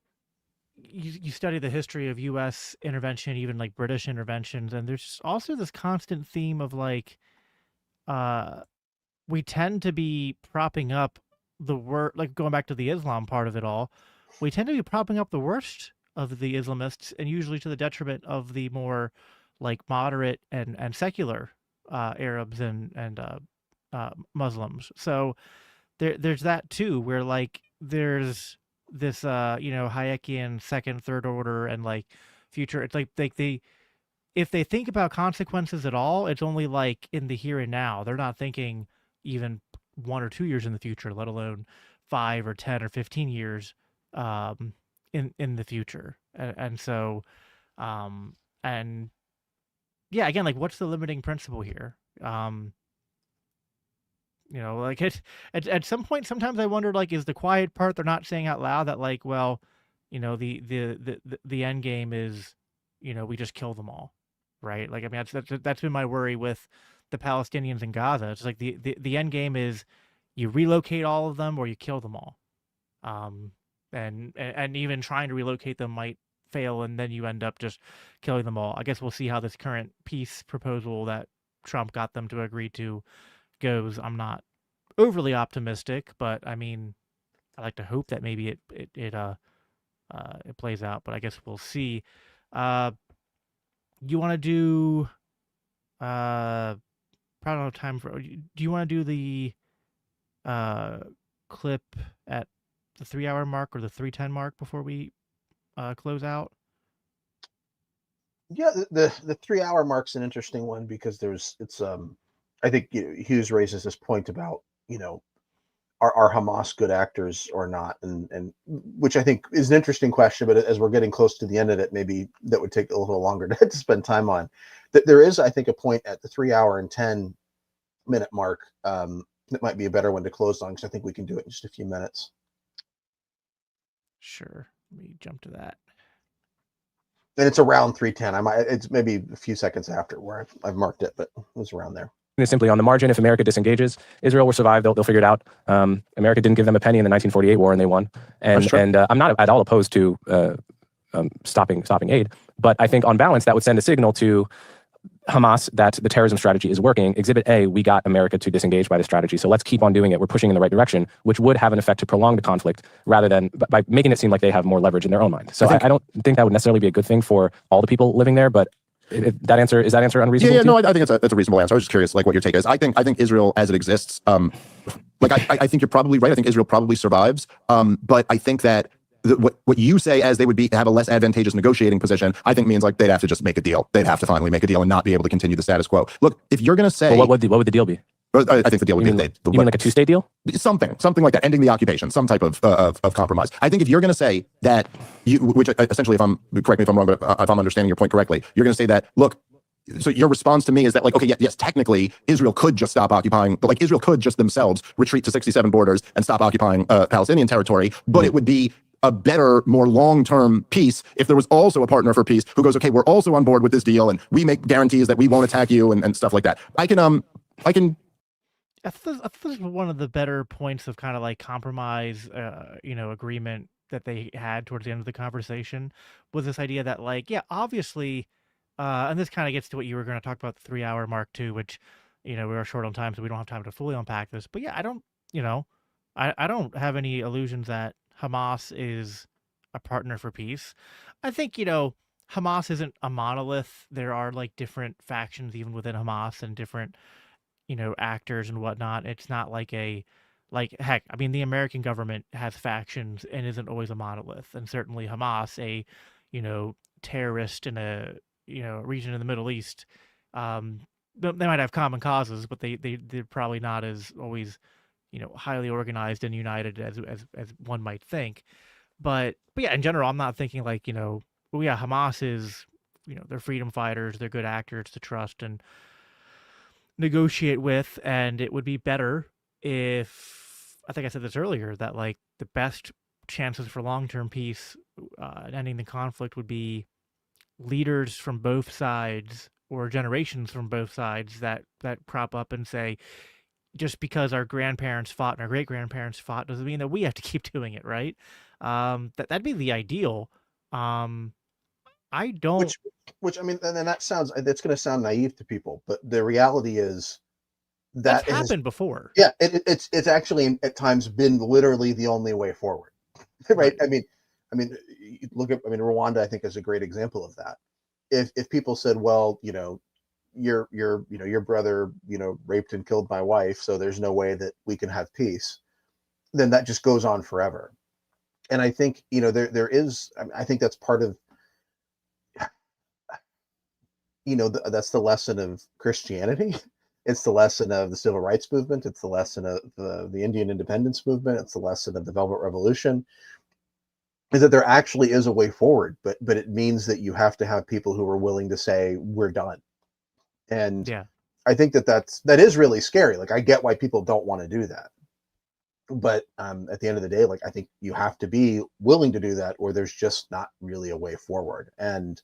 you study the history of U.S. intervention, even like British interventions, and there's also this constant theme of like, we tend to be propping up the worst, like going back to the Islam part of it all, we tend to be propping up the worst of the Islamists, and usually to the detriment of the more like moderate and secular Arabs and Muslims. So there's that too, where like there's this Hayekian second, third order, and like future. It's like they if they think about consequences at all, it's only like in the here and now. They're not thinking even 1 or 2 years in the future, let alone 5 or 10 or 15 years in the future. And so and yeah, again, like what's the limiting principle here? Like at some point, sometimes I wonder, like, is the quiet part they're not saying out loud that, like, well, the end game is, we just kill them all, right? Like, I mean, that's been my worry with the Palestinians in Gaza. It's like the end game is you relocate all of them or you kill them all, and even trying to relocate them might fail, and then you end up just killing them all. I guess we'll see how this current peace proposal that Trump got them to agree to goes. I'm not overly optimistic, but I mean, I like to hope that maybe it plays out, but I guess we'll see. You want to do probably don't have time for. Do you want to do the clip at the 3-hour mark or the 3:10 mark before we close out? Yeah, the 3-hour mark's an interesting one because I think Hughes raises this point about are Hamas good actors or not, and which I think is an interesting question. But as we're getting close to the end of it, maybe that would take a little longer to spend time on. That there is, I think, a point at the 3-hour and 10-minute mark that might be a better one to close on, because I think we can do it in just a few minutes. Sure, let me jump to that. And it's around 3:10. It's maybe a few seconds after where I've marked it, but it was around there. Is simply on the margin. If America disengages, Israel will survive. They'll figure it out. America didn't give them a penny in the 1948 war, and they won. And I'm not at all opposed to stopping aid, but I think on balance that would send a signal to Hamas that the terrorism strategy is working. Exhibit A, we got America to disengage by the strategy, so let's keep on doing it. We're pushing in the right direction, which would have an effect to prolong the conflict rather than by making it seem like they have more leverage in their own mind. So I don't think that would necessarily be a good thing for all the people living there, but is that answer unreasonable? Yeah, no, I think it's a reasonable answer. I was just curious, like, what your take is. I think Israel, as it exists, I think you're probably right. I think Israel probably survives, but I think that what you say as they would have a less advantageous negotiating position, I think means like they'd have to just make a deal. They'd have to finally make a deal and not be able to continue the status quo. Look, if you're going to say, well, what would the deal be? I think the deal would be you mean like a 2-state deal? Something like that, ending the occupation, some type of compromise. I think if you're going to say that, which essentially, correct me if I'm wrong, but if I'm understanding your point correctly, you're going to say that, look, so your response to me is that, like, okay, yes, technically Israel could just stop occupying, but like Israel could just themselves retreat to 67 borders and stop occupying Palestinian territory, but it would be a better, more long-term peace if there was also a partner for peace who goes, okay, we're also on board with this deal and we make guarantees that we won't attack you and stuff like that. I think this is one of the better points of kind of like compromise, agreement that they had towards the end of the conversation was this idea that, like, yeah, obviously, and this kind of gets to what you were going to talk about, the 3 hour mark too, which, we are short on time, so we don't have time to fully unpack this. But yeah, I don't, I don't have any illusions that Hamas is a partner for peace. I think, Hamas isn't a monolith. There are like different factions even within Hamas and different, actors and whatnot. It's not like heck, I mean, the American government has factions and isn't always a monolith. And certainly Hamas, a, terrorist in a, region in the Middle East, they might have common causes, but they're probably not as always, highly organized and united as one might think. But yeah, in general, I'm not thinking like, well, yeah, Hamas is, they're freedom fighters, they're good actors to trust and negotiate with, and it would be better if, I think I said this earlier, that like the best chances for long-term peace and ending the conflict would be leaders from both sides or generations from both sides that prop up and say, just because our grandparents fought and our great-grandparents fought doesn't mean that we have to keep doing it, right? That'd be the ideal. I don't. Which I mean, and then that's going to sound naive to people, but the reality is That's happened before. Yeah, it's actually at times been literally the only way forward, right? I mean, look at Rwanda. I think is a great example of that. If people said, well, your brother raped and killed my wife, so there's no way that we can have peace, then that just goes on forever. And I think there is. I think that's part of that's the lesson of Christianity. It's the lesson of the civil rights movement. It's the lesson of the Indian independence movement. It's the lesson of the Velvet Revolution. Is that there actually is a way forward, but it means that you have to have people who are willing to say we're done. And Yeah, I think that is really scary. Like, I get why people don't want to do that, but at the end of the day, like, I think you have to be willing to do that, or there's just not really a way forward. And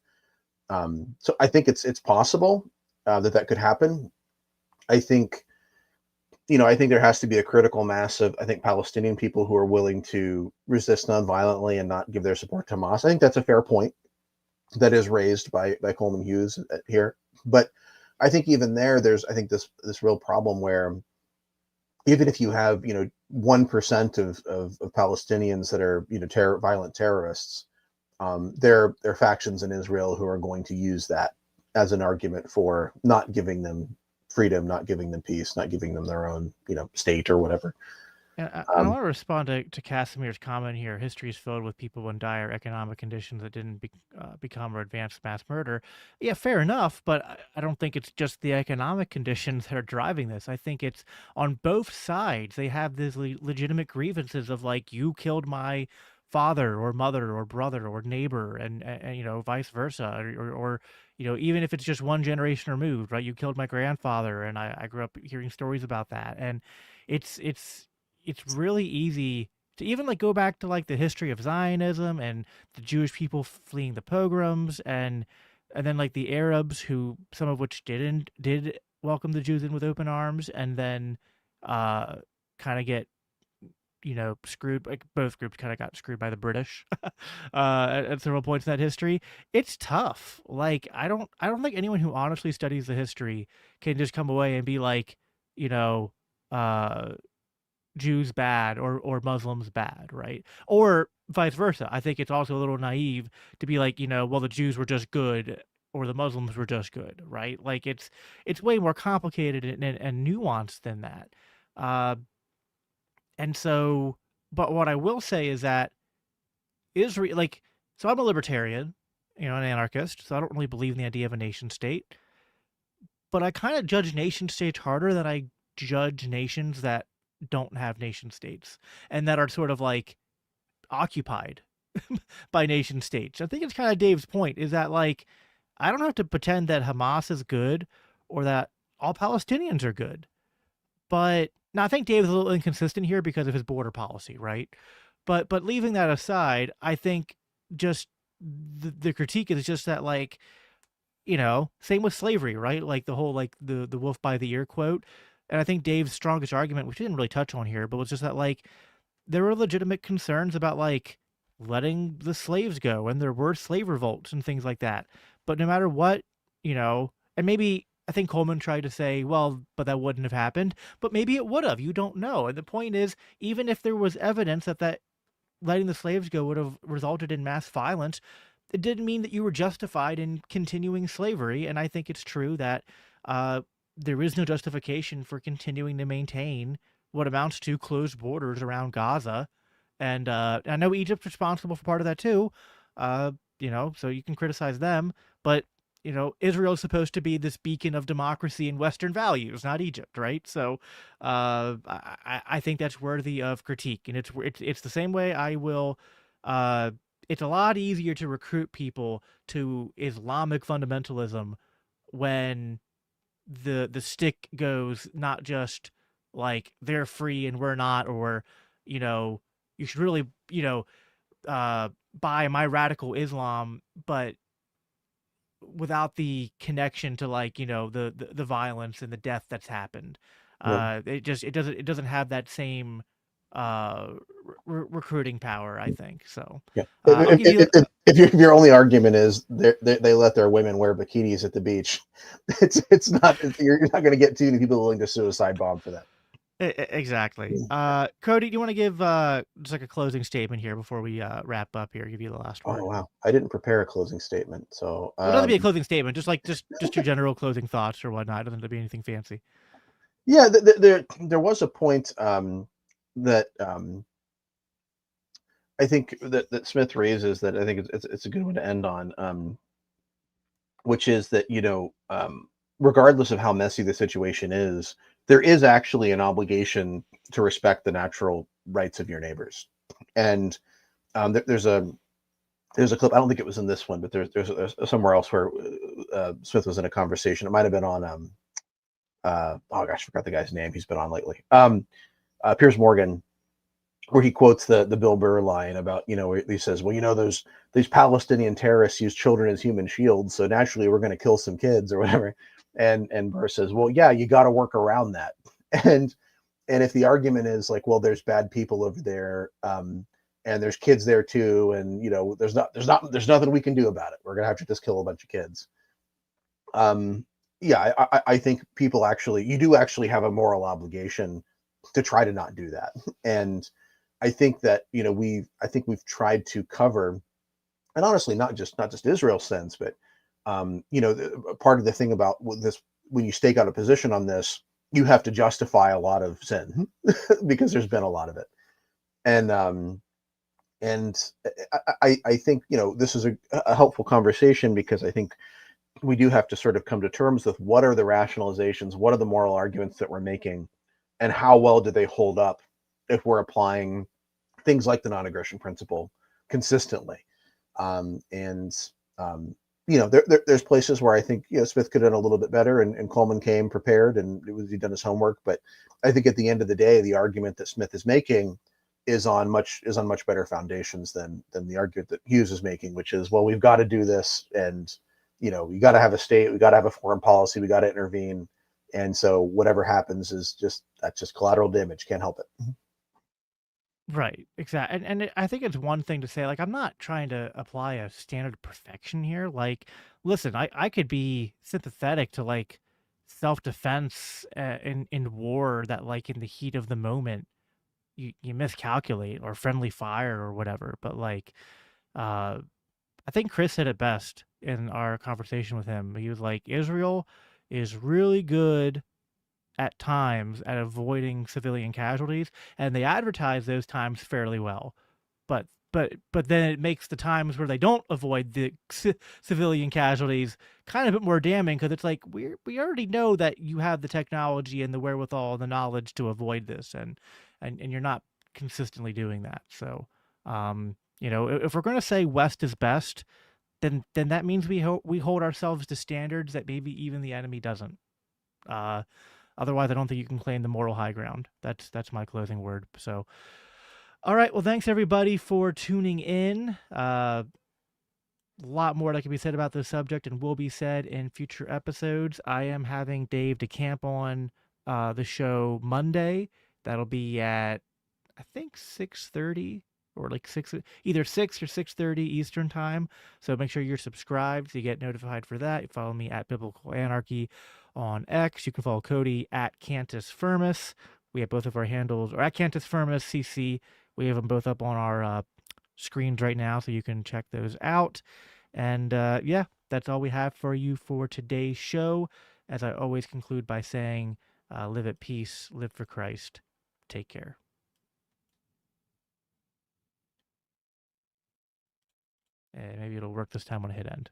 so I think it's possible that could happen. I think there has to be a critical mass of, I think, Palestinian people who are willing to resist nonviolently and not give their support to Hamas. I think that's a fair point that is raised by Coleman Hughes here. But I think even there's I think this real problem where even if you have 1% of Palestinians that are violent terrorists, there are factions in Israel who are going to use that as an argument for not giving them freedom, not giving them peace, not giving them their own state or whatever. and I want to respond to Casimir's comment here. History is filled with people in dire economic conditions that didn't become or advance mass murder. Yeah, fair enough, but I don't think it's just the economic conditions that are driving this. I think it's on both sides. They have these legitimate grievances of like, you killed my father or mother or brother or neighbor, and vice versa, or even if it's just one generation removed, right? You killed my grandfather, and I grew up hearing stories about that, and it's really easy to even like go back to like the history of Zionism and the Jewish people fleeing the pogroms, and then like the Arabs, who some of which did welcome the Jews in with open arms, and then kind of get screwed. Like both groups kind of got screwed by the British at several points in that history. It's tough. Like I don't think anyone who honestly studies the history can just come away and be like, Jews bad or Muslims bad, right? Or vice versa. I think it's also a little naive to be like, well, the Jews were just good or the Muslims were just good, right? Like it's way more complicated and nuanced than that. And so, but what I will say is that Israel, like, so I'm a libertarian, an anarchist, so I don't really believe in the idea of a nation state. But I kind of judge nation states harder than I judge nations that don't have nation states and that are sort of like occupied by nation states. I think it's kind of Dave's point, is that like, I don't have to pretend that Hamas is good or that all Palestinians are good. But now I think Dave is a little inconsistent here because of his border policy, right? But leaving that aside, I think just the critique is just that, like, same with slavery, right? Like the whole like the wolf by the ear quote. And I think Dave's strongest argument, which he didn't really touch on here, but was just that like there were legitimate concerns about like letting the slaves go, and there were slave revolts and things like that. But no matter what, and maybe I think Coleman tried to say, well, but that wouldn't have happened, but maybe it would have. You don't know. And the point is, even if there was evidence that letting the slaves go would have resulted in mass violence, it didn't mean that you were justified in continuing slavery. And I think it's true that there is no justification for continuing to maintain what amounts to closed borders around Gaza. And I know Egypt's responsible for part of that too, so you can criticize them, but Israel is supposed to be this beacon of democracy and Western values, not Egypt, right? So I think that's worthy of critique, and it's the same way I will. It's a lot easier to recruit people to Islamic fundamentalism when the stick goes not just like they're free and we're not, or you should really buy my radical Islam, but without the connection to like the violence and the death that's happened. Yeah. It doesn't have that same recruiting power, I think. So Yeah. I'll give you If your only argument is they let their women wear bikinis at the beach, it's not you're not going to get too many people willing to suicide bomb for that. exactly. Cody, do you want to give just like a closing statement here before we wrap up here? Give you the last Oh word. wow, I didn't prepare a closing statement, so Well, it doesn't be a closing statement, just like just your general closing thoughts or whatnot. It doesn't have to be anything fancy. yeah, there was a point that I think that Smith raises that I think it's a good one to end on, which is that regardless of how messy the situation is, there is actually an obligation to respect the natural rights of your neighbors. And there's a clip. I don't think it was in this one, but there's somewhere else where Smith was in a conversation. It might have been on oh gosh, I forgot the guy's name. He's been on lately. Piers Morgan, where he quotes the Bill Burr line about, where he says, well, these Palestinian terrorists use children as human shields, so naturally we're going to kill some kids or whatever. And Burr says, well, yeah, you got to work around that. And if the argument is like, well, there's bad people over there, and there's kids there too, and there's nothing we can do about it. We're gonna have to just kill a bunch of kids. Yeah, I think you do actually have a moral obligation to try to not do that. And I think that we've tried to cover, and honestly, not just Israel's sense, but part of the thing about this, when you stake out a position on this, you have to justify a lot of sin because there's been a lot of it. And I think this is a helpful conversation, because I think we do have to sort of come to terms with what are the rationalizations, what are the moral arguments that we're making, and how well do they hold up if we're applying things like the non-aggression principle consistently. There's places where I think Smith could have done a little bit better, and Coleman came prepared and he'd done his homework. But I think at the end of the day, the argument that Smith is making is on much better foundations than the argument that Hughes is making, which is, well, we've got to do this, and we got to have a state, we got to have a foreign policy, we got to intervene, and so whatever happens is that's just collateral damage. Can't help it. Right, exactly. And I think it's one thing to say, like, I'm not trying to apply a standard of perfection here. Like, listen, I could be sympathetic to like self-defense in war, that like in the heat of the moment you miscalculate, or friendly fire or whatever. But like, I think Chris said it best in our conversation with him. He was like, Israel is really good at times at avoiding civilian casualties, and they advertise those times fairly well. But then it makes the times where they don't avoid the civilian casualties kind of a bit more damning, because it's like we already know that you have the technology and the wherewithal and the knowledge to avoid this, and you're not consistently doing that. So if we're going to say West is best, then that means we hold ourselves to standards that maybe even the enemy doesn't. Otherwise, I don't think you can claim the moral high ground. That's my closing word. So, all right. Well, thanks everybody for tuning in. A lot more that can be said about this subject and will be said in future episodes. I am having Dave DeCamp on the show Monday. That'll be at, I think, 6:30 or like either 6 or 6:30 Eastern time. So make sure you're subscribed so you get notified for that. You follow me at Biblical Anarchy on X. You can follow Cody at Cantus Firmus. We have both of our handles, or at Cantus Firmus CC. We have them both up on our screens right now, so you can check those out. And yeah, that's all we have for you for today's show. As I always conclude by saying, live at peace, live for Christ. Take care. And maybe it'll work this time when I hit end.